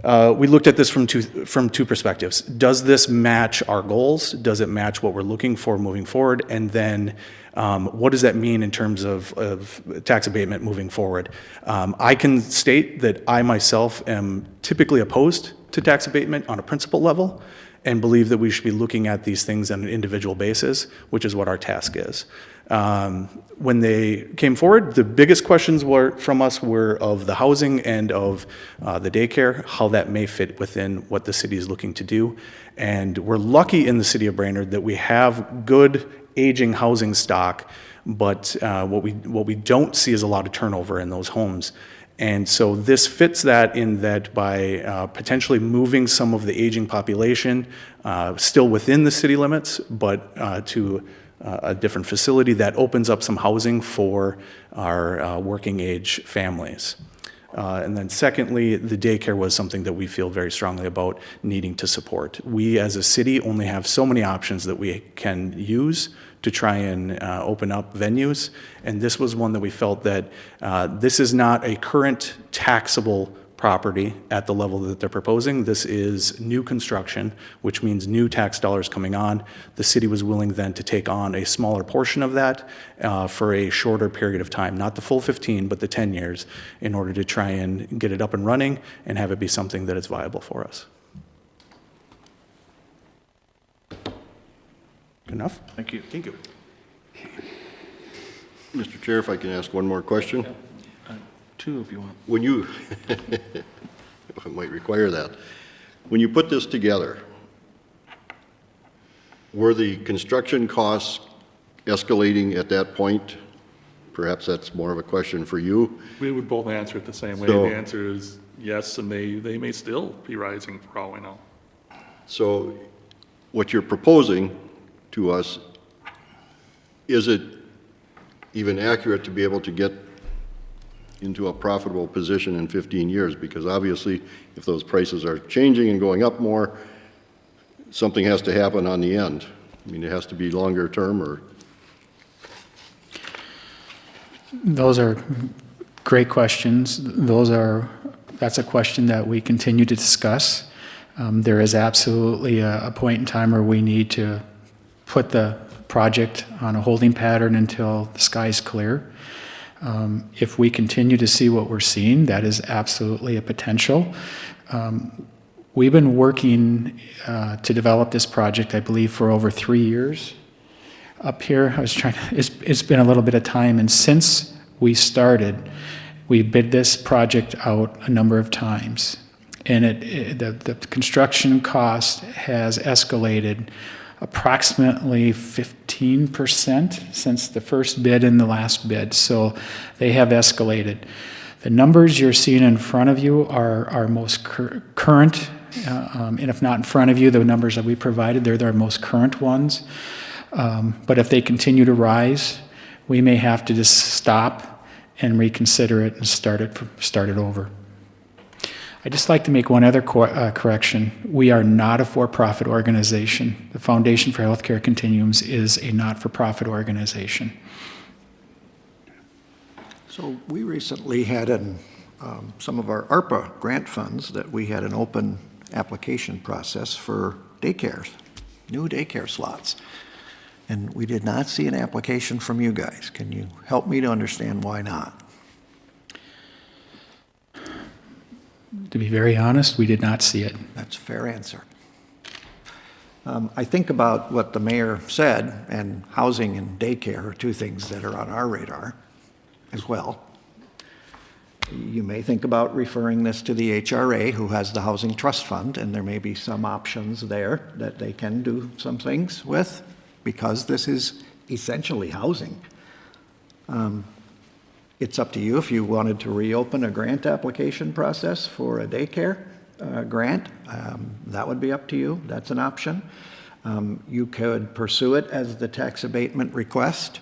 we looked at this from two perspectives. Does this match our goals? Does it match what we're looking for moving forward? And then what does that mean in terms of tax abatement moving forward? I can state that I myself am typically opposed to tax abatement on a principal level and believe that we should be looking at these things on an individual basis, which is what our task is. When they came forward, the biggest questions from us were of the housing and of the daycare, how that may fit within what the city is looking to do. And we're lucky in the city of Brainerd that we have good aging housing stock, but what we don't see is a lot of turnover in those homes. And so this fits that in that by potentially moving some of the aging population still within the city limits, but to a different facility that opens up some housing for our working age families. And then secondly, the daycare was something that we feel very strongly about needing to support. We as a city only have so many options that we can use to try and open up venues. And this was one that we felt that this is not a current taxable property at the level that they're proposing. This is new construction, which means new tax dollars coming on. The city was willing then to take on a smaller portion of that for a shorter period of time, not the full 15, but the 10 years, in order to try and get it up and running and have it be something that is viable for us. Good enough? Thank you. Thank you. Mr. Chair, if I can ask one more question? Two, if you want. When you, I might require that. When you put this together, were the construction costs escalating at that point? Perhaps that's more of a question for you. We would both answer it the same way. So- The answer is yes, and they may still be rising for all we know. So what you're proposing to us, is it even accurate to be able to get into a profitable position in 15 years? Because obviously, if those prices are changing and going up more, something has to happen on the end. I mean, it has to be longer term, or? Those are great questions. That's a question that we continue to discuss. There is absolutely a point in time where we need to put the project on a holding pattern until the sky's clear. If we continue to see what we're seeing, that is absolutely a potential. We've been working to develop this project, I believe, for over 3 years. Up here, it's been a little bit of time, and since we started, we bid this project out a number of times. And the construction cost has escalated approximately 15% since the first bid and the last bid. So they have escalated. The numbers you're seeing in front of you are our most current, and if not in front of you, the numbers that we provided, they're our most current ones. But if they continue to rise, we may have to just stop and reconsider it and start it over. I'd just like to make one other correction. We are not a for-profit organization. The Foundation for Healthcare Continuums is a not-for-profit organization. So we recently had some of our ARPA grant funds that we had an open application process for daycares, new daycare slots. And we did not see an application from you guys. Can you help me to understand why not? To be very honest, we did not see it. That's a fair answer. I think about what the mayor said, and housing and daycare are two things that are on our radar as well. You may think about referring this to the HRA, who has the Housing Trust Fund, and there may be some options there that they can do some things with, because this is essentially housing. It's up to you if you wanted to reopen a grant application process for a daycare grant. That would be up to you. That's an option. You could pursue it as the tax abatement request.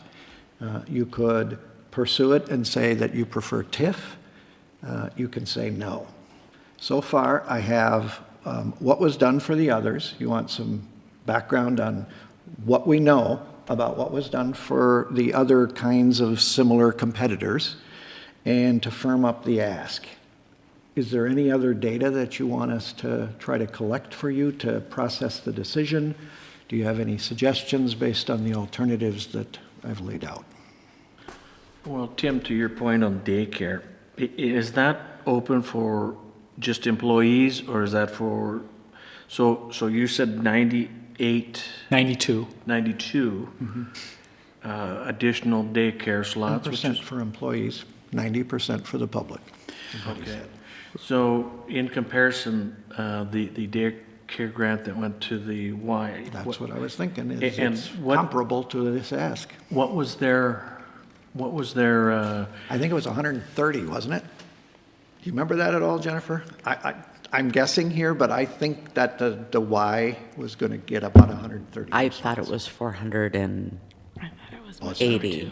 You could pursue it and say that you prefer TIF. You can say no. So far, I have what was done for the others. You want some background on what we know about what was done for the other kinds of similar competitors, and to firm up the ask. Is there any other data that you want us to try to collect for you to process the decision? Do you have any suggestions based on the alternatives that I've laid out? Well, Tim, to your point on daycare, is that open for just employees, or is that for, so you said 92. 92. Additional daycare slots. 10% for employees, 90% for the public. Okay. So in comparison, the daycare grant that went to the Y. That's what I was thinking, is it's comparable to this ask. What was their, I think it was 130, wasn't it? Do you remember that at all, Jennifer? I'm guessing here, but I think that the Y was going to get about 130. I thought it was 480.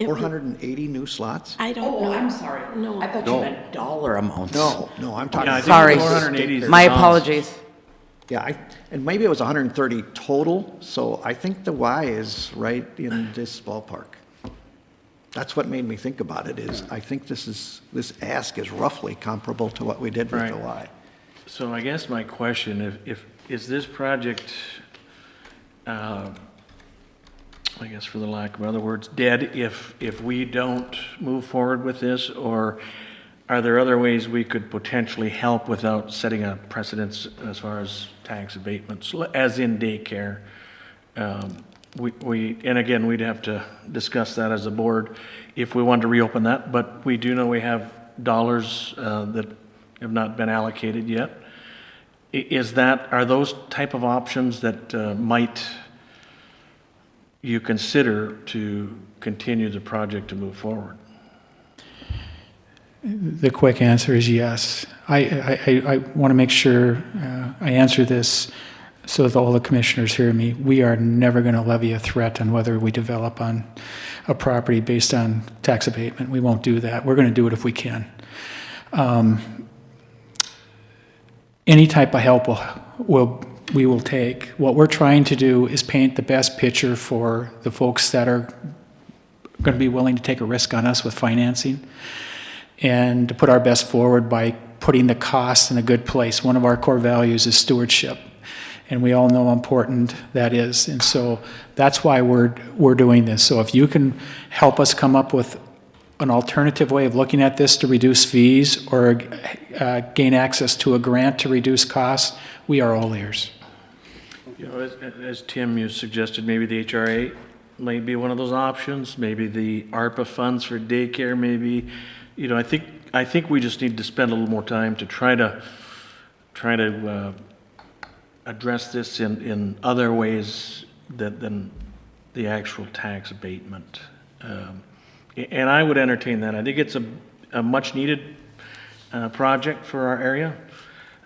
480 new slots? I don't know. I'm sorry. No. I thought you meant dollar amounts. No, I'm talking. Yeah, I think Sorry. 480 is My the apologies. Yeah, and maybe it was 130 total, so I think the Y is right in this ballpark. That's what made me think about it, is I think this ask is roughly comparable to what we did with the Y. So I guess my question, is this project, I guess for the lack of other words, dead if we don't move forward with this, or are there other ways we could potentially help without setting a precedence as far as tax abatements, as in daycare? And again, we'd have to discuss that as a board if we wanted to reopen that, but we do know we have dollars that have not been allocated yet. Are those type of options that might you consider to continue the project to move forward? The quick answer is yes. I want to make sure I answer this so that all the commissioners hear me. We are never going to levy a threat on whether we develop on a property based on tax abatement. We won't do that. We're going to do it if we can. Any type of help we will take. What we're trying to do is paint the best picture for the folks that are going to be willing to take a risk on us with financing, and to put our best forward by putting the costs in a good place. One of our core values is stewardship, and we all know how important that is. And so that's why we're doing this. So if you can help us come up with an alternative way of looking at this to reduce fees, or gain access to a grant to reduce costs, we are all ears. You know, as Tim, you suggested, maybe the HRA may be one of those options, maybe the ARPA funds for daycare, maybe. You know, I think I think we just need to spend a little more time to try to address this in other ways than the actual tax abatement. And I would entertain that. I think it's a much-needed project for our area,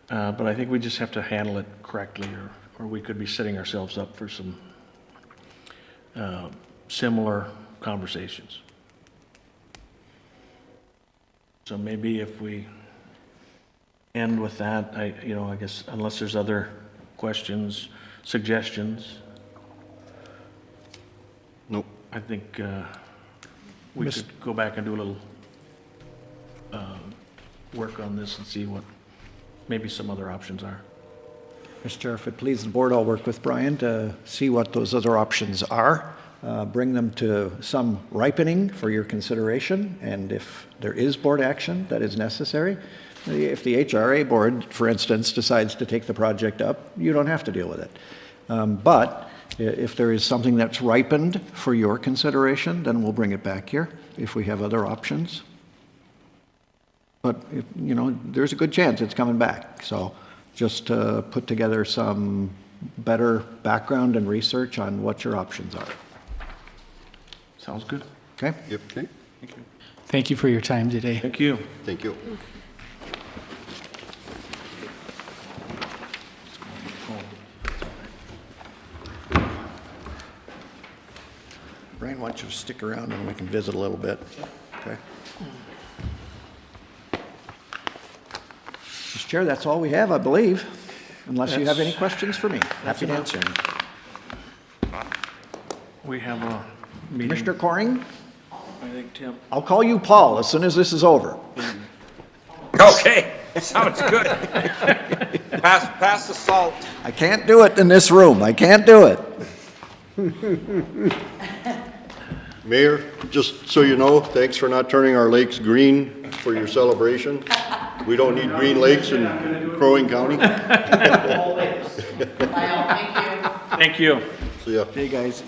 but I think we just have to handle it correctly, or we could be setting ourselves up for some similar conversations. So maybe if we end with that, I guess unless there's other questions, suggestions. Nope. I think we could go back and do a little work on this and see what maybe some other options are. Mr. Chair, if it pleases the board, I'll work with Brian to see what those other options are, bring them to some ripening for your consideration, and if there is board action that is necessary, if the HRA board, for instance, decides to take the project up, you don't have to deal with it. But if there is something that's ripened for your consideration, then we'll bring it back here if we have other options. But, there's a good chance it's coming back. So just to put together some better background and research on what your options are. Sounds good. Okay? Yep. Okay. Thank you. Thank you for your time today. Thank you. Thank you. Brian, why don't you stick around and we can visit a little bit? Okay. Mr. Chair, that's all we have, I believe, unless you have any questions for me. Happy to answer. We have a meeting. Commissioner Coring, I think, Tim. I'll call you Paul as soon as this is over. Okay, sounds good. Pass the salt. I can't do it in this room. I can't do it. Mayor, just so you know, thanks for not turning our lakes green for your celebration. We don't need green lakes in Crow Wing County. Thank you. See ya. Hey, guys.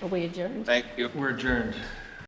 Are we adjourned? Thank you. We're adjourned.